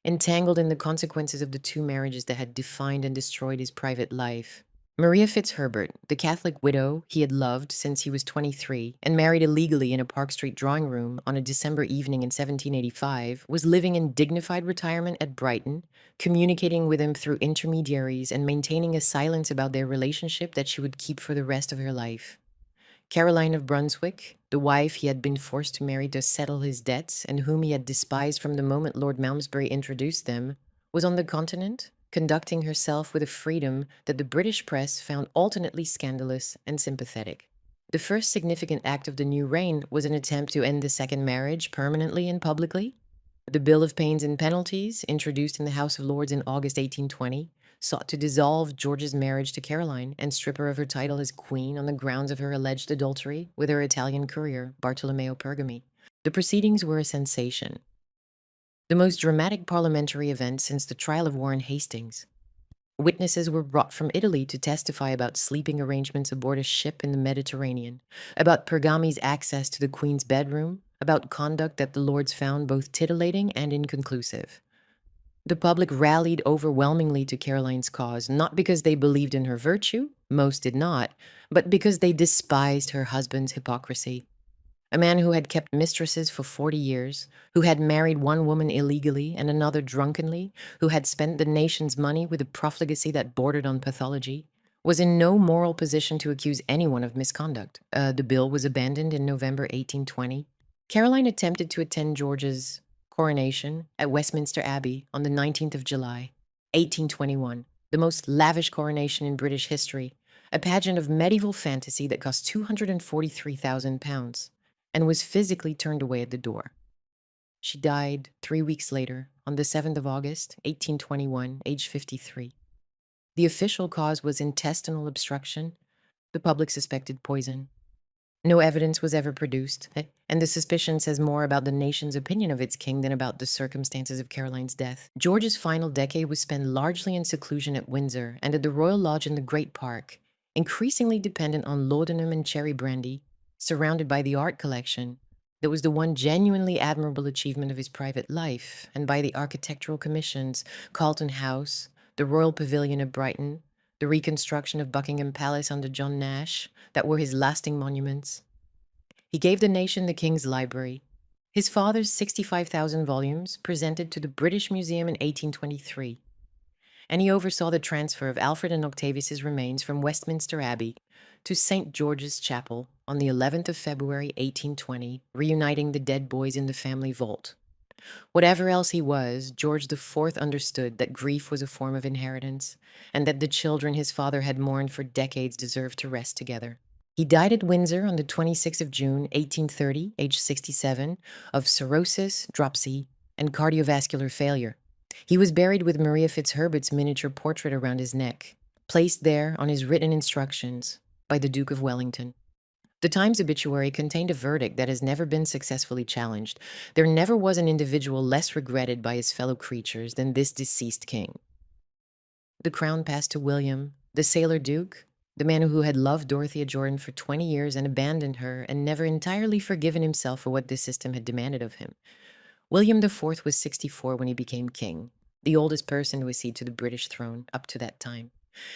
entangled in the consequences of the 2 marriages that had defined and destroyed his private life. Maria Fitzherbert, the Catholic widow he had loved since he was 23 and married illegally in a Park Street drawing room on a December evening in 1785, was living in dignified retirement at Brighton, communicating with him through intermediaries and maintaining a silence about their relationship that she would keep for the rest of her life. Caroline of Brunswick, the wife he had been forced to marry to settle his debts and whom he had despised from the moment Lord Malmesbury introduced them, was on the continent, conducting herself with a freedom that the British press found alternately scandalous and sympathetic. The first significant act of the new reign was an attempt to end the second marriage permanently and publicly. The Bill of Pains and Penalties, introduced in the House of Lords in August 1820, sought to dissolve George's marriage to Caroline and strip her of her title as queen on the grounds of her alleged adultery with her Italian courier, Bartolomeo Pergami. The proceedings were a sensation, the most dramatic parliamentary event since the trial of Warren Hastings. Witnesses were brought from Italy to testify about sleeping arrangements aboard a ship in the Mediterranean, about Pergami's access to the Queen's bedroom, about conduct that the Lords found both titillating and inconclusive. The public rallied overwhelmingly to Caroline's cause, not because they believed in her virtue, most did not, but because they despised her husband's hypocrisy. A man who had kept mistresses for 40 years, who had married one woman illegally and another drunkenly, who had spent the nation's money with a profligacy that bordered on pathology, was in no moral position to accuse anyone of misconduct. The bill was abandoned in November 1820. Caroline attempted to attend George's coronation at Westminster Abbey on the 19th of July, 1821, the most lavish coronation in British history, a pageant of medieval fantasy that cost £243,000 and was physically turned away at the door. She died 3 weeks later, on the 7th of August, 1821, aged 53. The official cause was intestinal obstruction. The public suspected poison. No evidence was ever produced, and the suspicion says more about the nation's opinion of its king than about the circumstances of Caroline's death. George's final decade was spent largely in seclusion at Windsor and at the Royal Lodge in the Great Park, increasingly dependent on laudanum and cherry brandy, surrounded by the art collection that was the one genuinely admirable achievement of his private life, and by the architectural commissions, Carlton House, the Royal Pavilion at Brighton, the reconstruction of Buckingham Palace under John Nash, that were his lasting monuments. He gave the nation the King's Library, his father's 65,000 volumes presented to the British Museum in 1823, and he oversaw the transfer of Alfred and Octavius's remains from Westminster Abbey to St. George's Chapel on the 11th of February 1820, reuniting the dead boys in the family vault. Whatever else he was, George IV understood that grief was a form of inheritance, and that the children his father had mourned for decades deserved to rest together. He died at Windsor on the 26th of June, 1830, aged 67, of cirrhosis, dropsy, and cardiovascular failure. He was buried with Maria Fitzherbert's miniature portrait around his neck, placed there on his written instructions by the Duke of Wellington. The Times obituary contained a verdict that has never been successfully challenged. There never was an individual less regretted by his fellow creatures than this deceased king. The crown passed to William, the sailor duke, the man who had loved Dorothea Jordan for 20 years and abandoned her and never entirely forgiven himself for what this system had demanded of him. William IV was 64 when he became king, the oldest person to accede to the British throne up to that time,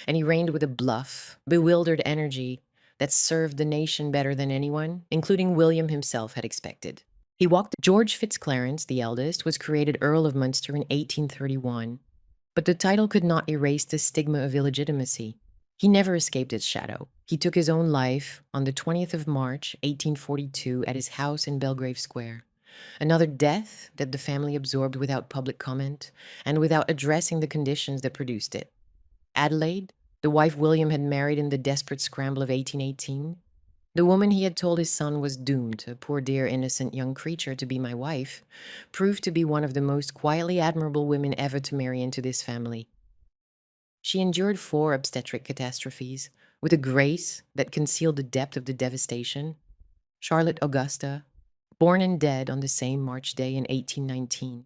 and he reigned with a bluff, bewildered energy that served the nation better than anyone, including William himself, had expected. He walked. George Fitzclarence, the eldest, was created Earl of Munster in 1831, but the title could not erase the stigma of illegitimacy. He never escaped its shadow. He took his own life on the 20th of March, 1842, at his house in Belgrave Square. Another death that the family absorbed without public comment and without addressing the conditions that produced it. Adelaide, the wife William had married in the desperate scramble of 1818, the woman he had told his son was doomed, a poor dear innocent young creature, to be my wife, proved to be one of the most quietly admirable women ever to marry into this family. She endured 4 obstetric catastrophes with a grace that concealed the depth of the devastation. Charlotte Augusta, born and dead on the same March day in 1819.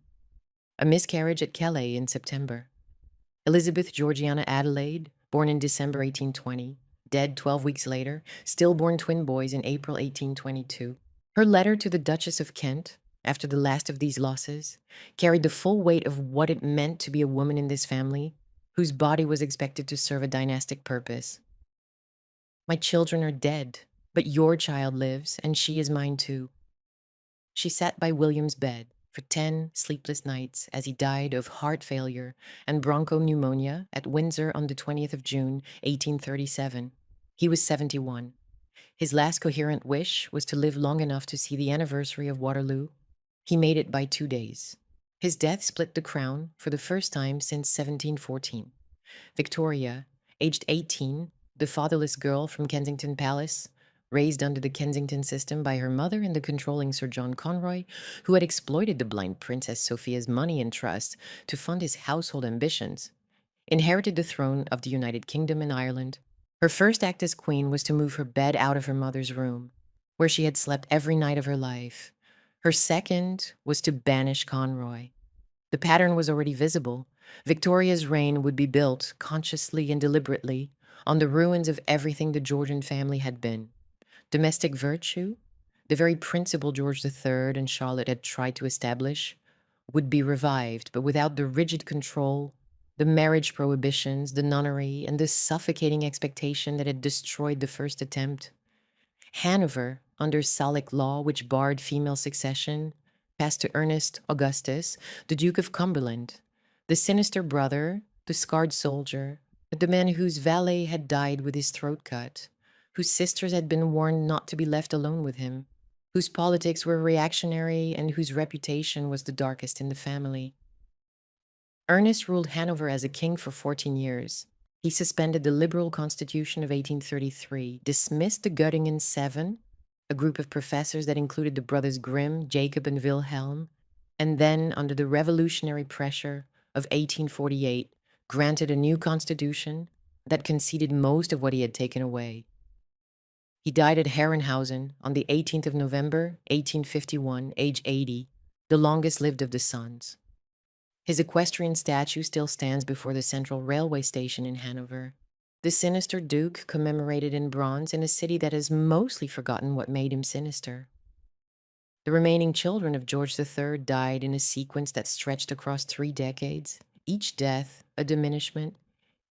A miscarriage at Calais in September. Elizabeth Georgiana Adelaide, born in December 1820, dead 12 weeks later, stillborn twin boys in April 1822. Her letter to the Duchess of Kent, after the last of these losses, carried the full weight of what it meant to be a woman in this family, whose body was expected to serve a dynastic purpose. My children are dead, but your child lives, and she is mine too. She sat by William's bed for 10 sleepless nights as he died of heart failure and bronchopneumonia at Windsor on the 20th of June, 1837. He was 71. His last coherent wish was to live long enough to see the anniversary of Waterloo. He made it by 2 days. His death split the crown for the first time since 1714. Victoria, aged 18, the fatherless girl from Kensington Palace, raised under the Kensington system by her mother and the controlling Sir John Conroy, who had exploited the blind Princess Sophia's money and trust to fund his household ambitions, inherited the throne of the United Kingdom and Ireland. Her first act as queen was to move her bed out of her mother's room, where she had slept every night of her life. Her second was to banish Conroy. The pattern was already visible. Victoria's reign would be built, consciously and deliberately, on the ruins of everything the Georgian family had been. Domestic virtue, the very principle George III and Charlotte had tried to establish, would be revived, but without the rigid control, the marriage prohibitions, the nunnery, and the suffocating expectation that had destroyed the first attempt. Hanover, under Salic law, which barred female succession, passed to Ernest Augustus, the Duke of Cumberland, the sinister brother, the scarred soldier, the man whose valet had died with his throat cut, whose sisters had been warned not to be left alone with him, whose politics were reactionary and whose reputation was the darkest in the family. Ernest ruled Hanover as a king for 14 years. He suspended the liberal constitution of 1833, dismissed the Göttingen Seven, a group of professors that included the brothers Grimm, Jacob, and Wilhelm, and then, under the revolutionary pressure of 1848, granted a new constitution that conceded most of what he had taken away. He died at Herrenhausen on the 18th of November, 1851, age 80, the longest lived of the sons. His equestrian statue still stands before the central railway station in Hanover. The sinister duke commemorated in bronze in a city that has mostly forgotten what made him sinister. The remaining children of George III died in a sequence that stretched across 3 decades, each death a diminishment,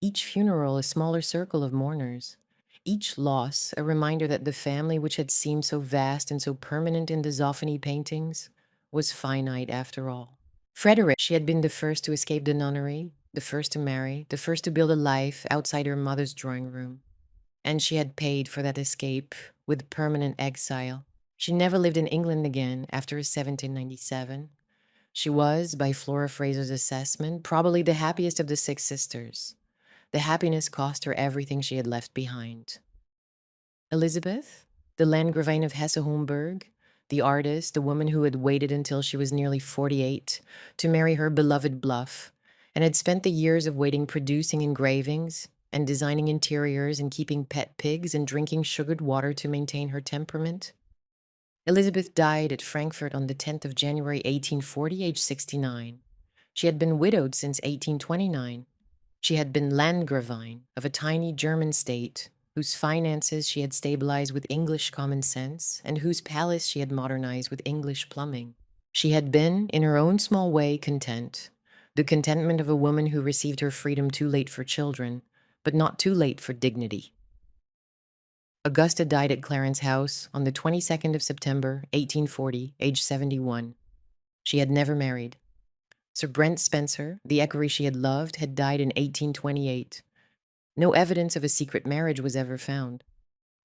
each funeral a smaller circle of mourners, each loss a reminder that the family which had seemed so vast and so permanent in the Zoffany paintings was finite after all. Frederick, she had been the first to escape the nunnery, the first to marry, the first to build a life outside her mother's drawing room. And she had paid for that escape with permanent exile. She never lived in England again after 1797. She was, by Flora Fraser's assessment, probably the happiest of the 6 sisters. The happiness cost her everything she had left behind. Elizabeth, the Landgravine of Hesse-Homburg, the artist, the woman who had waited until she was nearly 48 to marry her beloved Bluff, and had spent the years of waiting producing engravings and designing interiors and keeping pet pigs and drinking sugared water to maintain her temperament. Elizabeth died at Frankfurt on the 10th of January 1840, aged 69. She had been widowed since 1829. She had been Landgravine of a tiny German state whose finances she had stabilized with English common sense and whose palace she had modernized with English plumbing. She had been, in her own small way, content, the contentment of a woman who received her freedom too late for children, but not too late for dignity. Augusta died at Clarence House on the 22nd of September, 1840, aged 71. She had never married. Sir Brent Spencer, the equerry she had loved, had died in 1828. No evidence of a secret marriage was ever found.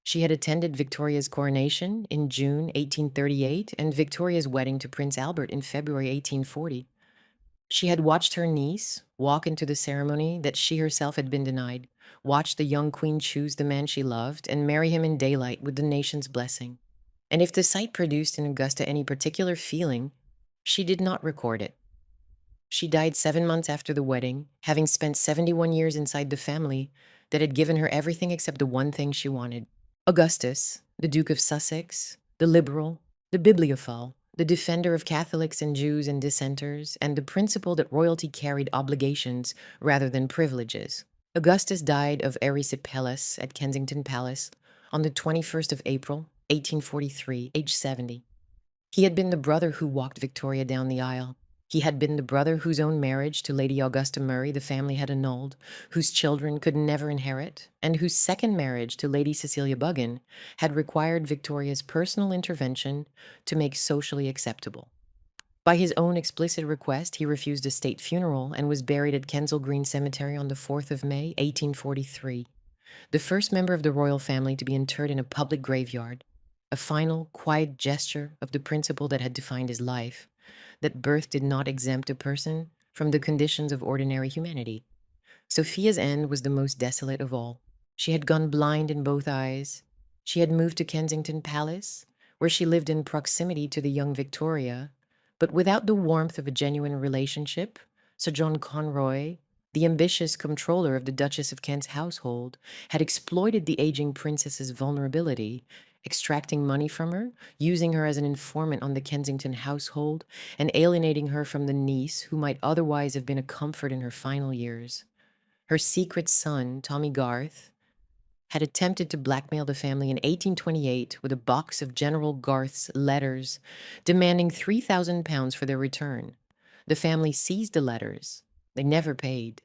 She had attended Victoria's coronation in June 1838 and Victoria's wedding to Prince Albert in February 1840. She had watched her niece walk into the ceremony that she herself had been denied, watched the young queen choose the man she loved, and marry him in daylight with the nation's blessing. And if the sight produced in Augusta any particular feeling, she did not record it. She died 7 months after the wedding, having spent 71 years inside the family that had given her everything except the one thing she wanted. Augustus, the Duke of Sussex, the liberal, the bibliophile, the defender of Catholics and Jews and dissenters, and the principle that royalty carried obligations rather than privileges. Augustus died of erysipelas at Kensington Palace on the 21st of April, 1843, aged 70. He had been the brother who walked Victoria down the aisle. He had been the brother whose own marriage to Lady Augusta Murray the family had annulled, whose children could never inherit, and whose second marriage to Lady Cecilia Buggin had required Victoria's personal intervention to make socially acceptable. By his own explicit request, he refused a state funeral and was buried at Kensal Green Cemetery on the 4th of May, 1843, the first member of the royal family to be interred in a public graveyard, a final, quiet gesture of the principle that had defined his life, that birth did not exempt a person from the conditions of ordinary humanity. Sophia's end was the most desolate of all. She had gone blind in both eyes. She had moved to Kensington Palace, where she lived in proximity to the young Victoria, but without the warmth of a genuine relationship. Sir John Conroy, the ambitious comptroller of the Duchess of Kent's household, had exploited the aging princess's vulnerability, extracting money from her, using her as an informant on the Kensington household, and alienating her from the niece who might otherwise have been a comfort in her final years. Her secret son, Tommy Garth, had attempted to blackmail the family in 1828 with a box of General Garth's letters demanding £3,000 for their return. The family seized the letters. They never paid.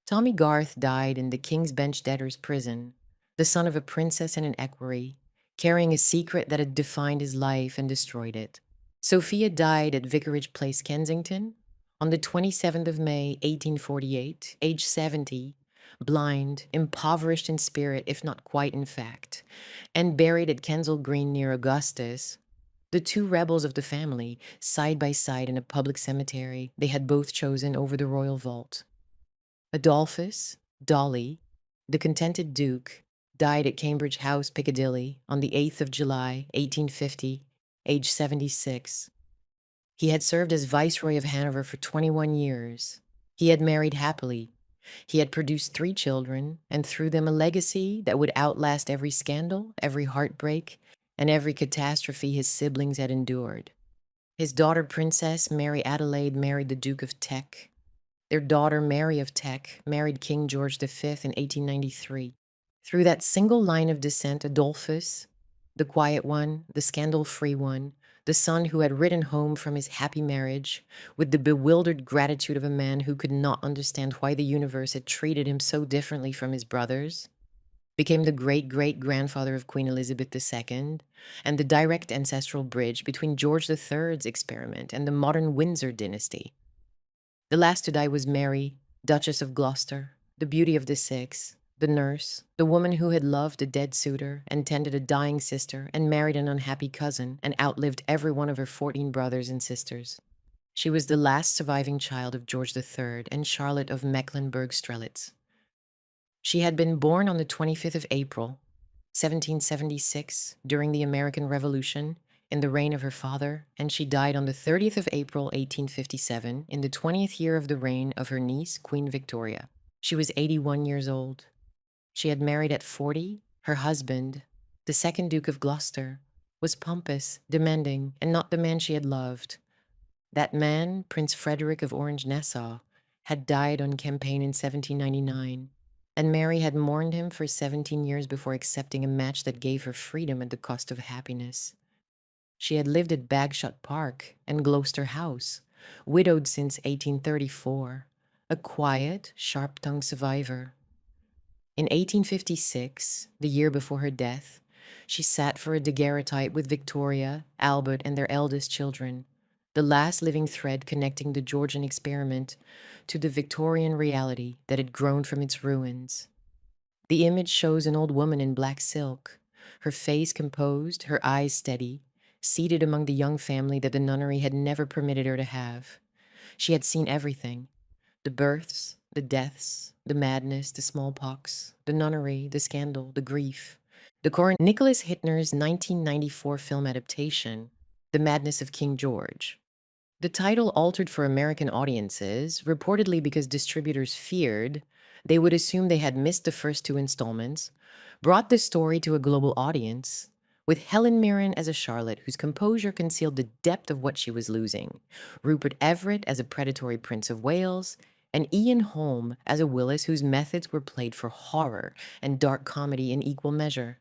Tommy Garth died in the King's Bench debtors' prison, the son of a princess and an equerry, carrying a secret that had defined his life and destroyed it. Sophia died at Vicarage Place, Kensington, on the 27th of May, 1848, aged 70, blind, impoverished in spirit, if not quite in fact, and buried at Kensal Green near Augustus, the two rebels of the family, side by side in a public cemetery they had both chosen over the royal vault. Adolphus, Dolly, the contented Duke, died at Cambridge House, Piccadilly, on the 8th of July, 1850, aged 76. He had served as Viceroy of Hanover for 21 years. He had married happily. He had produced 3 children, and through them a legacy that would outlast every scandal, every heartbreak, and every catastrophe his siblings had endured. His daughter, Princess Mary Adelaide, married the Duke of Teck. Their daughter, Mary of Teck, married King George V in 1893. Through that single line of descent, Adolphus, the quiet one, the scandal-free one, the son who had ridden home from his happy marriage with the bewildered gratitude of a man who could not understand why the universe had treated him so differently from his brothers, became the great-great-grandfather of Queen Elizabeth II and the direct ancestral bridge between George III's experiment and the modern Windsor dynasty. The last to die was Mary, Duchess of Gloucester, the beauty of the six, the nurse, the woman who had loved a dead suitor and tended a dying sister and married an unhappy cousin and outlived every one of her 14 brothers and sisters. She was the last surviving child of George III and Charlotte of Mecklenburg-Strelitz. She had been born on the 25th of April, 1776, during the American Revolution, in the reign of her father, and she died on the 30th of April, 1857, in the 20th year of the reign of her niece, Queen Victoria. She was 81 years old. She had married at 40. Her husband, the second Duke of Gloucester, was pompous, demanding, and not the man she had loved. That man, Prince Frederick of Orange-Nassau, had died on campaign in 1799, and Mary had mourned him for 17 years before accepting a match that gave her freedom at the cost of happiness. She had lived at Bagshot Park and Gloucester House, widowed since 1834, a quiet, sharp-tongued survivor. In 1856, the year before her death, she sat for a daguerreotype with Victoria, Albert, and their eldest children, the last living thread connecting the Georgian experiment to the Victorian reality that had grown from its ruins. The image shows an old woman in black silk, her face composed, her eyes steady, seated among the young family that the nunnery had never permitted her to have. She had seen everything: the births, the deaths, the madness, the smallpox, the nunnery, the scandal, the grief. Nicholas Hittner's 1994 film adaptation, The Madness of King George. The title altered for American audiences, reportedly because distributors feared they would assume they had missed the first 2 installments, brought the story to a global audience, with Helen Mirren as a Charlotte whose composure concealed the depth of what she was losing, Rupert Everett as a predatory Prince of Wales, and Ian Holm as a Willis whose methods were played for horror and dark comedy in equal measure.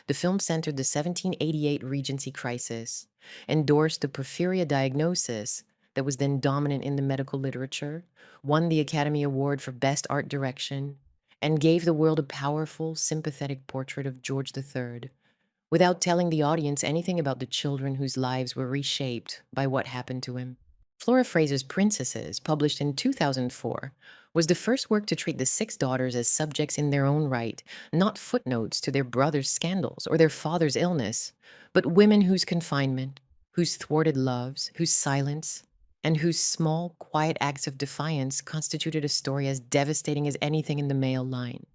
The film centered the 1788 Regency crisis, endorsed the porphyria diagnosis that was then dominant in the medical literature, won the Academy Award for Best Art Direction, and gave the world a powerful, sympathetic portrait of George III, without telling the audience anything about the children whose lives were reshaped by what happened to him. Flora Fraser's Princesses, published in 2004, was the first work to treat the 6 daughters as subjects in their own right, not footnotes to their brother's scandals or their father's illness, but women whose confinement, whose thwarted loves, whose silence, and whose small, quiet acts of defiance constituted a story as devastating as anything in the male line.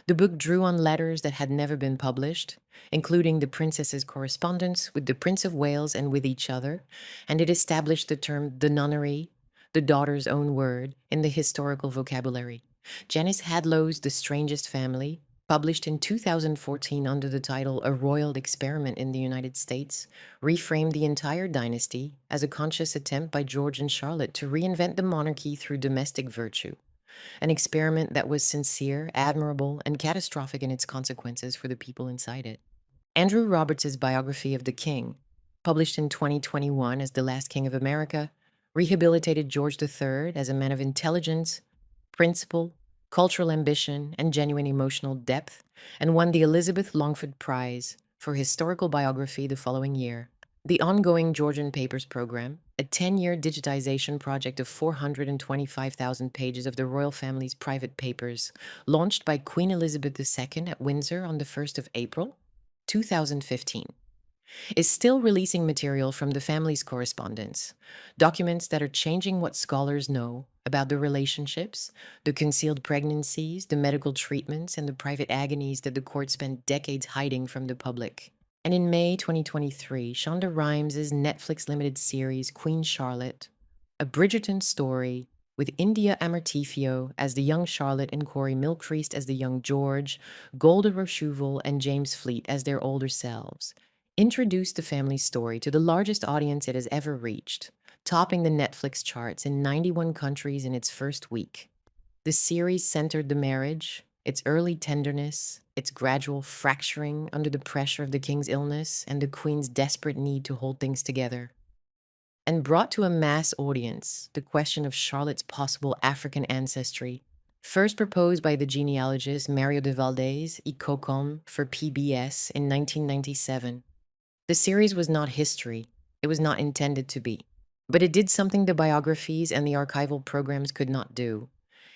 The book drew on letters that had never been published, including the princess's correspondence with the Prince of Wales and with each other, and it established the term the nunnery, the daughter's own word, in the historical vocabulary. Janice Hadlow's The Strangest Family, published in 2014 under the title A Royal Experiment in the United States, reframed the entire dynasty as a conscious attempt by George and Charlotte to reinvent the monarchy through domestic virtue. An experiment that was sincere, admirable, and catastrophic in its consequences for the people inside it. Andrew Roberts' biography of the king, published in 2021 as The Last King of America, rehabilitated George III as a man of intelligence, principle, cultural ambition, and genuine emotional depth, and won the Elizabeth Longford Prize for historical biography the following year. The ongoing Georgian Papers program, a 10-year digitization project of 425,000 pages of the royal family's private papers, launched by Queen Elizabeth II at Windsor on the 1st of April, 2015, is still releasing material from the family's correspondence, documents that are changing what scholars know about the relationships, the concealed pregnancies, the medical treatments, and the private agonies that the court spent decades hiding from the public. And in May 2023, Shonda Rhimes' Netflix limited series Queen Charlotte, a Bridgerton story, with India Amartifio as the young Charlotte and Corey Milcreast as the young George, Golda Rochouval and James Fleet as their older selves, introduced the family's story to the largest audience it has ever reached, topping the Netflix charts in 91 countries in its first week. The series centered the marriage, its early tenderness, its gradual fracturing under the pressure of the king's illness, and the queen's desperate need to hold things together, and brought to a mass audience the question of Charlotte's possible African ancestry, first proposed by the genealogist Mario de Valdez y Cocom for PBS in 1997. The series was not history, it was not intended to be, but it did something the biographies and the archival programs could not do.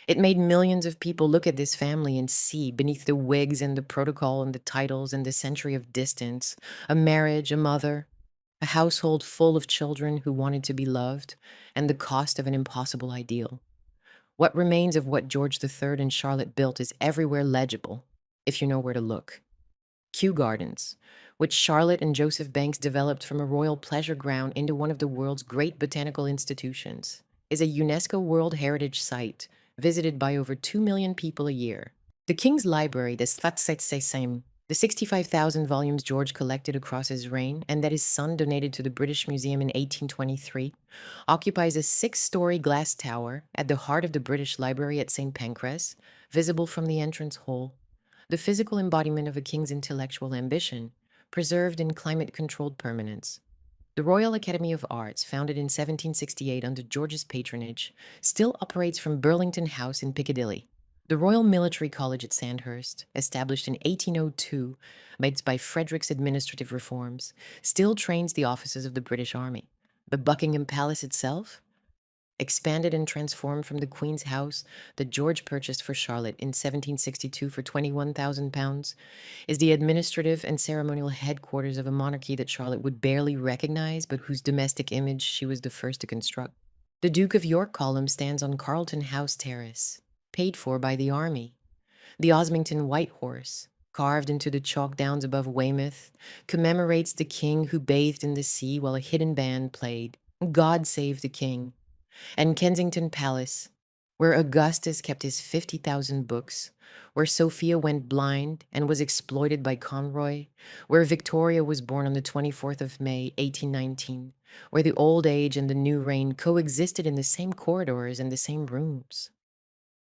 It made millions of people look at this family and see, beneath the wigs and the protocol and the titles and the century of distance, a marriage, a mother, a household full of children who wanted to be loved, and the cost of an impossible ideal. What remains of what George III and Charlotte built is everywhere legible, if you know where to look. Kew Gardens, which Charlotte and Joseph Banks developed from a royal pleasure ground into one of the world's great botanical institutions, is a UNESCO World Heritage Site visited by over 2 million people a year. The King's Library, the 65,000 volumes George collected across his reign and that his son donated to the British Museum in 1823, occupies a 6-story glass tower at the heart of the British Library at St. Pancras, visible from the entrance hall, the physical embodiment of a king's intellectual ambition, preserved in climate-controlled permanence. The Royal Academy of Arts, founded in 1768 under George's patronage, still operates from Burlington House in Piccadilly. The Royal Military College at Sandhurst, established in 1802 amidst by Frederick's administrative reforms, still trains the officers of the British Army. The Buckingham Palace itself, expanded and transformed from the Queen's house that George purchased for Charlotte in 1762 for £21,000, is the administrative and ceremonial headquarters of a monarchy that Charlotte would barely recognize, but whose domestic image she was the first to construct. The Duke of York column stands on Carlton House Terrace, paid for by the army. The Osmington White Horse, carved into the chalk downs above Weymouth, commemorates the king who bathed in the sea while a hidden band played God Save the King. And Kensington Palace, where Augustus kept his 50,000 books, where Sophia went blind and was exploited by Conroy, where Victoria was born on the 24th of May, 1819, where the old age and the new reign coexisted in the same corridors and the same rooms,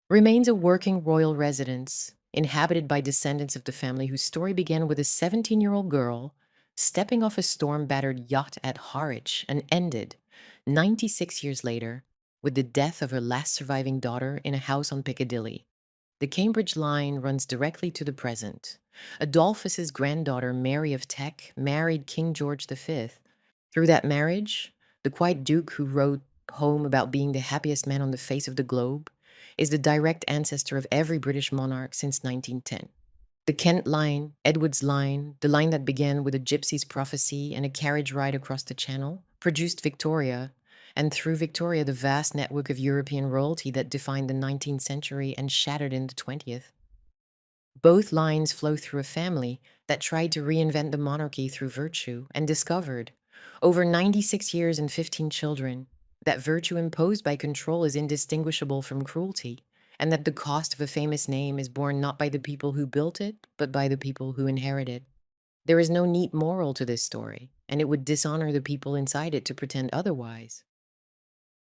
remains a working royal residence, inhabited by descendants of the family whose story began with a 17-year-old girl stepping off a storm-battered yacht at Harwich and ended, 96 years later, with the death of her last surviving daughter in a house on Piccadilly. The Cambridge line runs directly to the present. Adolphus's granddaughter, Mary of Teck, married King George V. Through that marriage, the quiet duke who wrote home about being the happiest man on the face of the globe is the direct ancestor of every British monarch since 1910. The Kent line, Edward's line, the line that began with a gypsy's prophecy and a carriage ride across the Channel, produced Victoria, and through Victoria the vast network of European royalty that defined the 19th century and shattered in the 20th. Both lines flow through a family that tried to reinvent the monarchy through virtue and discovered, over 96 years and 15 children, that virtue imposed by control is indistinguishable from cruelty, and that the cost of a famous name is borne not by the people who built it, but by the people who inherit it. There is no neat moral to this story, and it would dishonor the people inside it to pretend otherwise.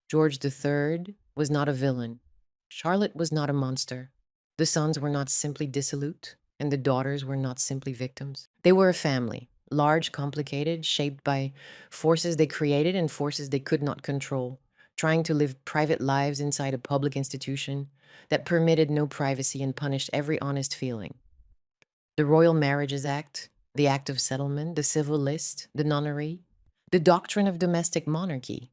George III was not a villain. Charlotte was not a monster. The sons were not simply dissolute, and the daughters were not simply victims. They were a family, large, complicated, shaped by forces they created and forces they could not control, trying to live private lives inside a public institution that permitted no privacy and punished every honest feeling. The Royal Marriages Act, the Act of Settlement, the Civil List, the Nunnery, the doctrine of domestic monarchy.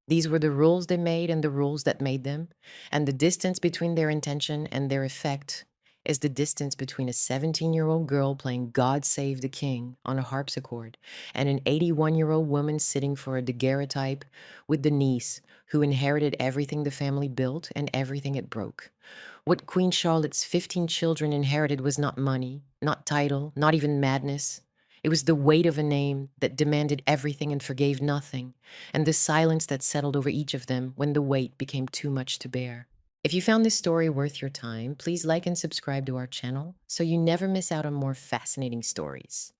These were the rules they made and the rules that made them, and the distance between their intention and their effect is the distance between a 17-year-old girl playing God Save the King on a harpsichord and an 81-year-old woman sitting for a daguerreotype with the niece who inherited everything the family built and everything it broke. What Queen Charlotte's 15 children inherited was not money, not title, not even madness. It was the weight of a name that demanded everything and forgave nothing, and the silence that settled over each of them when the weight became too much to bear. If you found this story worth your time, please like and subscribe to our channel so you never miss out on more fascinating stories.